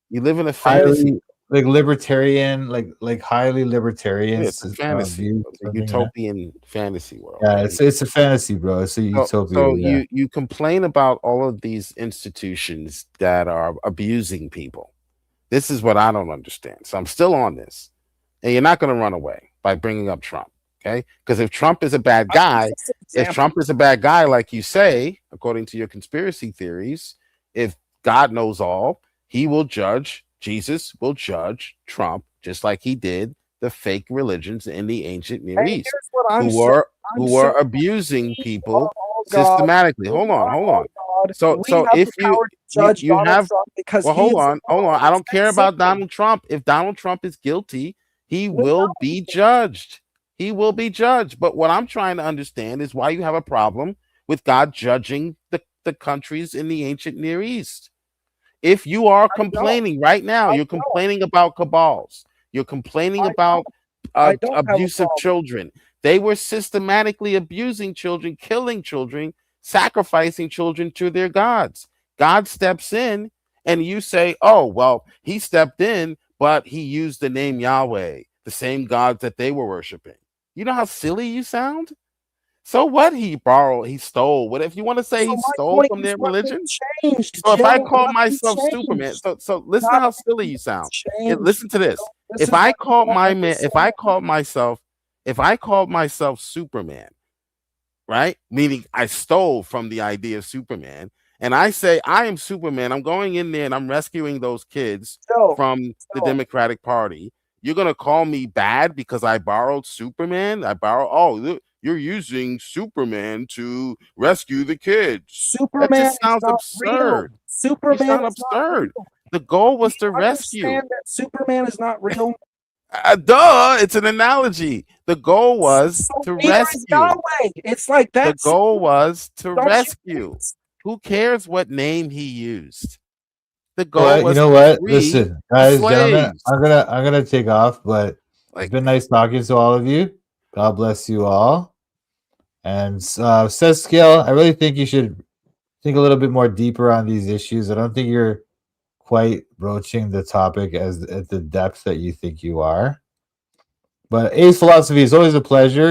you live in a fantasy. Like libertarian, like highly libertarian. Yeah, it's a fantasy, a utopian fantasy world. Yeah, it's a fantasy, bro. It's a utopia. So you complain about all of these institutions that are abusing people. This is what I don't understand. So I'm still on this, and you're not going to run away by bringing up Trump, okay? Because if Trump is a bad guy, like you say, according to your conspiracy theories, if God knows all, He will judge. Jesus will judge Trump just like he did the fake religions in the ancient Near East who were abusing people systematically. Hold on. So if you have hold on. I don't care about Donald Trump. If Donald Trump is guilty, he will be judged. He will be judged. But what I'm trying to understand is why you have a problem with God judging the countries in the ancient Near East. If you are complaining right now, you're complaining about cabals. You're complaining about abusive children. They were systematically abusing children, killing children, sacrificing children to their gods. God steps in and you say, oh, well, he stepped in, but he used the name Yahweh, the same gods that they were worshiping. You know how silly you sound? So what? He stole. What if you want to say he stole from their religion? So if I call myself Superman, so listen to how silly you sound. Listen to this. If I called myself Superman, right? Meaning I stole from the idea of Superman, and I say I am Superman. I'm going in there and I'm rescuing those kids from the Democratic Party. You're gonna call me bad because I borrowed Superman? Oh, you're using Superman to rescue the kids. That Superman just is sounds not real. absurd. You Superman sound is not absurd. real. The goal was Do to you rescue. understand that Superman is not real? Duh, it's an analogy. The goal was So to neither is rescue. Yahweh. It's like The that. goal was to Don't you rescue. think? Who cares what name he used? The You know goal what? You was know to what? free Listen, the guys, gentlemen, slaves. I'm gonna take off, but it's Like, been nice talking to all of you. God bless you all. And says Scale, I really think you should think a little bit more deeper on these issues. I don't think you're quite broaching the topic as at the depth that you think you are. But A's Philosophy is always a pleasure.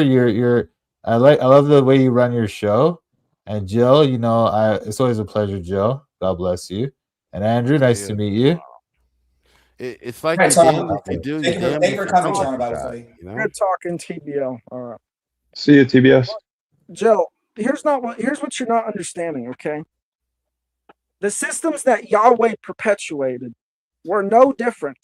I love the way you run your show. And Jill, it's always a pleasure, Jill. God bless you. And Andrew, nice to meet you. it's like Right, you Tom, damn if you do, you thank you damn for if you coming, don't. Tom, about it, God, buddy. you know? Good talking, TBL. All right, See you, TBS. Joe. Here's what you're not understanding. Okay, the systems that Yahweh perpetuated were no different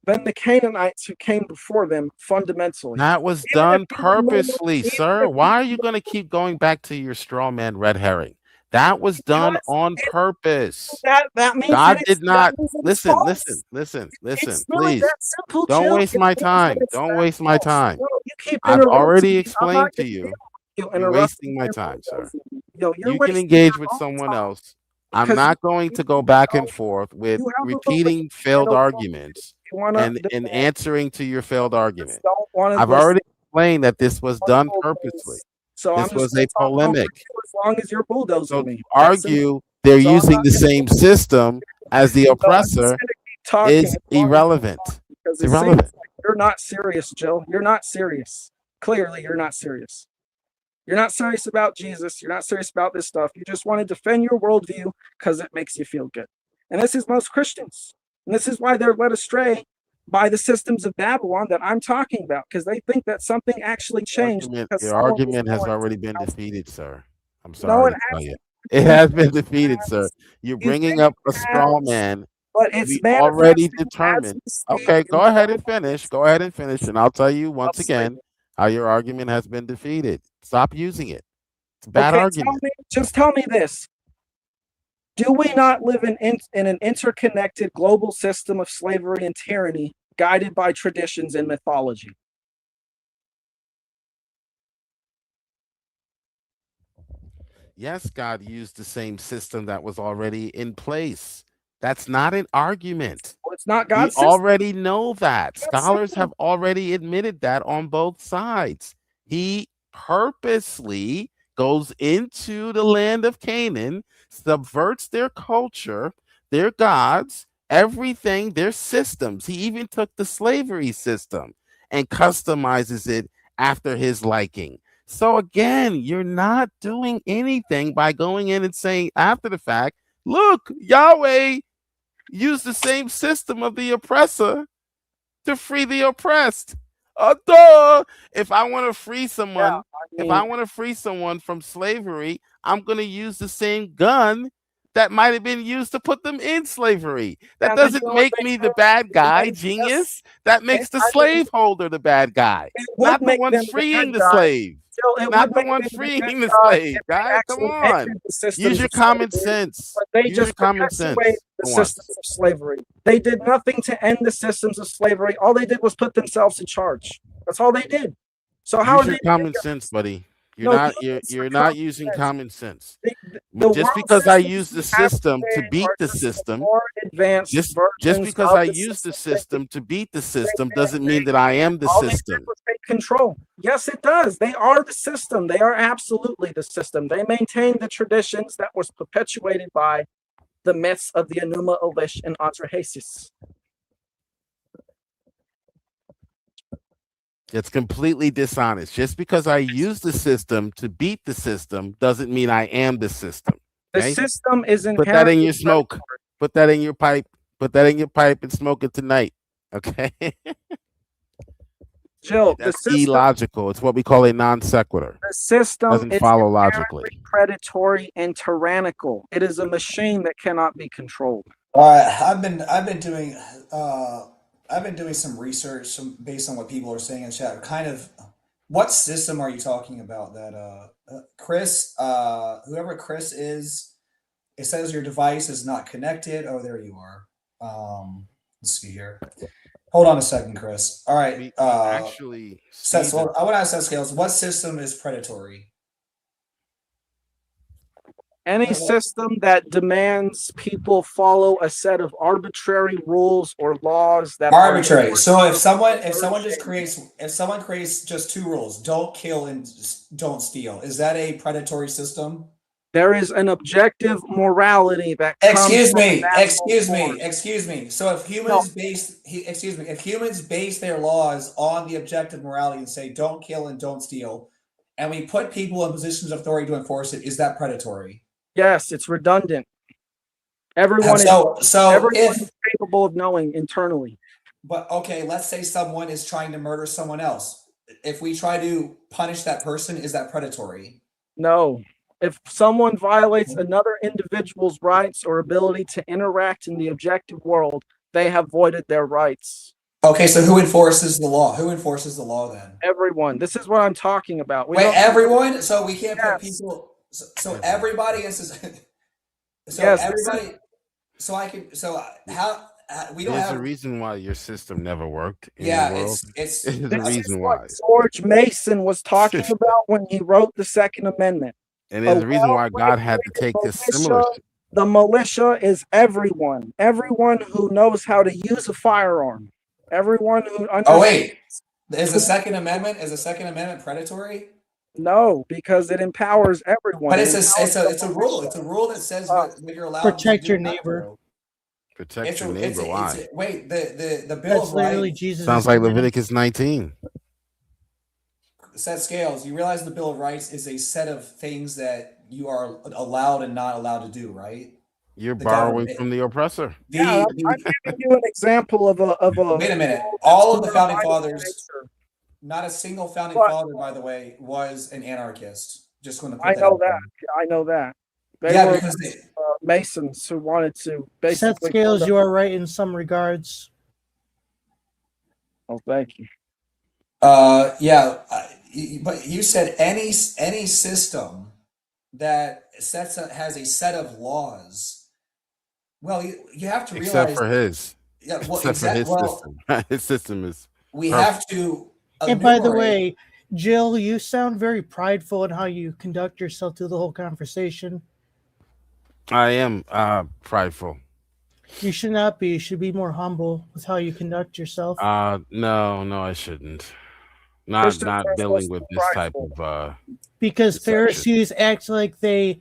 than the Canaanites who came before them fundamentally. That was Even done if you remove- purposely, even sir. if Why are you going to keep going back to your straw man red herring? That was done Because on it- purpose. that means God that it's- did not that means that it's listen, false. listen, It's really please. that simple. Don't Jill. waste It my means that time. it's Don't that waste my false. time. No, you keep I've interrupting already me. I'm explained not to gonna you. deal with you You're interrupting wasting my me. time, sir. Yo, you're You can wasting engage your with own someone time else. I'm because not going to go back and forth with you have a repeating belief failed in a arguments you want and to answering to your failed just argument. don't want to I've listen. already explained that this was done Multiple purposely. things. So I'm This just was gonna a talk over polemic. you as long as you're bulldozing So me. to That's simple. argue they're So I'm using not the gonna same keep- system as the so I'm just oppressor gonna keep talking is as long as you're irrelevant. talking, because It's it seems irrelevant. like you're not serious, Jill. You're not serious. Clearly, you're not serious. You're not serious about Jesus. You're not serious about this stuff. You just want to defend your worldview because it makes you feel good. And this is most Christians. And this is why they're led astray by the systems of Babylon that I'm talking about, because they think that something actually changed. because Your someone was argument has born. already been defeated, sir. I'm No, sorry it to tell you. hasn't. It has been defeated, sir. You're You bringing think up a it straw has, man. but it's We already manifesting as determined. we speak. Okay, go in ahead and several finish. Go ahead and finish, and I'll tell you once of again how your argument has been defeated. Stop using it. It's a bad Okay, argument. just tell me this. Do we not live in an interconnected global system of slavery and tyranny guided by traditions and mythology? Yes, God used the same system that was already in place. That's not an argument. Well, it's not We God's system. already know that. God's Scholars system. have already admitted that on both sides. He purposely goes into the land of Canaan, subverts their culture, their gods, everything, their systems. He even took the slavery system and customizes it after his liking. So again, you're not doing anything by going in and saying after the fact, look, Yahweh used the same system of the oppressor to free the oppressed. Duh. If I want to free someone, if I want to free someone from slavery, I'm going to use the same gun that might have been used to put them in slavery. That And doesn't you know make what me they the bad guy, yes, genius. That makes the I mean, slaveholder the bad guy, it would not the make one them the freeing good the guy. slave. Still, it Not would the make one them the freeing good the guy slave, if they guy. Come actually on. ended the systems Use your of common slavery, sense. but they Use your just common perpetuate sense the for once. systems of slavery. They did nothing to end the systems of slavery. All they did was put themselves in charge. That's all they did. So how Use are your they? common sense, buddy. You're No, not use you're your not common using sense. common sense. The Just world because I systems use the we have system to today beat are the just system, more advanced just versions because of I the use the system. system to beat the system doesn't mean that I am the All they did system. was take control. Yes, it does. They are the system. They are absolutely the system. They maintain the traditions that was perpetuated by the myths of the Enuma Elish and Atrahasis. It's completely dishonest. Just because I use the system to beat the system doesn't mean I am the system. The Okay? system is Put that in inherently your smoke. Put that in your pipe. Put that in your pipe and smoke it tonight. Okay? Jill, the That's system, illogical. It's what we call a non sequitur. the system Doesn't is follow inherently logically. predatory and tyrannical. It is a machine that cannot be controlled. All right, I've been doing I've been doing some research based on what people are saying in chat. Kind of, what system are you talking about? That Chris, whoever Chris is, it says your device is not connected. Oh, there you are. Let's see here. Hold on a second, Chris. All right. We actually see So I want to ask that scales. What system is predatory? Any system that demands people follow a set of arbitrary rules or laws that arbitrary. So if someone creates just two rules, don't kill and don't steal, is that a predatory system? there is an objective morality that Excuse me. So if humans base their laws on the objective morality and say don't kill and don't steal, and we put people in positions of authority to enforce it, is that predatory? Yes, it's redundant. Everyone is capable of knowing internally. But okay, let's say someone is trying to murder someone else. If we try to punish that person, is that predatory? No. If someone violates another individual's rights or ability to interact in the objective world, they have voided their rights. Okay, so who enforces the law? Who enforces the law then? Everyone. This is what I'm talking about. Wait, everyone? So we can't put people. So everybody is. So yes, everybody. So I can. So how we don't There's have a reason why your system never worked. It's the reason why George Mason was talking about when he wrote the Second Amendment. And there's a reason why God had to take this similar. The militia is everyone who knows how to use a firearm. Everyone who understands. Oh wait, is the Second Amendment predatory? No, because it empowers everyone. But it's a rule. It's a rule that says what you're allowed protect to your neighbor. Protect your neighbor. Why? Wait, the Bill of Rights. Jesus. Sounds like Leviticus 19. Set scales. You realize the Bill of Rights is a set of things that you are allowed and not allowed to do, right? You're borrowing from the oppressor. I'm giving you an example of a. Wait a minute. All of the founding fathers. Not a single founding father, by the way, was an anarchist. Just going to put I know that. They were because Masons who wanted to basically. Set scales, you are right in some regards. Oh, thank you. But you said any system that has a set of laws. Well, you have to realize. Except for his. Yeah, well, except for his system. His system is. We have to. And by the way, Jill, you sound very prideful in how you conduct yourself through the whole conversation. I am prideful. You should not be. You should be more humble with how you conduct yourself. No, I shouldn't. Not dealing with this type of because Pharisees act like they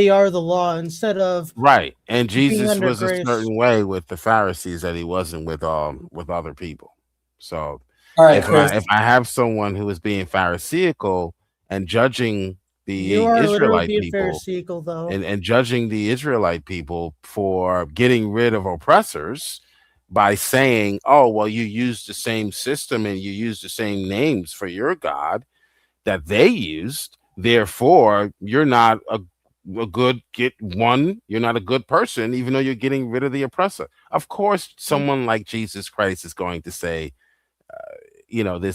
are the law instead of right. And Jesus was grace. A certain way with the Pharisees that he wasn't with other people. So all right, if I have someone who is being Pharisaical and judging the Israelite people, though. And judging the Israelite people for getting rid of oppressors by saying, oh, well, you use the same system and you use the same names for your God that they used. Therefore, you're not you're not a good person, even though you're getting rid of the oppressor. Of course, someone like Jesus Christ is going to say,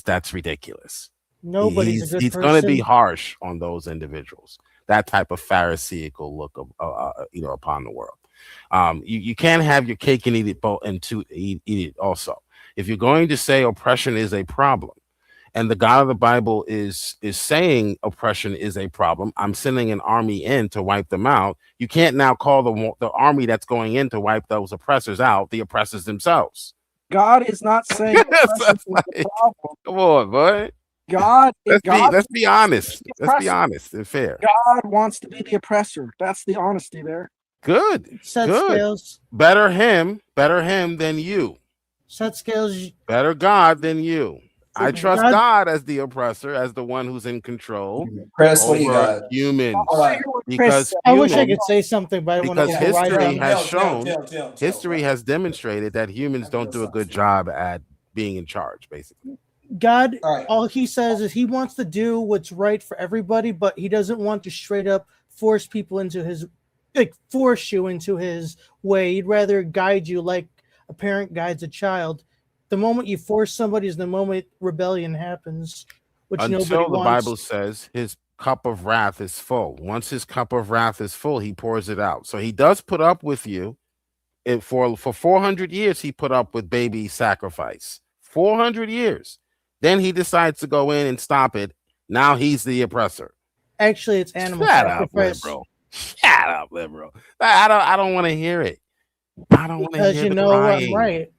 that's ridiculous. Nobody's a good he's person. Going to be harsh on those individuals. That type of Pharisaical look upon the world. You can't have your cake and eat it also. If you're going to say oppression is a problem, and the God of the Bible is saying oppression is a problem, I'm sending an army in to wipe them out. You can't now call the army that's going in to wipe those oppressors out the oppressors themselves. God is not saying oppression is a problem. Come on, boy. Let's be honest. Let's be honest and fair. God wants to be the oppressor. That's the honesty there. Good. Scales. Better him than you. Set scales. Better God than you. I trust God as the oppressor, as the one who's in control. Chris, what do you got? Humans. Because I wish I could say something, but I don't want to history has shown, history has demonstrated that humans don't do a good job at being in charge, basically. God, all he says is he wants to do what's right for everybody, but he doesn't want to straight up force people into his, force you into his way. He'd rather guide you like a parent guides a child. the moment you force somebody is the moment rebellion happens, which nobody Until the wants. Bible says his cup of wrath is full. Once his cup of wrath is full, he pours it out. So he does put up with you. For 400 years, he put up with baby sacrifice. 400 years. Then he decides to go in and stop it. Now he's the oppressor. Actually, it's animal Shut up, sacrifice. liberal. Shut up, liberal. I don't want to hear it. I don't want to Because hear you the know I'm crying. right.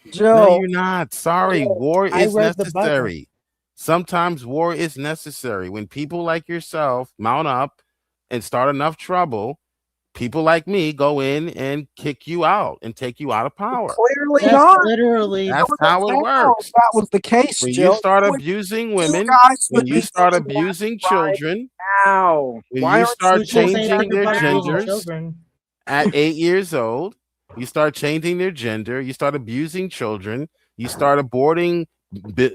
No, Joe, you're not. Sorry. Joe, War I is read the Bible. necessary. Sometimes war is necessary. When people like yourself mount up and start enough trouble, people like me go in and kick you out and take you out of power. clearly That's not. literally That's how it works. That was the case, When Joe. you start abusing women, guys when would you be start doing that abusing right children, now. when Why you aren't start Who's gonna say changing their everybody abusing genders children? at 8 years old, you start changing their gender, you start abusing children, you start aborting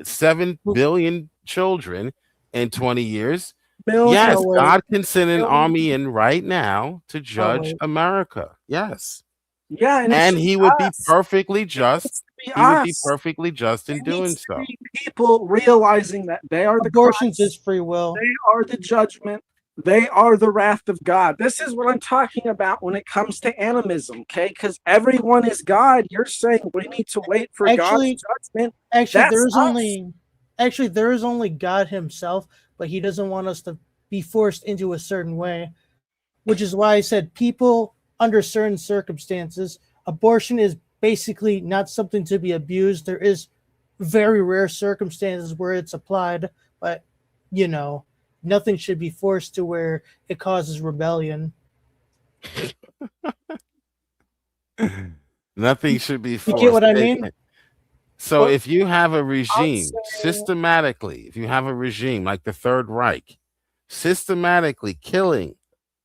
7 billion children in 20 years. Yes, Oh, wait. God can send an Billion. army in right now to judge wait. America. Yes. Yeah, and, And he would be us. perfectly just. Be He would be us. perfectly just in It doing needs to so. be people realizing that they are the Abortions Christ, is free will. they are the judgment, they are the wrath of God. This is what I'm talking about when it comes to animism, okay? Because everyone is God. You're saying we need to wait for Actually- God's judgment. Actually, That's there is us. there is only God himself, but he doesn't want us to be forced into a certain way, which is why I said people under certain circumstances, abortion is basically not something to be abused. There is very rare circumstances where it's applied, but you know, nothing should be forced to where it causes rebellion. Nothing should be forced. You get what I mean? So Well, if you have a regime saying- systematically, if you have a regime like the Third Reich, systematically killing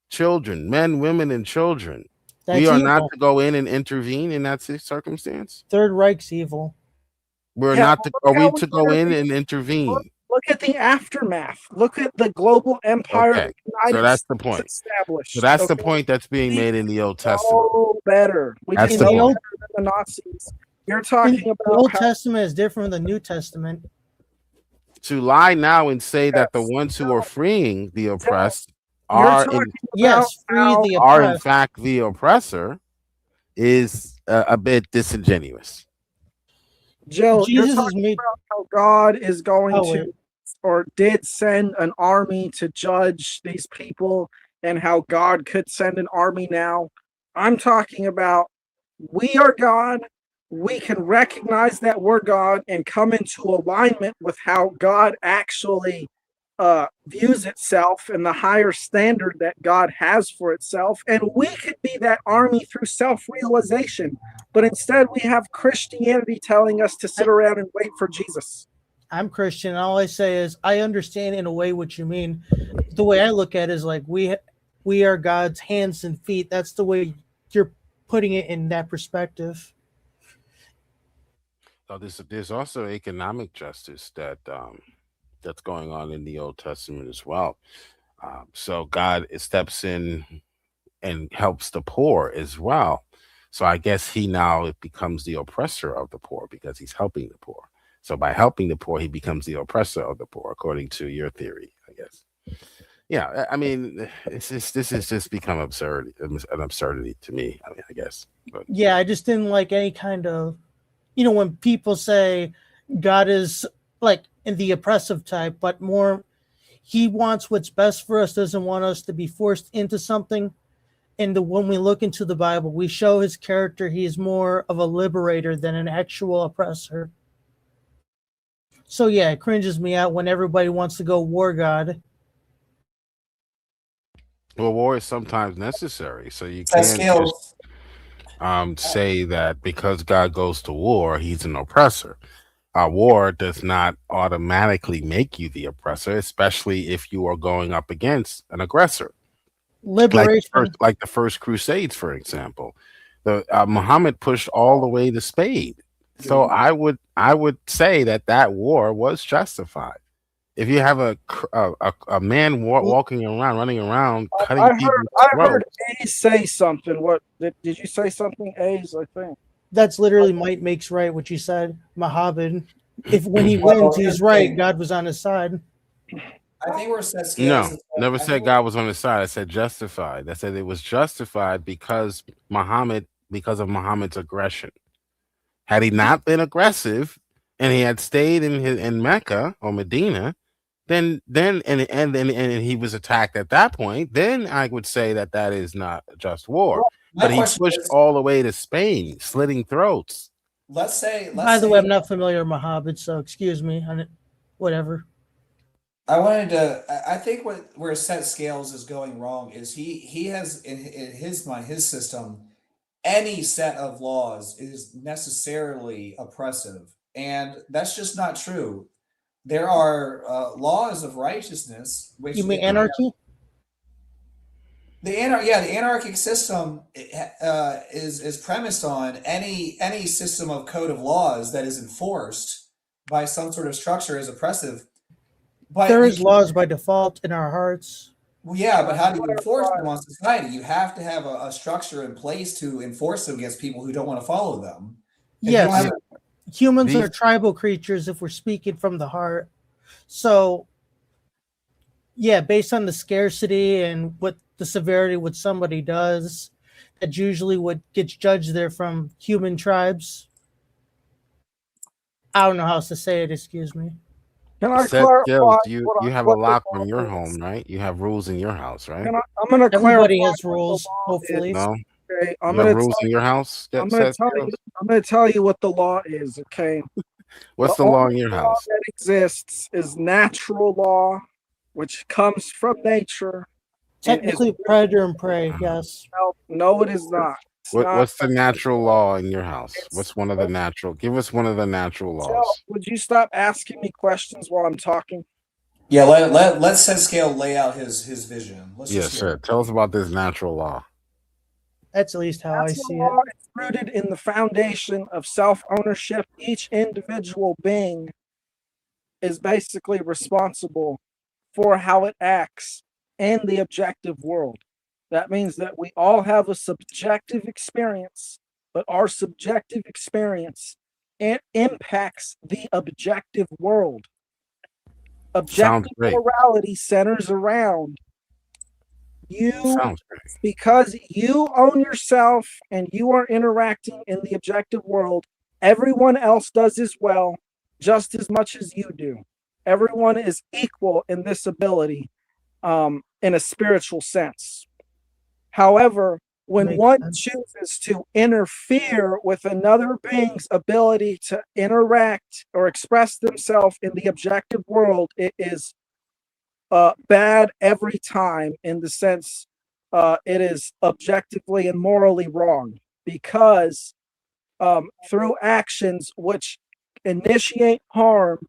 children, men, women, and children, That's we are evil. not to go in and intervene in that circumstance. Third Reich's evil. We're Yeah, not to. well, Are we look to how go in intervene. and intervene? Look at the aftermath. Look at the global empire Okay, of the United so that's the States point. established. So that's the okay? point that's being made in the Old Testament. No better. We That's did the no point. better than the Nazis. You're In talking the about Old how Testament is different than the New Testament. To lie now and say that the Yes. ones who are freeing the oppressed you're are talking in, about Yes, free how the are in oppressed. fact the oppressor is a bit disingenuous. Joe, you're Jesus is talking made. about how God is going Oh, to wait. or did send an army to judge these people and how God could send an army now. I'm talking about we are God. We can recognize that we're God and come into alignment with how God actually views itself and the higher standard that God has for itself. And we could be that army through self-realization. But instead, we have Christianity telling us to sit around and wait for Jesus. I'm Christian. All I say is I understand in a way what you mean. The way I look at it is like we are God's hands and feet. That's the way you're putting it in that perspective. So there's also economic justice that's going on in the Old Testament as well. So God steps in and helps the poor as well. So I guess he now becomes the oppressor of the poor because he's helping the poor. So by helping the poor, he becomes the oppressor of the poor, according to your theory, I guess. Yeah, I mean, this has just become an absurdity to me. I mean, I guess. But Yeah, I just didn't like any kind of, when people say God is like in the oppressive type, but more he wants what's best for us, doesn't want us to be forced into something. And when we look into the Bible, we show his character. He is more of a liberator than an actual oppressor. So yeah, it cringes me out when everybody wants to go war God. well, war is sometimes necessary. So you That can't scales. just say that because God goes to war, he's an oppressor. War does not automatically make you the oppressor, especially if you are going up against an aggressor. Liberation. Like the first Crusades, for example. The Muhammad pushed all the way to Spain. So I would say that war was justified. If you have a man walking around, running around, cutting people's I heard throats. A's say something. What did you say something? A's, I think. That's literally might makes right. What you said, Muhammad. If when he Well, wins, here's he's the right. thing. God was on his side. I think where set scales No, is. never I said think God was on his side. I said justified. I said it was justified because because of Muhammad's aggression. Had he not been aggressive and he had stayed in Mecca or Medina, then and he was attacked at that point, then I would say that that is not a just war. my But he question pushed is, all the way to Spain, slitting throats. let's By the say way, I'm not familiar with Muhammad, so excuse me. Whatever. I think where set scales is going wrong is he has in his mind, his system, any set of laws is necessarily oppressive, and that's just not true. There are laws of righteousness which You mean anarchy? the anarchic system is premised on any system of code of laws that is enforced by some sort of structure is oppressive. But There you is laws by default in our hearts. Well, yeah, but how do you enforce them on society? You have to have a structure in place to enforce them against people who don't want to follow them. If you don't Yes, have, humans These are tribal creatures if we're speaking from the heart. So, yeah, based on the scarcity and what the severity what somebody does, that's usually what gets judged there from human tribes. I don't know how else to say it, excuse me. Can I set clarify skills, you have a what the lock from your law home, is? right? You have rules in your house, right? I'm going to clarify Everybody has what the rules, law hopefully. is. No, Okay, I'm you have going to rules tell in your house. I'm going to Set tell skills. you. I'm going to tell you what the law is. Okay. What's the only law in your law house? that exists is natural law, which comes from nature and is Technically, predator and prey, yes. no, it is not. It's not. What's the natural law in your house? It's What's one of the natural? Give us one of the natural Joe, laws. would you stop asking me questions while I'm talking? yeah, let set scale lay out his vision. Let's Yeah, just hear sure. it. Tell us about this natural law. That's at least how I Natural see it. law is rooted in the foundation of self-ownership. Each individual being is basically responsible for how it acts in the objective world. That means that we all have a subjective experience, but our subjective experience it impacts the objective world. Sounds Objective great. morality centers around you Sounds great. because you own yourself and you are interacting in the objective world. Everyone else does as well, just as much as you do. Everyone is equal in this ability, in a spiritual sense. However, when Makes one sense. chooses to interfere with another being's ability to interact or express themselves in the objective world, it is bad every time in the sense it is objectively and morally wrong because through actions which initiate harm,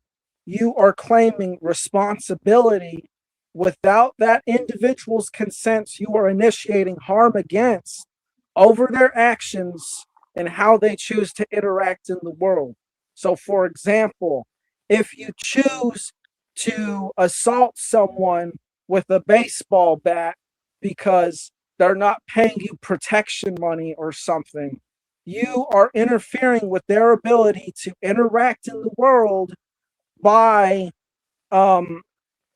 you are claiming responsibility. Without that individual's consent, you are initiating harm against over their actions and how they choose to interact in the world. So, for example, if you choose to assault someone with a baseball bat because they're not paying you protection money or something, you are interfering with their ability to interact in the world by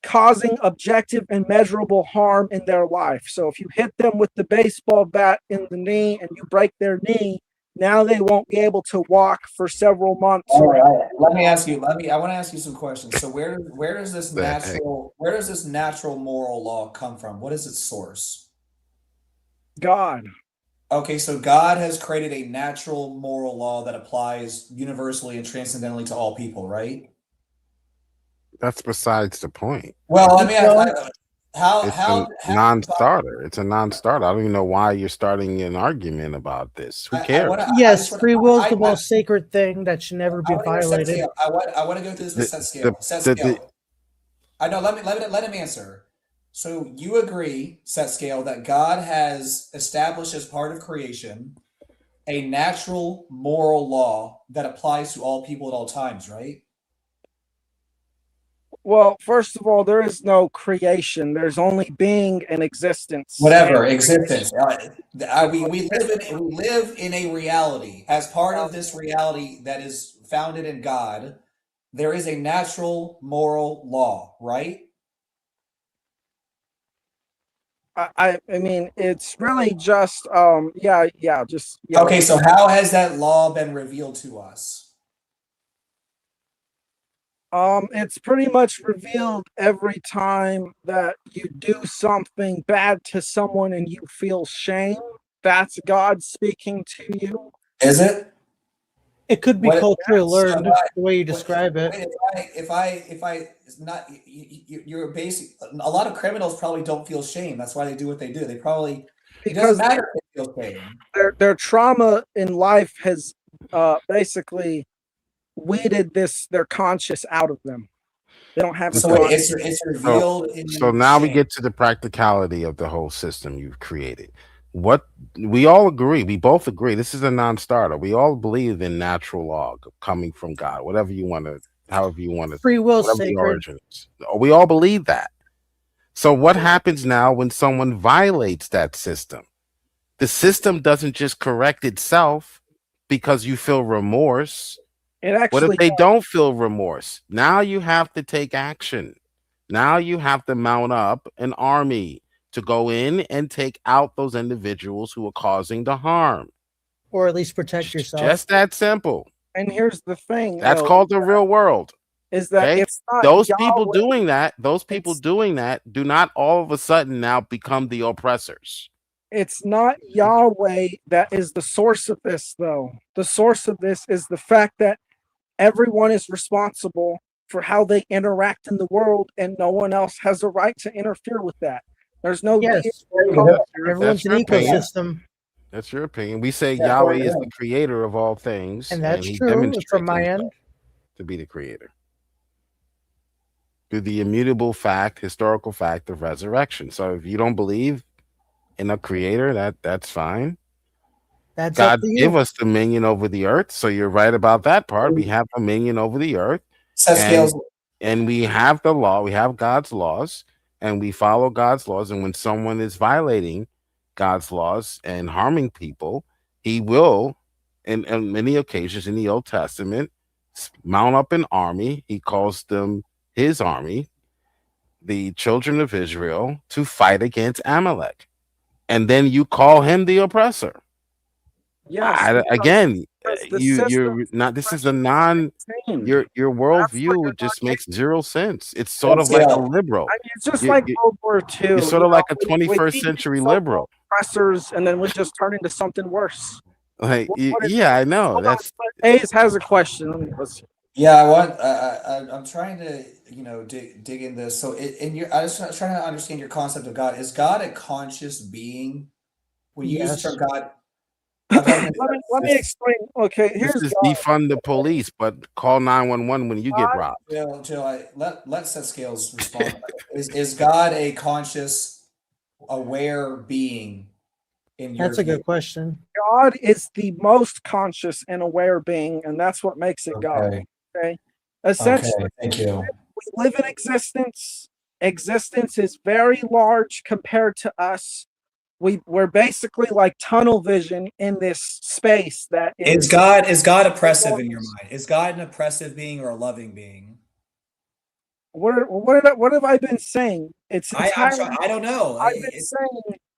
causing objective and measurable harm in their life. So if you hit them with the baseball bat in the knee and you break their knee, now they won't be able to walk for several months. All right. Let me ask you. I want to ask you some questions. So where does this The heck? natural moral law come from? What is its source? God. Okay, so God has created a natural moral law that applies universally and transcendentally to all people, right? That's besides the point. Well, let me ask. Well, It's a non-starter. It's a non-starter. I don't even know why you're starting an argument about this. Who cares? yes, free will is the most sacred thing that should never be violated. I want to go through this with set scale. Set scale. I know. Let him answer. So you agree, set scale, that God has established as part of creation a natural moral law that applies to all people at all times, right? Well, first of all, there is no creation. There's only being and existence. Whatever, And existence. We live in a reality. As part of this reality that is founded in God, there is a natural moral law, right? I mean, it's really just just Okay, so how has that law been revealed to us? It's pretty much revealed every time that you do something bad to someone and you feel shame. That's God speaking to you. Is it? It could be What? culturally So, learned the way you describe it. If I, it's not, you're basic. A lot of criminals probably don't feel shame. That's why they do what they do. They probably, it doesn't Because matter if they feel shame. their trauma in life has basically weeded their conscious out of them. They don't have So it's revealed So in now we shame. get to the practicality of the whole system you've created. What we all agree, we both agree, this is a non-starter. We all believe in natural law coming from God, whatever you want to, however you want to, Free will whatever the sacred. origin is. We all believe that. So what happens now when someone violates that system? The system doesn't just correct itself because you feel remorse. It actually What if they don't feel remorse? Now you have to take action. Now you have to mount up an army to go in and take out those individuals who are causing the harm. Or at least protect yourself. Just that simple. And here's the thing. That's called the real world. Is that Okay? it's not Those Yahweh, people doing that, do not all of a sudden now become the oppressors. it's not Yahweh that is the source of this, though. The source of this is the fact that everyone is responsible for how they interact in the world, and no one else has a right to interfere with that. There's no Yes. Everyone's an your opinion. ecosystem. That's your opinion. We say Yeah, Yahweh yeah. is the creator of all things, And that's he true demonstrates from my himself end. to be the creator through the immutable fact, historical fact of resurrection. So if you don't believe in a creator, that's fine. That's God up to you. give us dominion over the earth, so you're right about that part. We have dominion over the earth, and we have the law. We have God's laws, and we follow God's laws. And when someone is violating God's laws and harming people, He will, in many occasions in the Old Testament, mount up an army. He calls them His army, the children of Israel, to fight against Amalek, and then you call Him the oppressor. Yes. Again, the you're not. This is a non. Your worldview just makes zero sense. It's sort of like a liberal. I mean, it's just like World War II. You're sort of like a 21st century liberal. Oppressors, and then we just turn into something worse. Like, yeah, I know. That's Ace has a question. Yeah, I'm trying to, dig in this. So, I was trying to understand your concept of God. Is God a conscious being? When you use the term God, let me explain. Okay, here's this is God. defund the police, but call 911 when you get robbed. Jill, let Set Scales respond. Is God a conscious, aware being? That's a good question. God is the most conscious and aware being, and that's what makes it God. Okay. Essentially, thank you. We live in existence. Existence is very large compared to us. We're basically like tunnel vision in this space that is God oppressive in your mind? Is God an oppressive being or a loving being? What have I been saying? I don't know.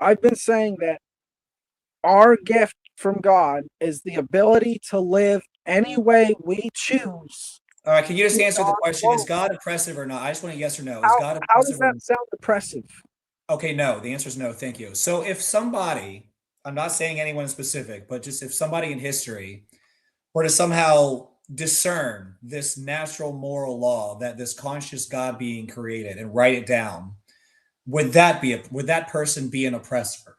I've been saying that our gift from God is the ability to live any way we choose. All right, can you just answer the question? Is God oppressive or not? I just want a yes or no. Is God oppressive? How does that sound oppressive? Okay, no. The answer is no. Thank you. So if somebody, I'm not saying anyone specific, but just if somebody in history were to somehow discern this natural moral law that this conscious God being created and write it down, would that person be an oppressor?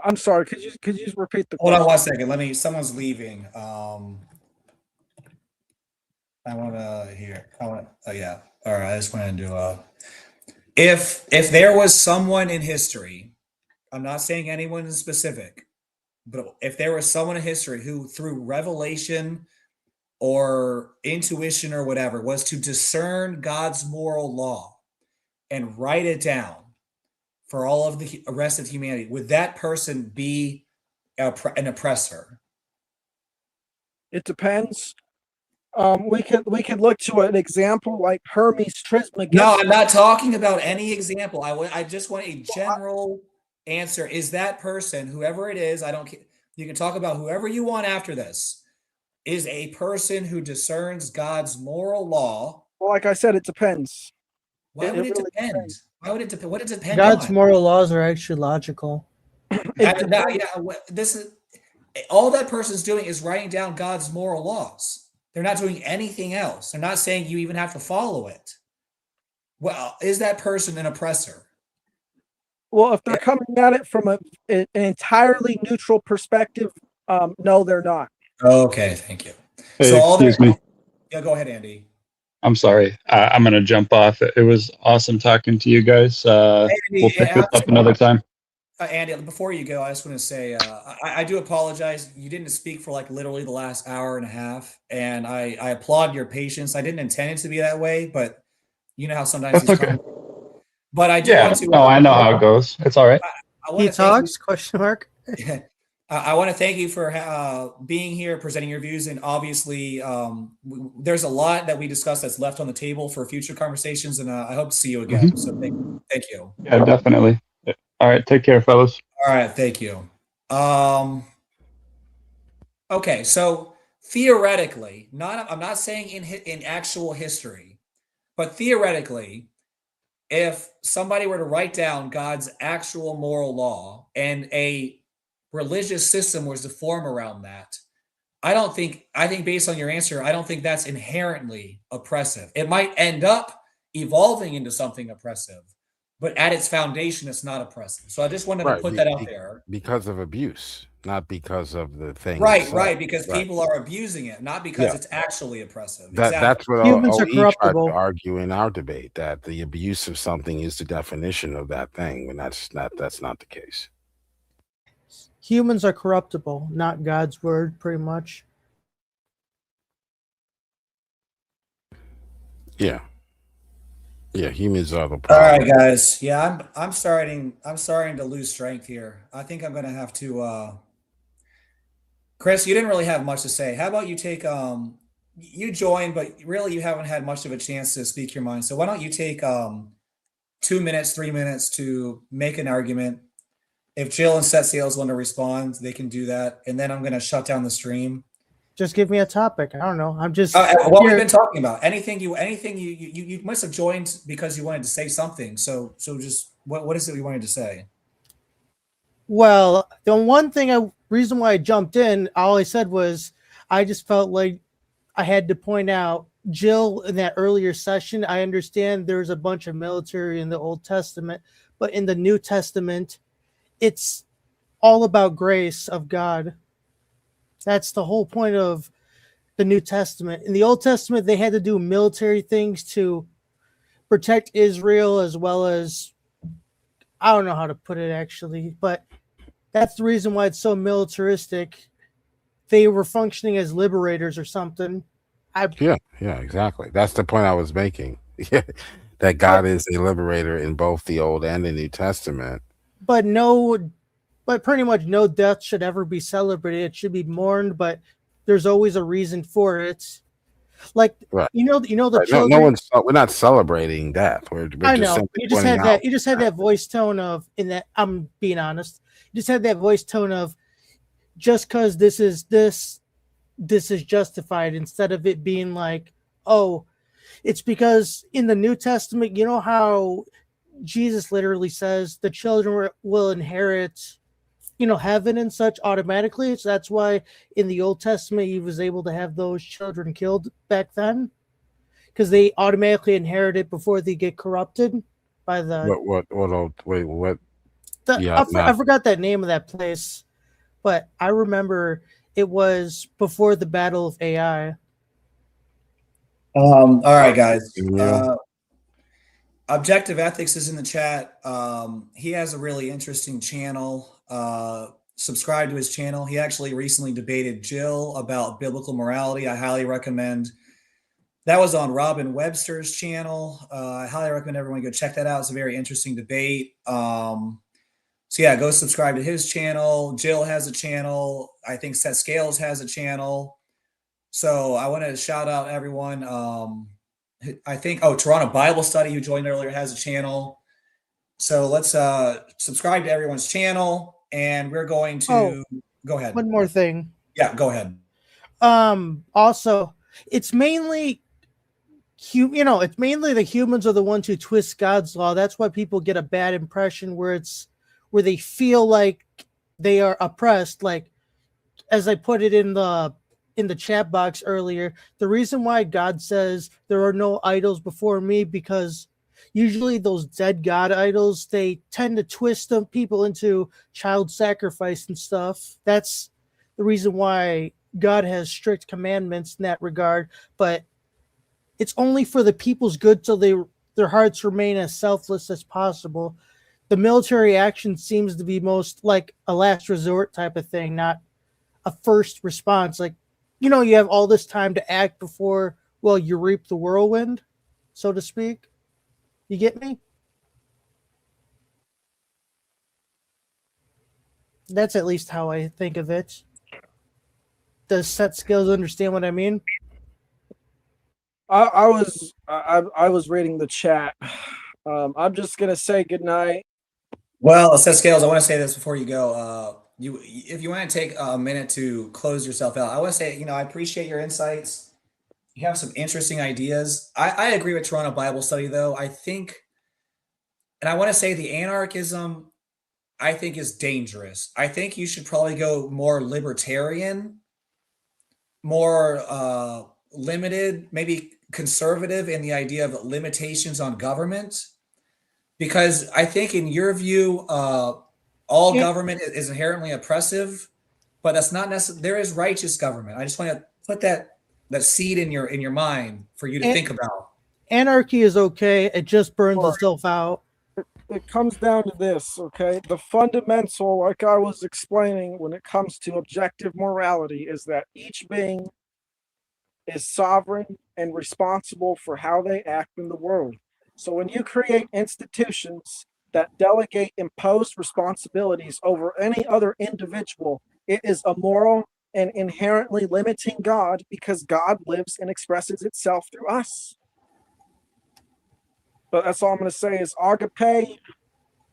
I'm sorry. Could you just repeat the question? Hold on 1 second. Someone's leaving. I want to hear. Oh yeah. All right. I just wanted to do if there was someone in history, I'm not saying anyone in specific, but if there was someone in history who through revelation or intuition or whatever was to discern God's moral law and write it down for all of the rest of humanity, would that person be an oppressor? It depends. We could look to an example like Hermes Trismegistus. No, I'm not talking about any example. I just want a general answer. Is that person, whoever it is, I don't care. You can talk about whoever you want after this, is a person who discerns God's moral law. Well, like I said, it depends. Why would it really depend? depends. Why would it depend? What does it depend God's on? moral laws are actually logical. This is all that person's doing is writing down God's moral laws. They're not doing anything else. They're not saying you even have to follow it. Well, is that person an oppressor? Well, if they're coming at it from an entirely neutral perspective, no, they're not. Okay, thank you. Hey, So all excuse me. Yeah, go ahead, Andy. I'm sorry. I'm going to jump off. It was awesome talking to you guys. Andy, We'll pick this up another time. Andy, before you go, I just want to say I do apologize. You didn't speak for like literally the last hour and a half, and I applaud your patience. I didn't intend it to be that way, but you know how sometimes That's okay. But I do Yeah, want to. no, I know how it goes. It's all right. I want He to thank talks? Question mark. you. I want to thank you for being here, presenting your views, and obviously, there's a lot that we discussed that's left on the table for future conversations, and I hope to see you again. So thank you. Yeah, definitely. All right, take care, fellas. All right, thank you. Okay, so theoretically, I'm not saying in actual history, but theoretically, if somebody were to write down God's actual moral law and a religious system was to form around that, I think based on your answer, I don't think that's inherently oppressive. It might end up evolving into something oppressive, but at its foundation, it's not oppressive. So I just wanted to put that out there. Because of abuse, not because of the thing. Right, because people are abusing it, not because it's actually oppressive. That's what Humans are OE tried to corruptible. argue in our debate, that the abuse of something is the definition of that thing, when that's not the case. Humans are corruptible, not God's word, pretty much. Yeah, humans are the All problem. right, guys. Yeah, I'm starting to lose strength here. I think I'm gonna have to. Chris, you didn't really have much to say. How about you take you joined, but really you haven't had much of a chance to speak your mind. So why don't you take 2 minutes, 3 minutes to make an argument? If Jill and Set Sails want to respond, they can do that, and then I'm gonna shut down the stream. Just give me a topic. I don't know. I'm just What we've been talking about. Anything you must have joined because you wanted to say something. So just what is it you wanted to say? Well, the one reason why I jumped in, all I said was I just felt like I had to point out, Jill, in that earlier session, I understand there's a bunch of military in the Old Testament, but in the New Testament, it's all about grace of God. That's the whole point of the New Testament. In the Old Testament, they had to do military things to protect Israel, as well as, I don't know how to put it actually, but that's the reason why it's so militaristic. They were functioning as liberators or something. Yeah, exactly. That's the point I was making. That God is a liberator in both the Old and the New Testament. But pretty much no death should ever be celebrated. It should be mourned, but there's always a reason for it. Like, right. the right. children. We're not celebrating death. I know. You just had that voice tone of, in that, I'm being honest. You just had that voice tone of, just because this is justified, instead of it being like, oh, it's because in the New Testament, you know how Jesus literally says the children will inherit, heaven and such automatically. So that's why in the Old Testament, he was able to have those children killed back then, because they automatically inherit it before they get corrupted by the. What? I forgot that name of that place, but I remember it was before the Battle of AI. All right, guys. Objective Ethics is in the chat. He has a really interesting channel. subscribe to his channel. He actually recently debated Jill about biblical morality. I highly recommend. That was on Robin Webster's channel. I highly recommend everyone go check that out. It's a very interesting debate. So yeah, go subscribe to his channel. Jill has a channel. I think Seth Scales has a channel. So I wanted to shout out everyone. I think, Toronto Bible Study, who joined earlier, has a channel. So let's subscribe to everyone's channel, and we're going to go ahead. One more thing. Yeah, go ahead. Also, it's mainly it's mainly the humans are the ones who twist God's law. That's why people get a bad impression where they feel like they are oppressed. Like, as I put it in the chat box earlier, the reason why God says there are no idols before me, because usually those dead God idols, they tend to twist them people into child sacrifice and stuff. That's the reason why God has strict commandments in that regard. But it's only for the people's good, so their hearts remain as selfless as possible. The military action seems to be most like a last resort type of thing, not a first response. Like, you have all this time to act before, you reap the whirlwind, so to speak. You get me? That's at least how I think of it. Does Seth Skills understand what I mean? I was reading the chat. I'm just gonna say goodnight. Well, Seth Scales, I want to say this before you go. If you want to take a minute to close yourself out, I want to say, I appreciate your insights. You have some interesting ideas. I agree with Toronto Bible Study, though. I think, and I want to say the anarchism, I think, is dangerous. I think you should probably go more libertarian, more limited, maybe conservative in the idea of limitations on government. Because I think in your view, all government is inherently oppressive, but that's not necessarily. There is righteous government. I just want to put that seed in your mind for you to think about. Anarchy is okay. It just burns itself out. It comes down to this, okay? The fundamental, like I was explaining, when it comes to objective morality, is that each being is sovereign and responsible for how they act in the world. So when you create institutions that delegate imposed responsibilities over any other individual, it is immoral and inherently limiting God, because God lives and expresses itself through us. But that's all I'm going to say is agape.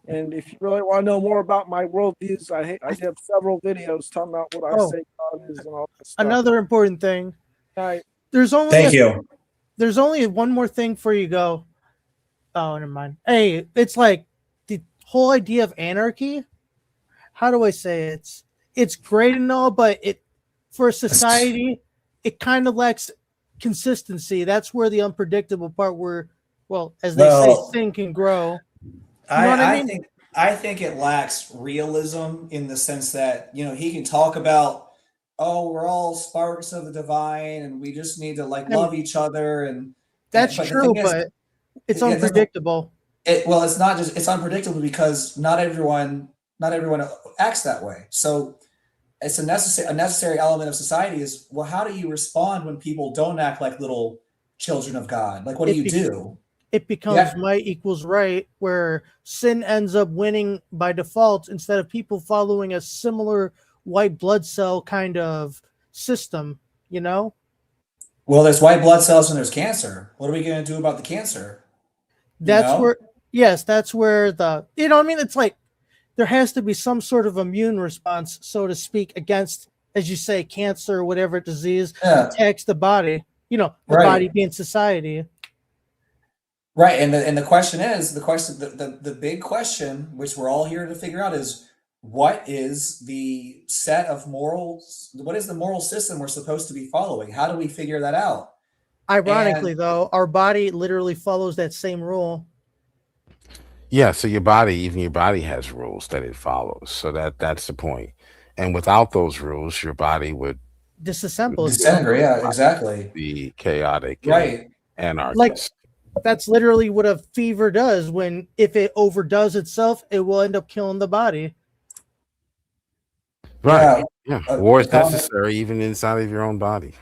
And if you really want to know more about my worldviews, I have several videos talking about what I say God is and all that stuff. Another important thing. Right. There's only Thank you. There's only one more thing before you go. Oh, never mind. Hey, it's like the whole idea of anarchy. How do I say it? It's great and all, but for society, it kind of lacks consistency. That's where the unpredictable part, where, as they say, sin can grow. You know what I mean? I think it lacks realism in the sense that, he can talk about, we're all sparks of the divine and we just need to love each other. That's true, but it's unpredictable. It's not just, it's unpredictable because not everyone acts that way. So it's a necessary element of society is, how do you respond when people don't act like little children of God? Like, what do you do? It becomes might equals right, where sin ends up winning by default instead of people following a similar white blood cell kind of system, Well, there's white blood cells and there's cancer. What are we going to do about the cancer? That's where it's like there has to be some sort of immune response, so to speak, against, as you say, cancer or whatever disease attacks the body, the body being society. Right. And the question is, the big question, which we're all here to figure out, is what is the set of morals? What is the moral system we're supposed to be following? How do we figure that out? Ironically, though, our body literally follows that same rule. Yeah, so even your body has rules that it follows. So that's the point. And without those rules, your body would disassemble. Disintegrate, yeah, exactly. Be chaotic, right? Anarchist. That's literally what a fever does. If it overdoes itself, it will end up killing the body. Right. Yeah. War is comment. necessary even inside of your own body.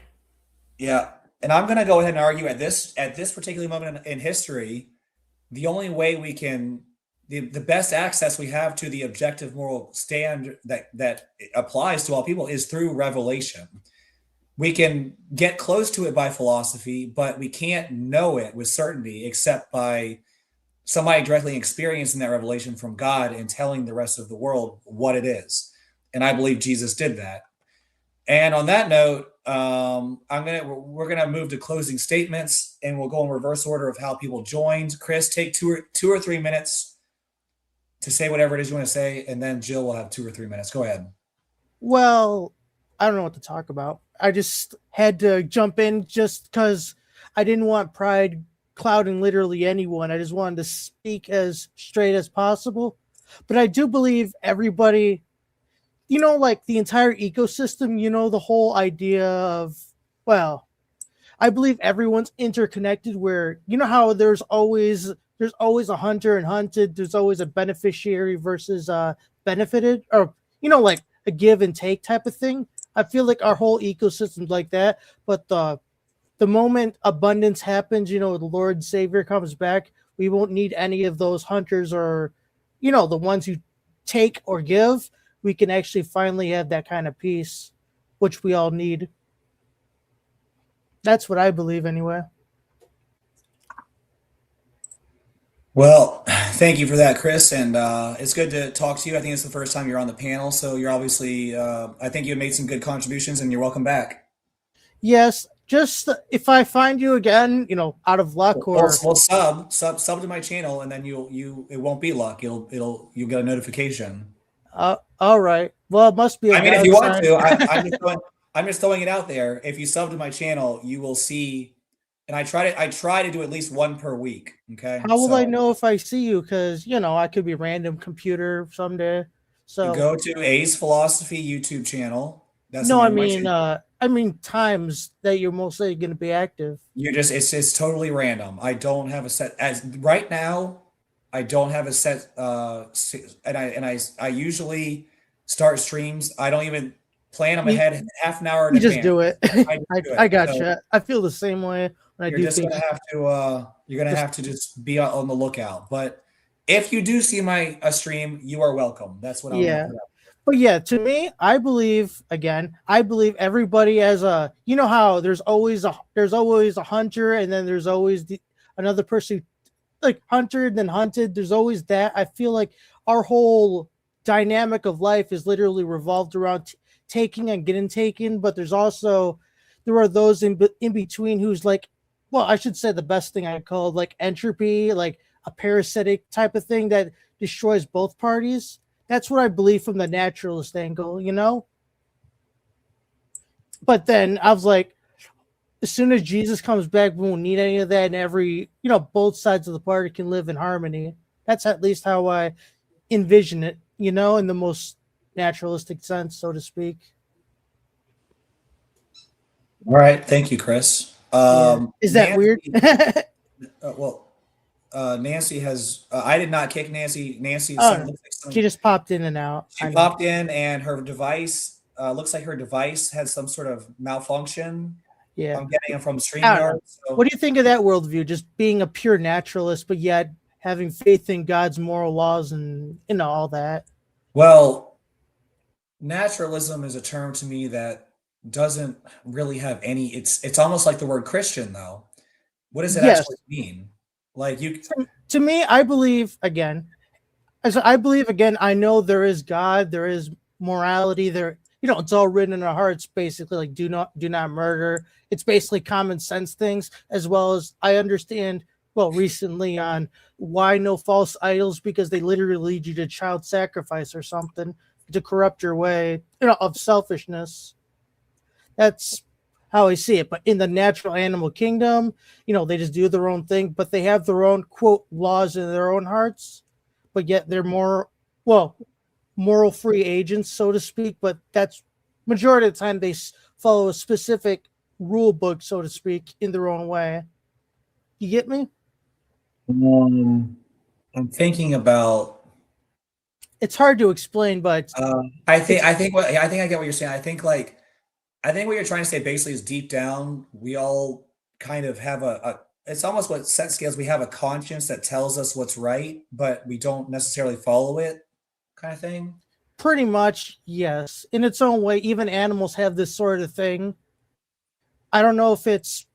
Yeah, and I'm going to go ahead and argue at this particular moment in history, the only way we can the best access we have to the objective moral stand that applies to all people is through revelation. We can get close to it by philosophy, but we can't know it with certainty except by somebody directly experiencing that revelation from God and telling the rest of the world what it is. And I believe Jesus did that. And on that note, we're gonna move to closing statements, and we'll go in reverse order of how people joined. Chris, take two or 3 minutes to say whatever it is you want to say, and then Jill will have 2 or 3 minutes. Go ahead. Well, I don't know what to talk about. I just had to jump in just because I didn't want pride clouding literally anyone. I just wanted to speak as straight as possible. But I do believe everybody, like the entire ecosystem, the whole idea of, well, I believe everyone's interconnected where, how there's always a hunter and hunted, there's always a beneficiary versus benefited, or, like a give and take type of thing. I feel like our whole ecosystem's like that, but the moment abundance happens, the Lord Savior comes back, we won't need any of those hunters or, the ones who take or give. We can actually finally have that kind of peace, which we all need. That's what I believe anyway. Well, thank you for that, Chris, and it's good to talk to you. I think it's the first time you're on the panel, so you're obviously, I think you made some good contributions, and you're welcome back. Yes, just if I find you again, out of luck or Well, sub to my channel, and then it won't be luck. You'll get a notification. all right. Well, it must be a I mean, if valid you want sign. to, I'm just throwing it out there. If you sub to my channel, you will see, and I try to do at least one per week. Okay. How will I know if I see you? Because I could be random computer someday. So go to A's Philosophy YouTube channel. That's no, the I name of my mean, channel. times that you're mostly going to be active. It's totally random. I don't have a set as right now. I don't have a set, and I usually start streams. I don't even plan them ahead half an hour in You just advance. do it. do I it. got So you. I feel the same way when I you're do just things. gonna have to just be on the lookout. But if you do see a stream, you are welcome. That's what I'm Yeah. gonna put out. But yeah, to me, I believe everybody has how there's always a hunter, and then there's always another person who, like hunted then hunted. There's always that. I feel like our whole dynamic of life is literally revolved around taking and getting taken. But there are those in between who's like, well, I should say the best thing I call like entropy, like a parasitic type of thing that destroys both parties. That's what I believe from the naturalist angle, But then I was like, as soon as Jesus comes back, we won't need any of that, and both sides of the party can live in harmony. That's at least how I envision it, in the most naturalistic sense, so to speak. All right, thank you, Chris. Is that weird? Nancy has. I did not kick Nancy. Nancy, she just popped in and out. She popped in, and her device looks like her device has some sort of malfunction. Yeah, I'm getting it from StreamYard. So. What do you think of that worldview? Just being a pure naturalist, but yet having faith in God's moral laws and all that. Well, naturalism is a term to me that doesn't really have any. It's almost like the word Christian, though. What does it actually mean? Like to me, I believe again. I know there is God, there is morality, there. It's all written in our hearts, basically, like do not murder. It's basically common sense things, as well as I understand, recently on why no false idols, because they literally lead you to child sacrifice or something to corrupt your way, of selfishness. That's how I see it. But in the natural animal kingdom, they just do their own thing, but they have their own, quote, laws in their own hearts, but yet they're more, moral free agents, so to speak. But that's majority of the time they follow a specific rule book, so to speak, in their own way. You get me? I'm thinking about. it's hard to explain, but I think I get what you're saying. I think what you're trying to say basically is deep down we all kind of have a it's almost what set scales. We have a conscience that tells us what's right, but we don't necessarily follow it, kind of thing. pretty much, yes. In its own way, even animals have this sort of thing. I don't know if it's.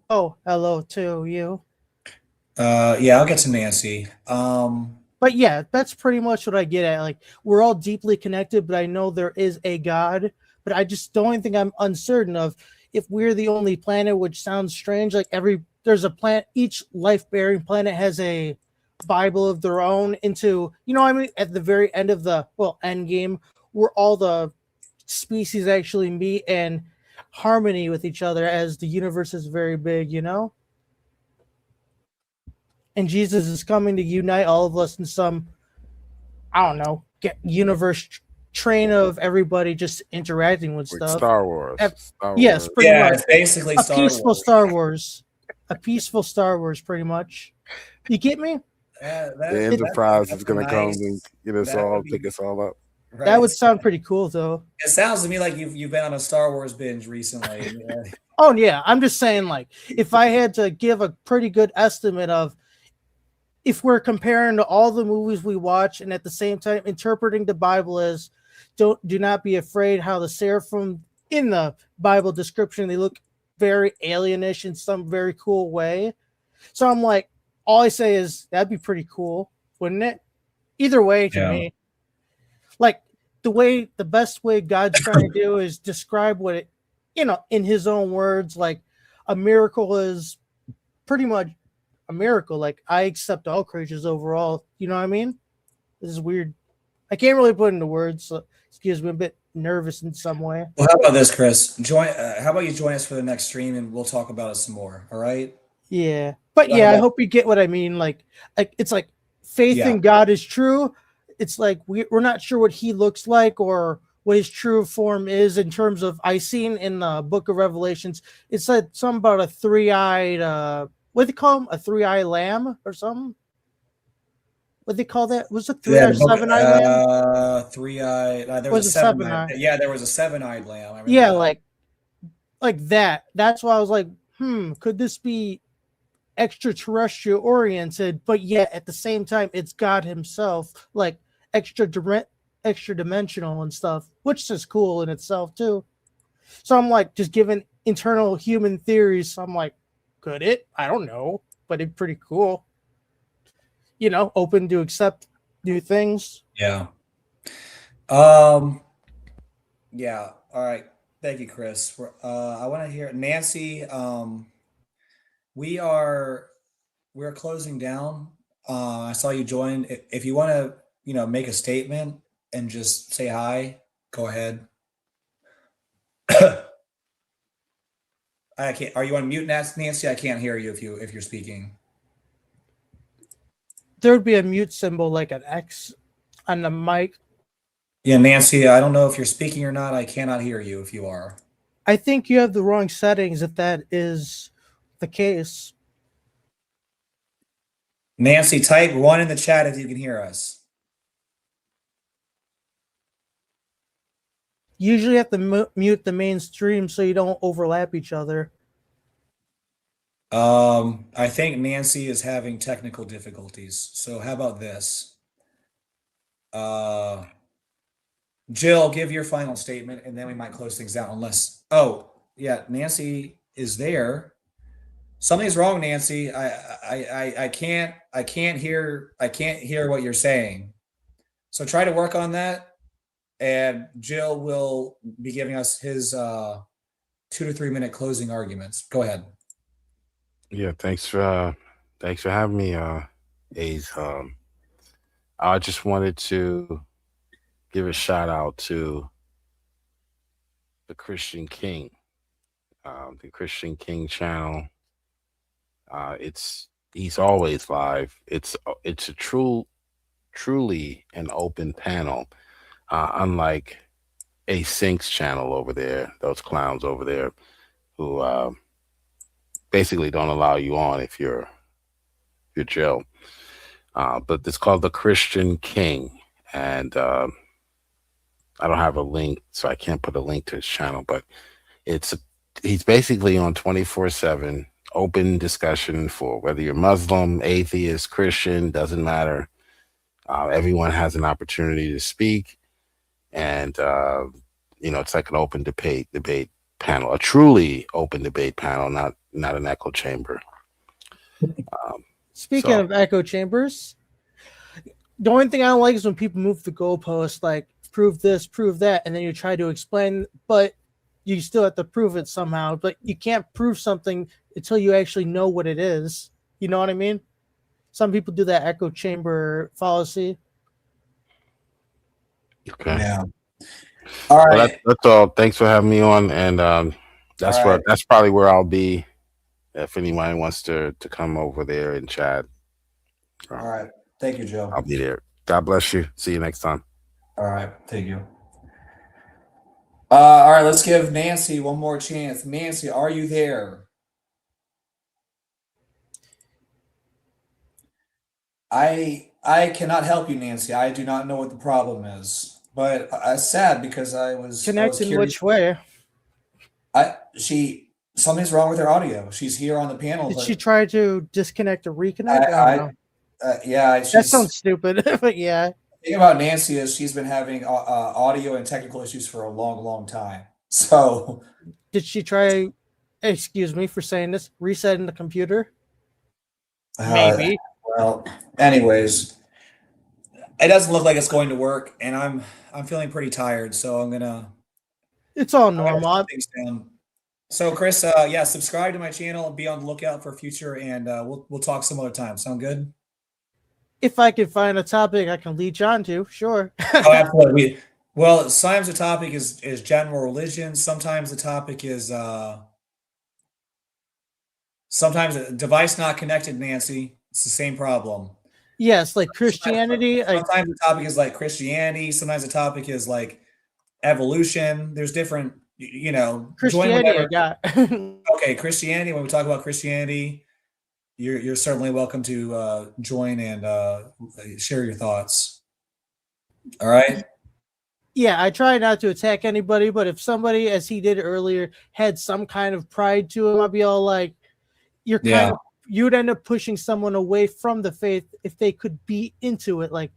Oh, hello to you. Yeah, I'll get to Nancy. But yeah, that's pretty much what I get at. Like, we're all deeply connected, but I know there is a God. But I just the only thing I'm uncertain of if we're the only planet, which sounds strange. Like there's a planet, each life-bearing planet has a Bible of their own. Into I mean, at the very end of the end game, where all the species actually meet and harmony with each other, as the universe is very big. And Jesus is coming to unite all of us in some, I don't know, universe train of everybody just interacting with Like stuff. Star Wars. Yes, Wars. pretty much. It's basically A peaceful Star Wars. A peaceful Star Wars, pretty much. You get me? The Enterprise is going to come and get us that all, would be- pick us all up. Right. That would sound pretty cool, though. It sounds to me like you've been on a Star Wars binge recently. Yeah. Oh, yeah. I'm just saying, like, if I had to give a pretty good estimate of if we're comparing to all the movies we watch and at the same time interpreting the Bible as do not be afraid how the seraphim in the Bible description, they look very alienish in some very cool way. So I'm like, all I say is that'd be pretty cool, wouldn't it? Either way to me. Like the best way God's trying to do is describe what it, in his own words, like a miracle is pretty much a miracle. Like I accept all creatures overall. You know what I mean? This is weird. I can't really put into words. So excuse me, I'm a bit nervous in some way. Well, how about this, Chris? How about you join us for the next stream and we'll talk about it some more. All right? Yeah, but yeah, I hope you get what I mean. Like it's like faith in God is true. It's like we're not sure what he looks like or what his true form is in terms of I seen in the book of Revelations. It said something about a three-eyed what do they call him? A three-eyed lamb or something? What they call that? Was it three-eyed, seven-eyed lamb? Three-eyed. There Was was a it seven-eyed. seven-eyed? Yeah, there was a seven-eyed lamb. I remember Yeah, that. like that. That's why I was like, could this be extraterrestrial oriented? But yet at the same time, it's God himself, like extra dimensional and stuff, which is cool in itself too. So I'm like, just given internal human theories, so I'm like, could it? I don't know, but it's pretty cool. Open to accept new things. Yeah. Yeah. All right. Thank you, Chris. I want to hear Nancy. We're closing down. I saw you join. If you want to, make a statement and just say hi, go ahead. I can't. Are you on mute, Nancy? I can't hear you if you're speaking. There would be a mute symbol like an X on the mic. Yeah, Nancy, I don't know if you're speaking or not. I cannot hear you if you are. I think you have the wrong settings if that is the case. Nancy, type 1 in the chat if you can hear us. You usually have to mute the main stream so you don't overlap each other. I think Nancy is having technical difficulties. So how about this? Jill, give your final statement and then we might close things out unless Nancy is there. Something's wrong, Nancy. I can't hear what you're saying. So try to work on that. And Jill will be giving us his 2 to 3 minute closing arguments. Go ahead. Yeah, thanks for having me, Ace. I just wanted to give a shout out to the Christian King, the Christian King channel. He's always live. It's a truly an open panel, unlike a Sync's channel over there. Those clowns over there who basically don't allow you on if you're Jill. But it's called The Christian King. And I don't have a link, so I can't put a link to his channel, but he's basically on 24/7 open discussion for whether you're Muslim, atheist, Christian, doesn't matter. Everyone has an opportunity to speak, and it's like an open debate panel, a truly open debate panel, not an echo chamber. Speaking of echo chambers, the only thing I don't like is when people move the goalpost, like prove this, prove that, and then you try to explain, but you still have to prove it somehow. But you can't prove something until you actually know what it is. You know what I mean? Some people do that echo chamber fallacy. Okay. Yeah. All right. Well, that's all. Thanks for having me on, and that's probably where I'll be if anyone wants to come over there and chat. All right. Thank you, Joe. I'll be there. God bless you. See you next time. All right. Thank you. All right. Let's give Nancy one more chance. Nancy, are you there? I cannot help you, Nancy. I do not know what the problem is, but it's sad because I was Connect in which way? Something's wrong with her audio. She's here on the panel. Did she try to disconnect or reconnect? I don't know. Yeah, that sounds stupid, but yeah. The thing about Nancy is she's been having audio and technical issues for a long, long time. So, did she try? Excuse me for saying this. Resetting the computer? Maybe. Well, anyways, it doesn't look like it's going to work, and I'm feeling pretty tired, so I'm gonna. It's all normal. So, Chris, subscribe to my channel and be on the lookout for future, and we'll talk some other time. Sound good? If I can find a topic I can leech on to, sure. Oh, absolutely. Well, sometimes the topic is general religion. Sometimes the topic is sometimes a device not connected, Nancy. It's the same problem. Yes, like Christianity. Sometimes the topic is like Christianity. Sometimes the topic is like evolution. There's different, Christianity, I got. Okay, Christianity. When we talk about Christianity, you're certainly welcome to join and share your thoughts. All right. Yeah, I try not to attack anybody, but if somebody, as he did earlier, had some kind of pride to him, I'd be all like, you'd end up pushing someone away from the faith if they could be into it. Like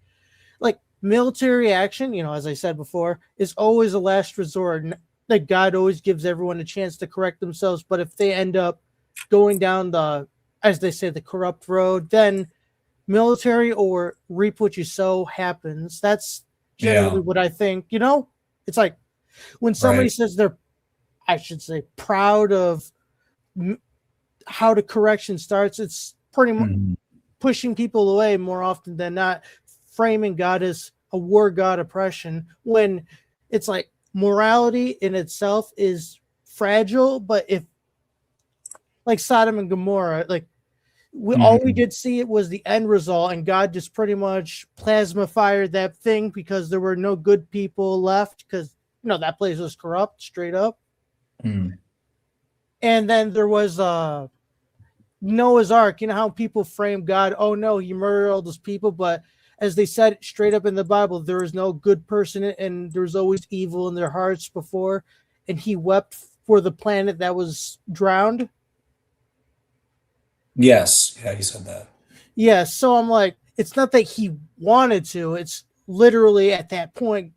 military action, as I said before, is always a last resort. Like God always gives everyone a chance to correct themselves, but if they end up going down the, as they say, the corrupt road, then military or reap what you sow happens. That's generally what I think. It's like when somebody says they're, I should say, proud of how the correction starts, it's pretty much pushing people away more often than not, framing God as a war god oppression, when it's like morality in itself is fragile. But if, like Sodom and Gomorrah, like all we did see it was the end result, and God just pretty much plasma fired that thing because there were no good people left, because that place was corrupt straight up. And then there was Noah's Ark. You know how people frame God? Oh no, he murdered all those people, but as they said straight up in the Bible, there is no good person, and there was always evil in their hearts before, and he wept for the planet that was drowned. Yes. Yeah, he said that. Yeah, so I'm like, it's not that he wanted to. It's literally at that point,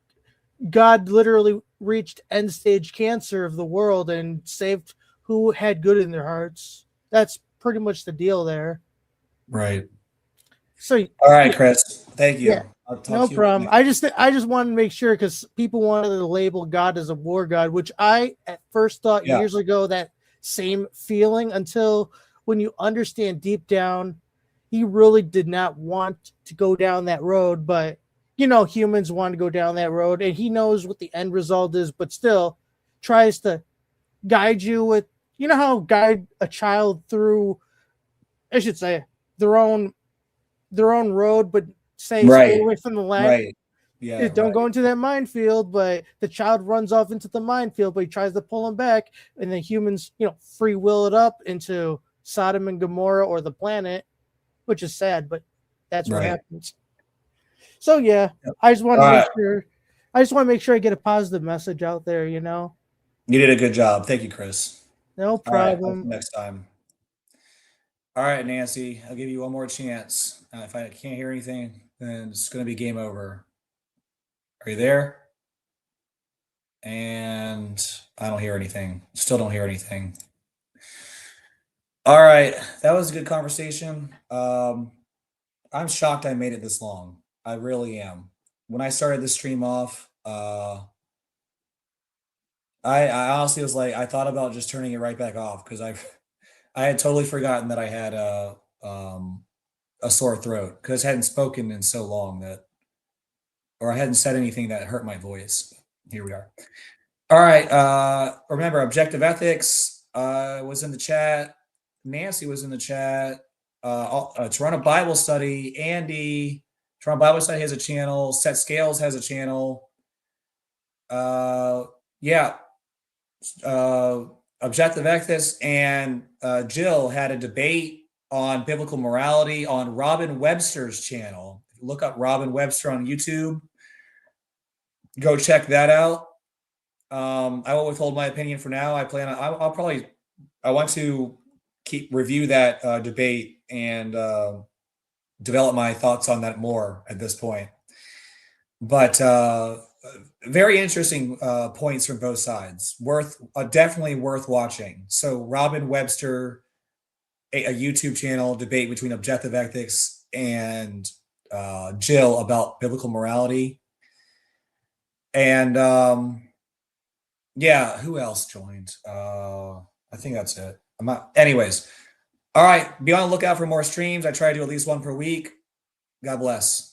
God literally reached end stage cancer of the world and saved who had good in their hearts. That's pretty much the deal there. Right. So, all right, Chris. Thank you. Yeah, no problem. I just wanted to make sure, because people wanted to label God as a war god, which I at first thought years ago that same feeling, until when you understand deep down, he really did not want to go down that road, but humans want to go down that road, and he knows what the end result is, but still tries to guide you with, how guide a child through, I should say, their own road, but say stay away from the land. Right. Yeah. Don't go into that minefield, but the child runs off into the minefield, but he tries to pull him back, and then humans, free will it up into Sodom and Gomorrah or the planet, which is sad, but That's what Right. happens. So yeah, Yep. I just want to All make right. sure. I just want to make sure I get a positive message out there. You know, You did a good job. Thank you, Chris. no All right. problem. Until next time. All right, Nancy, I'll give you one more chance. If I can't hear anything, then it's going to be game over. Are you there? And I don't hear anything. Still don't hear anything. All right, that was a good conversation. I'm shocked I made it this long. I really am. When I started the stream off, I honestly was like, I thought about just turning it right back off because I had totally forgotten that I had a sore throat because I hadn't spoken in so long or I hadn't said anything that hurt my voice. Here we are. All right. Remember, Objective Ethics was in the chat. Nancy was in the chat. Toronto Bible Study. Andy. Toronto Bible Study has a channel. Set Scales has a channel. Yeah. Objective Ethics and Jill had a debate on biblical morality on Robin Webster's channel. If you look up Robin Webster on YouTube, go check that out. I will withhold my opinion for now. I want to review that debate and develop my thoughts on that more at this point. But very interesting points from both sides. Definitely worth watching. So Robin Webster, a YouTube channel debate between Objective Ethics and Jill about biblical morality. And yeah, who else joined? I think that's it. Anyways, all right. Be on the lookout for more streams. I try to do at least one per week. God bless.